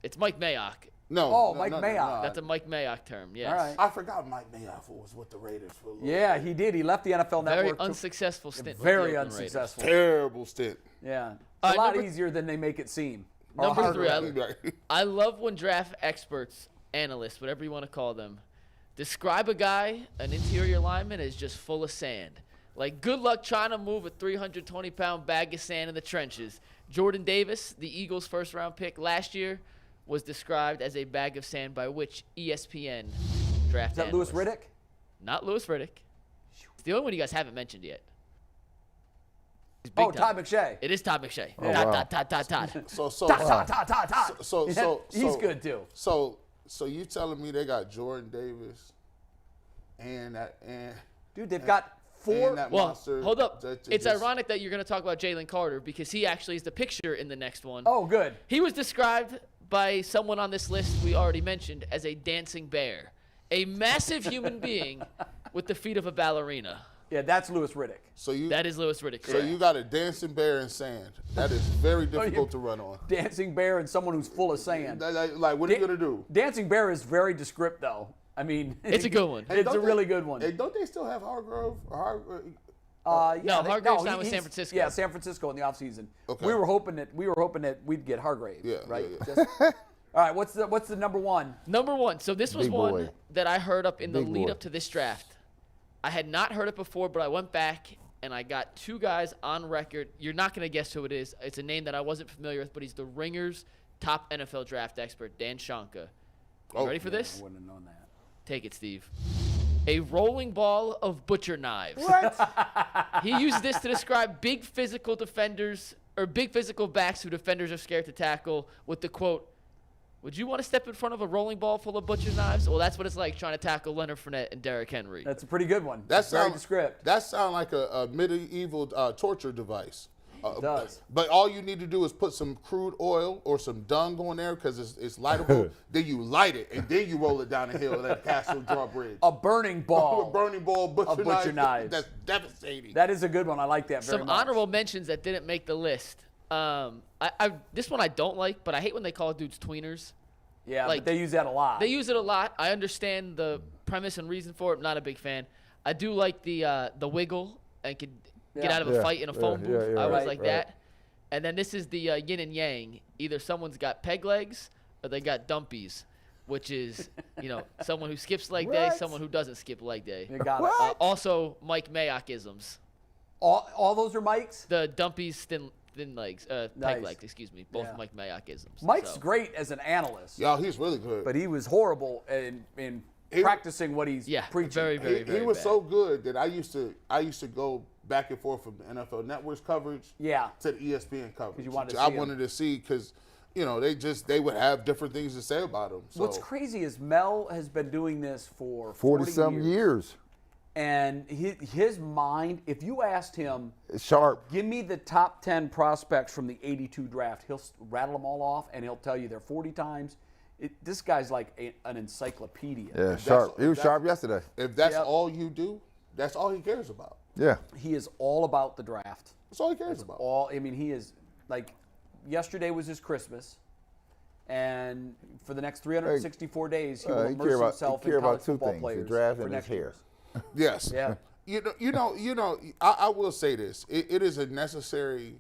It's Mike Mayock. No. Mike Mayock. That's a Mike Mayock term. Yes. All right. I forgot Mike Mayock was with the Raiders for a little Yeah, he did. He left the NFL Very Network. unsuccessful stint. with Very the Oakland Raiders. unsuccessful. terrible stint. Yeah. It's a lot number- easier than they make it seem. Or Number harder. 3, I love when draft experts, analysts, whatever you want to call them, describe a guy, an interior lineman, as just full of sand. Like, good luck trying to move a 320-pound bag of sand in the trenches. Jordan Davis, the Eagles' first-round pick last year, was described as a bag of sand by which ESPN draft Is that Louis analyst? Riddick? Not Louis Riddick. It's the only one you guys haven't mentioned yet. He's big Oh, Todd time. McShay. It is Todd McShay. wow. Todd. So He's good, too. So you telling me they got Jordan Davis and Dude, they've got four. Well, monster hold up. that It's just- ironic that you're going to talk about Jalen Carter because he actually is the picture in the next one. Oh, good. He was described by someone on this list we already mentioned as a dancing bear, a massive human being with the feet of a ballerina. Yeah, that's Louis Riddick. So you That is Louis Riddick. so correct. you got a dancing bear in sand. That is very difficult to run on. Dancing bear and someone who's full of sand. Like what are you gonna do? Dancing bear is very descriptive, though. I mean, It's a good one. It's Don't a they- really good one. Hey, don't they still have Hargrove? Yeah, No, Hargrave's signed with he- San Francisco. Yeah, San Francisco in the offseason. Okay. We were hoping that we'd get Hargrave. Yeah, Right. yeah. Just- all right. What's the number one? Number 1. So this was Big one boy. that I heard up in the Big lead boy. up to this draft. I had not heard it before, but I went back and I got 2 guys on record. You're not going to guess who it is. It's a name that I wasn't familiar with, but he's the Ringer's top NFL draft expert, Dan Shanka. You ready for this? I wouldn't have known that. Take it, Steve. A rolling ball of butcher knives. He used this to describe big physical defenders or big physical backs who defenders are scared to tackle with the quote, "Would you want to step in front of a rolling ball full of butcher knives?" Well, that's what it's like trying to tackle Leonard Fournette and Derrick Henry. That's a pretty good one. That very sounds descriptive. That sounds like a medieval torture device. It does. But all you need to do is put some crude oil or some dung on there because it's lightable. Then you light it and then you roll it down the hill of that Castle Drawbridge. A burning ball. A burning ball butcher, butcher knives. That's devastating. That is a good one. I like that very Some much. honorable mentions that didn't make the list. This one I don't like, but I hate when they call dudes tweeners. Yeah, like, but they use that a lot. They use it a lot. I understand the premise and reason for it. I'm not a big fan. I do like the wiggle and could get Yeah. out of a fight in a phone booth. I always right, like that. And then this is the yin and yang. Either someone's got peg legs or they got dumpies, which is, someone who skips leg day, What? someone who doesn't skip leg day. You got it. Also, Mike Mayock-isms. All those are Mike's? The dumpies, thin legs, Nice. peg legs, excuse me. Both Yeah. Mike Mayock-isms. Mike's So, great as an analyst, Y'all, he's really good. but he was horrible in practicing what he's Yeah, preaching. very, very, very he was bad. so good that I used to go back and forth from the NFL Network's coverage Yeah. to the ESPN coverage. you wanted to I see him. wanted to see because they would have different things to say about him. So What's crazy is Mel has been doing this for 40-some years. And his mind, if you asked him, It's sharp. give me the top 10 prospects from the 82 draft, he'll rattle them all off, and he'll tell you they're 40 times. This guy's like an encyclopedia. Yeah, sharp. He was that's- sharp yesterday. if that's Yep. all you do, that's all he cares about. Yeah. He is all about the draft. That's all he cares about. He is like, yesterday was his Christmas, and for the next 364 days, he will He immerse care about, himself he care in college about 2 football things: players the draft for and his next hair. year. Yes. Yeah. I will say this. It is a necessary.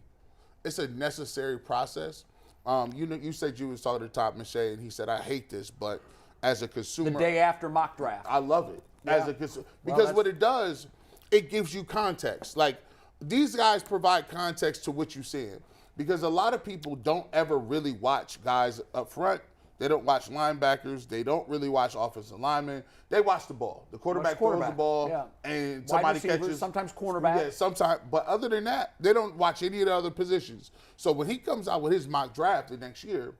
It's a necessary process. You said you was talking to Todd McShay, and he said, "I hate this," but as a consumer, The day after mock draft. I love it as a consumer because that's- what it does, it gives you context. Like these guys provide context to what you're seeing because a lot of people don't ever really watch guys up front. They don't watch linebackers. They don't really watch offensive linemen. They watch the ball. The quarterback throws the ball, yeah. and Wide somebody receivers, catches. sometimes cornerback. Yeah, sometimes. But other than that, they don't watch any of the other positions. So when he comes out with his mock draft the next year,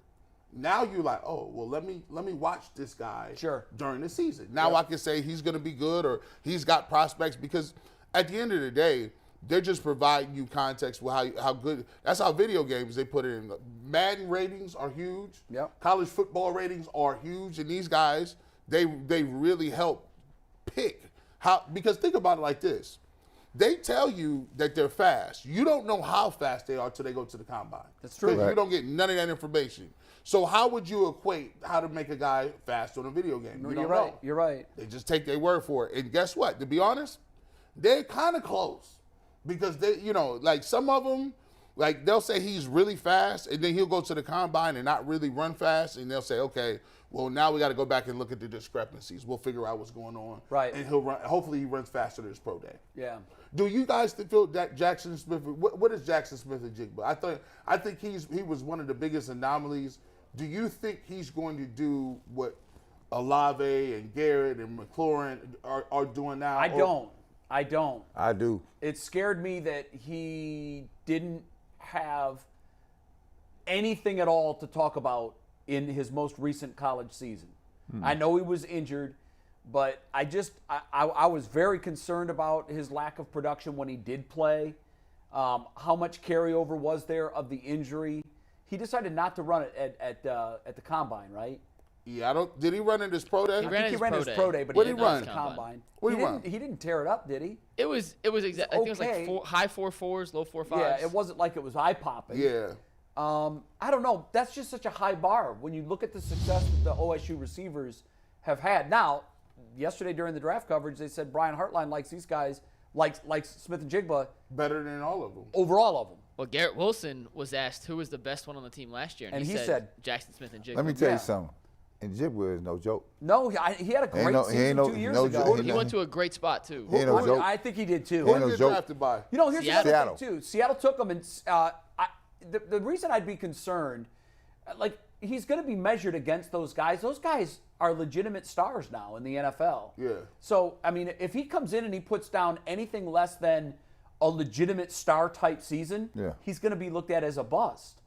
now you're like, oh, well, let me watch this guy during the season. Now I can say he's going to be good or he's got prospects because at the end of the day, They're just providing you context with how good. That's how video games they put it in. Madden ratings are huge. Yep. College football ratings are huge, and these guys they really help pick how. Because think about it like this: they tell you that they're fast. You don't know how fast they are till they go to the combine. That's true. 'Cause you don't get none of that information. So how would you equate how to make a guy fast on a video game? You don't know. You're right. They just take their word for it. And guess what? To be honest, they're kind of close. Because they, like some of them, like they'll say he's really fast, and then he'll go to the combine and not really run fast, and they'll say, okay, well now we got to go back and look at the discrepancies. We'll figure out what's going on. Right. And he'll run. Hopefully he runs faster than his pro day. Yeah. Do you guys feel that Jackson Smith? What is Jackson Smith and Jigba? I think he was one of the biggest anomalies. Do you think he's going to do what Olave and Garrett and McLaurin are doing now? I don't. I do. It scared me that he didn't have anything at all to talk about in his most recent college season. I know he was injured, but I was very concerned about his lack of production when he did play. How much carryover was there of the injury? He decided not to run it at the combine, right? Yeah, Did he run in his pro day? He ran his pro day, but what he did didn't he run the run? combine. What did he run? He didn't tear it up, did he? It was exactly. I think it was Okay. like high 4.4s, low 4.5s. Yeah, it wasn't like it was eye popping. Yeah. I don't know. That's just such a high bar when you look at the success that the OSU receivers have had. Now, yesterday during the draft coverage, they said Brian Hartline likes these guys, likes Smith and Jigba Better than all of them. over all of them. Well, Garrett Wilson was asked who was the best one on the team last year, and he said Jackson Smith and Jigba. Let me tell Yeah. you something. And Jigba is no joke. No, he had a great season 2 years ago. He went to a great spot too. He ain't no joke. I think he did too. He Who ain't no did he joke. drafted by? Here's Seattle. another thing too. Seattle took him, and the reason I'd be concerned, like he's going to be measured against those guys. Those guys are legitimate stars now in the NFL. Yeah. So I mean, if he comes in and he puts down anything less than a legitimate star type season, he's going to be looked at as a bust.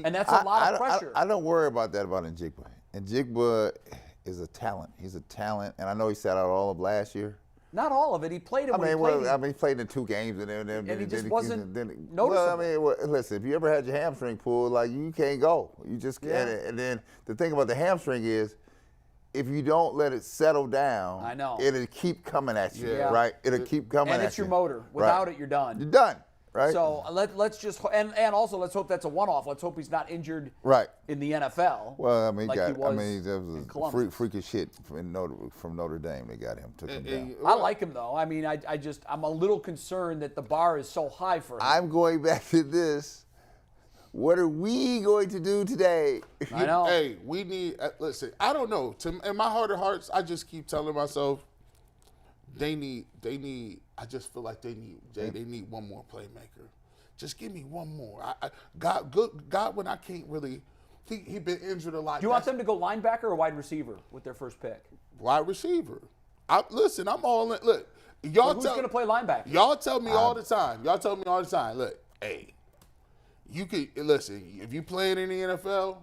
And that's a lot of pressure. I don't worry about that about Njigba. Njigba is a talent. He's a talent, and I know he sat out all of last year. Not all of it. He played it when he played. He played in 2 games, and he just wasn't Well, noticeable. listen, if you ever had your hamstring pulled, like you can't go. You just can't. And then the thing about the hamstring is, if you don't let it settle down, I know. it'll keep coming at you, Yeah. right? It'll keep coming at you. And it's your motor. Without it, you're done. You're done, right? So let's just and also let's hope that's a one-off. Let's hope he's not injured right in the NFL. Well, I mean, like that he was was in Columbus. freakish shit from Notre Dame. They got him, took him down. I like him though. I mean, I'm a little concerned that the bar is so high for him. I'm going back to this. What are we going to do today? I know. Hey, we need. Listen, I don't know. In my heart of hearts, I just keep telling myself, they need. I just feel like they need one more playmaker. Just give me one more. Godwin, I can't really. He been injured a lot. Do you want them to go linebacker or wide receiver with their first pick? Wide receiver. Listen, I'm all in. Look, y'all Who's going to play linebacker? Y'all tell me all the time. Look, hey, you can listen. If you playing in the NFL,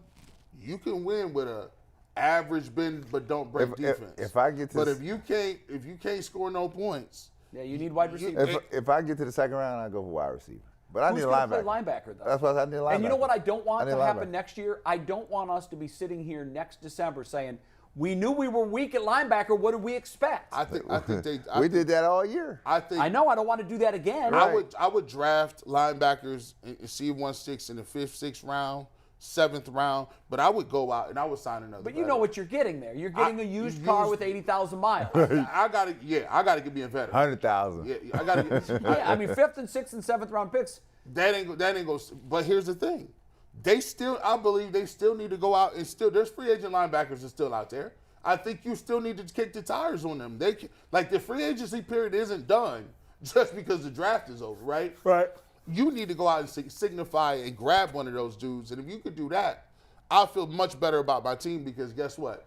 you can win with a average bend but don't break defense. If I get to, but if you can't score no points, yeah, you need wide receiver. If I get to the second round, I go for wide receiver. But I need a Who's linebacker. going to play linebacker though? That's what I need a linebacker. And you know what I don't want to happen linebacker. next year? I don't want us to be sitting here next December saying, we knew we were weak at linebacker. What did we expect? I think we did that all year. I know. I don't want to do that again. I would draft linebackers in C1-6 in the 5th, 6th round, 7th round, but I would go out and I would sign another. But you know what you're getting there. You're getting a used car with 80,000 miles. I gotta give me a veteran. 100,000. Yeah, I gotta get. Yeah, I mean 5th and 6th and 7th round picks. That ain't go. But here's the thing, I believe they still need to go out and there's free agent linebackers are still out there. I think you still need to kick the tires on them. The free agency period isn't done just because the draft is over, right? Right. You need to go out and signify and grab one of those dudes. And if you could do that, I feel much better about my team because guess what?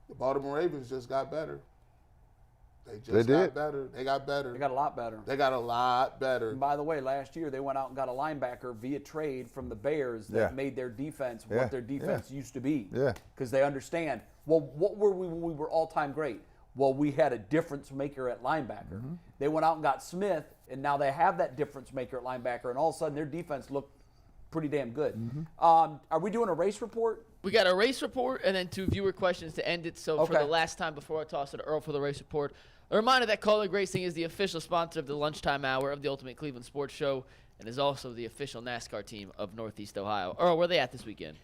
The Baltimore Ravens just got better. They got better. They got better. They got a lot better. They got a lot better. And by the way, last year they went out and got a linebacker via trade from the Bears that made their defense what their defense used to be. Yeah. Because they understand, well, what were we when we were all-time great? Well, we had a difference maker at linebacker. They went out and got Smith, and now they have that difference maker at linebacker, and all of a sudden their defense looked pretty damn good. Are we doing a race report? We got a race report and then 2 viewer questions to end it. So for the last time before I toss it to Earl for the race report, a reminder that Colleague Racing is the official sponsor of the lunchtime hour of the Ultimate Cleveland Sports Show and is also the official NASCAR team of Northeast Ohio. Earl, where are they at this weekend?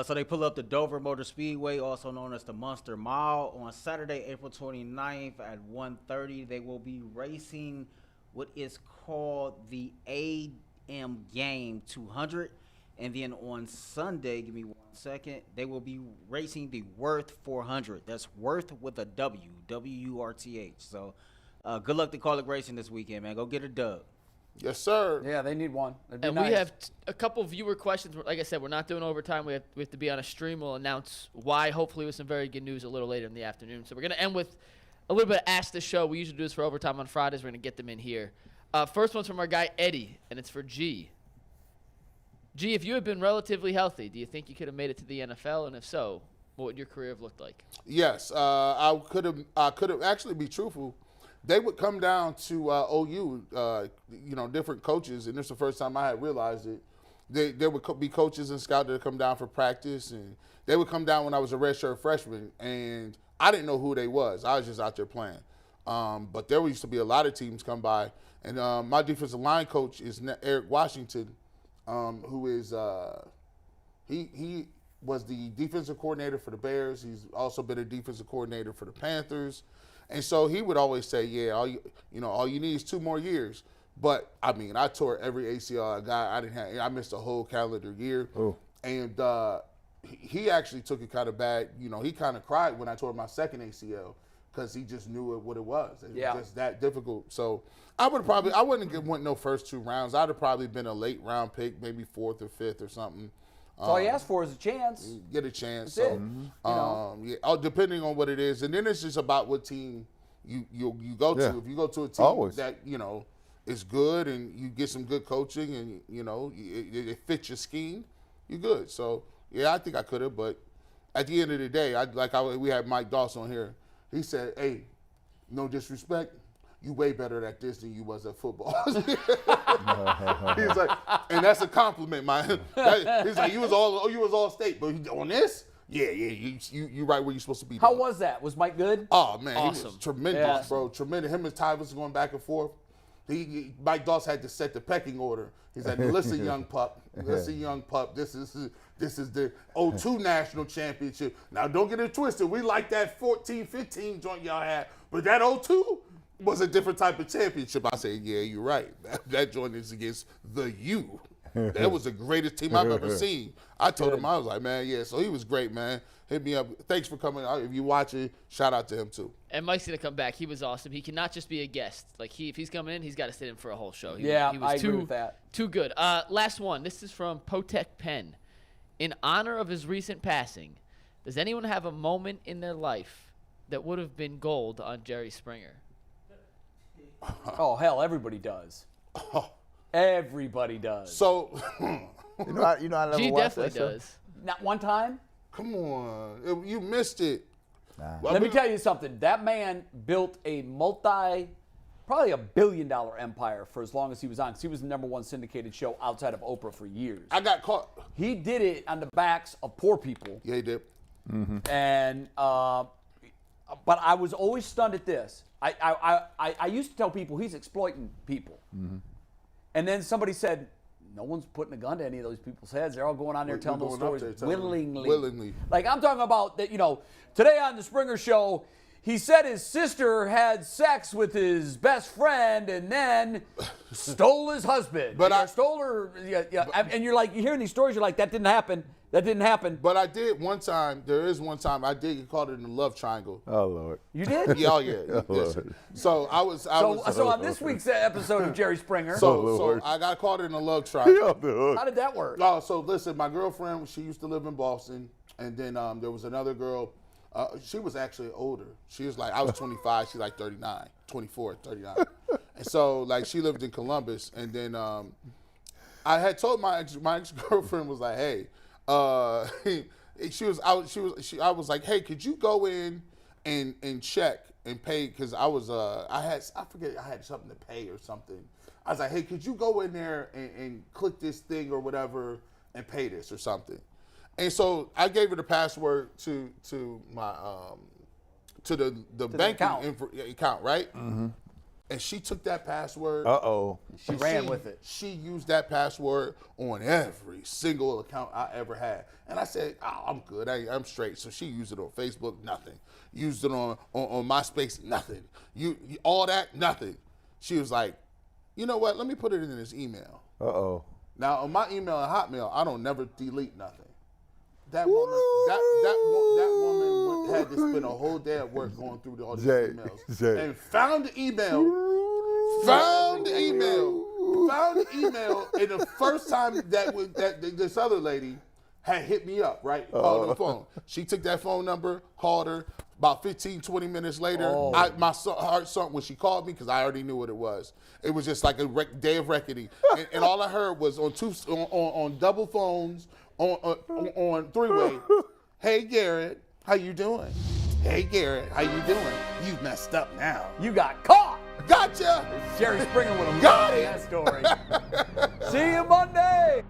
So they pull up the Dover Motor Speedway, also known as the Munster Mile, on Saturday, April 29th at 1:30. They will be racing what is called the AM Game 200. And then on Sunday, give me 1 second, they will be racing the Worth 400. That's Worth with a W, W-U-R-T-H. So good luck to Colleague Racing this weekend, man. Go get a dub. Yes, sir. Yeah, they need one. That'd be And nice. we have a couple viewer questions. Like I said, we're not doing overtime. We have to be on a stream. We'll announce why, hopefully with some very good news a little later in the afternoon. So we're going to end with a little bit of Ask the Show. We usually do this for overtime on Fridays. We're going to get them in here. First one's from our guy Eddie, and it's for G. G, if you had been relatively healthy, do you think you could have made it to the NFL? And if so, what would your career have looked like? Yes, I could have actually be truthful. They would come down to OU, different coaches, and this is the first time I had realized it. There would be coaches and scouts that would come down for practice, and they would come down when I was a redshirt freshman, and I didn't know who they was. I was just out there playing. But there used to be a lot of teams come by, and my defensive line coach is Eric Washington, who is he was the defensive coordinator for the Bears. He's also been a defensive coordinator for the Panthers. And so he would always say, yeah, all you need is 2 more years. But, I mean, I tore every ACL I got. I missed a whole calendar year. Oh. And he actually took it kind of bad. He kind of cried when I tore my second ACL because he just knew what it was. It was just that difficult. So I wouldn't have went no first 2 rounds. I'd have probably been a late round pick, maybe 4th or 5th or something. All you ask for is a chance. Get a chance. That's it. Depending on what it is. And then it's just about what team you go to. If you go to a team that, is good and you get some good coaching and, it fits your scheme, you're good. So, I think I could have. But at the end of the day, we had Mike Dawson here. He said, hey, no disrespect, you way better at this than you was at football. He's like, and that's a compliment, man. He's like, you was all state, but on this, you right where you're supposed to be. How was that? Was Mike good? Oh man, awesome. He was tremendous, bro. Tremendous. Him and Ty was going back and forth. Mike Dawson had to set the pecking order. He's like, listen, young pup. Listen, young pup. This is the 02 national championship. Now don't get it twisted. We like that 14-15 joint y'all had, but that 02 was a different type of championship. I said, yeah, you're right. That joint is against the U. That was the greatest team I've ever seen. I told him, I was like, man, yeah. So he was great, man. Hit me up. Thanks for coming. If you watch it, shout out to him too. And Mike's going to come back. He was awesome. He cannot just be a guest. Like if he's coming in, he's got to sit in for a whole show. He was I agree with that. Too good. Last one. This is from Potek Penn. In honor of his recent passing, does anyone have a moment in their life that would have been gold on Jerry Springer? Oh, hell, everybody does. Everybody does. So, I never G watched definitely that show. does. Not one time? come on. You missed it. Nah. Well, Let me tell you something. That man built a probably $1 billion empire for as long as he was on. Because he was the #1 syndicated show outside of Oprah for years. I got caught. He did it on the backs of poor people. Yeah, he did. Mm-hmm. And but I was always stunned at this. I used to tell people he's exploiting people. Mm-hmm. And then somebody said, no one's putting a gun to any of those people's heads. They're all going on there telling those stories willingly. Like I'm talking about that, today on the Springer Show, he said his sister had sex with his best friend and then stole his husband. Stole her. And you're like, you're hearing these stories, you're like, that didn't happen. That didn't happen. But I did one time. There is one time I did get caught in the love triangle. Oh Lord. You did? Yeah, listen. So I was. So on this week's episode of Jerry Springer. So I got caught in the love triangle. How did that work? Oh, so listen, my girlfriend, she used to live in Boston, and then there was another girl. She was actually older. She was like, I was 25. She's like 39, 24, 39. And so like she lived in Columbus, and then I had told my ex-girlfriend was like, hey. I was like, hey, could you go in and check and pay? Because I had something to pay or something. I was like, hey, could you go in there and click this thing or whatever and pay this or something? And so I gave her the password to my to the banking account, right? Mm-hmm. And she took that password. She ran with it. She used that password on every single account I ever had. And I said, oh, I'm good. I'm straight. So she used it on Facebook, nothing. Used it on MySpace, nothing. You all that, nothing. She was like, you know what? Let me put it in this email. Now, on my email and Hotmail, I don't never delete nothing. That woman, that woman had to spend a whole day at work going through all these emails and found the email. Found the email, and the first time that this other lady had hit me up, right, on the phone. She took that phone number, called her. About 15, 20 minutes later, my heart sunk when she called me because I already knew what it was. It was just like a day of reckoning, and all I heard was on double phones, on three-way. Hey Garrett, how you doing? Hey Garrett, how you doing? You messed up now. You got caught. Gotcha. Jerry Springer would have Got loved that story. See you Monday.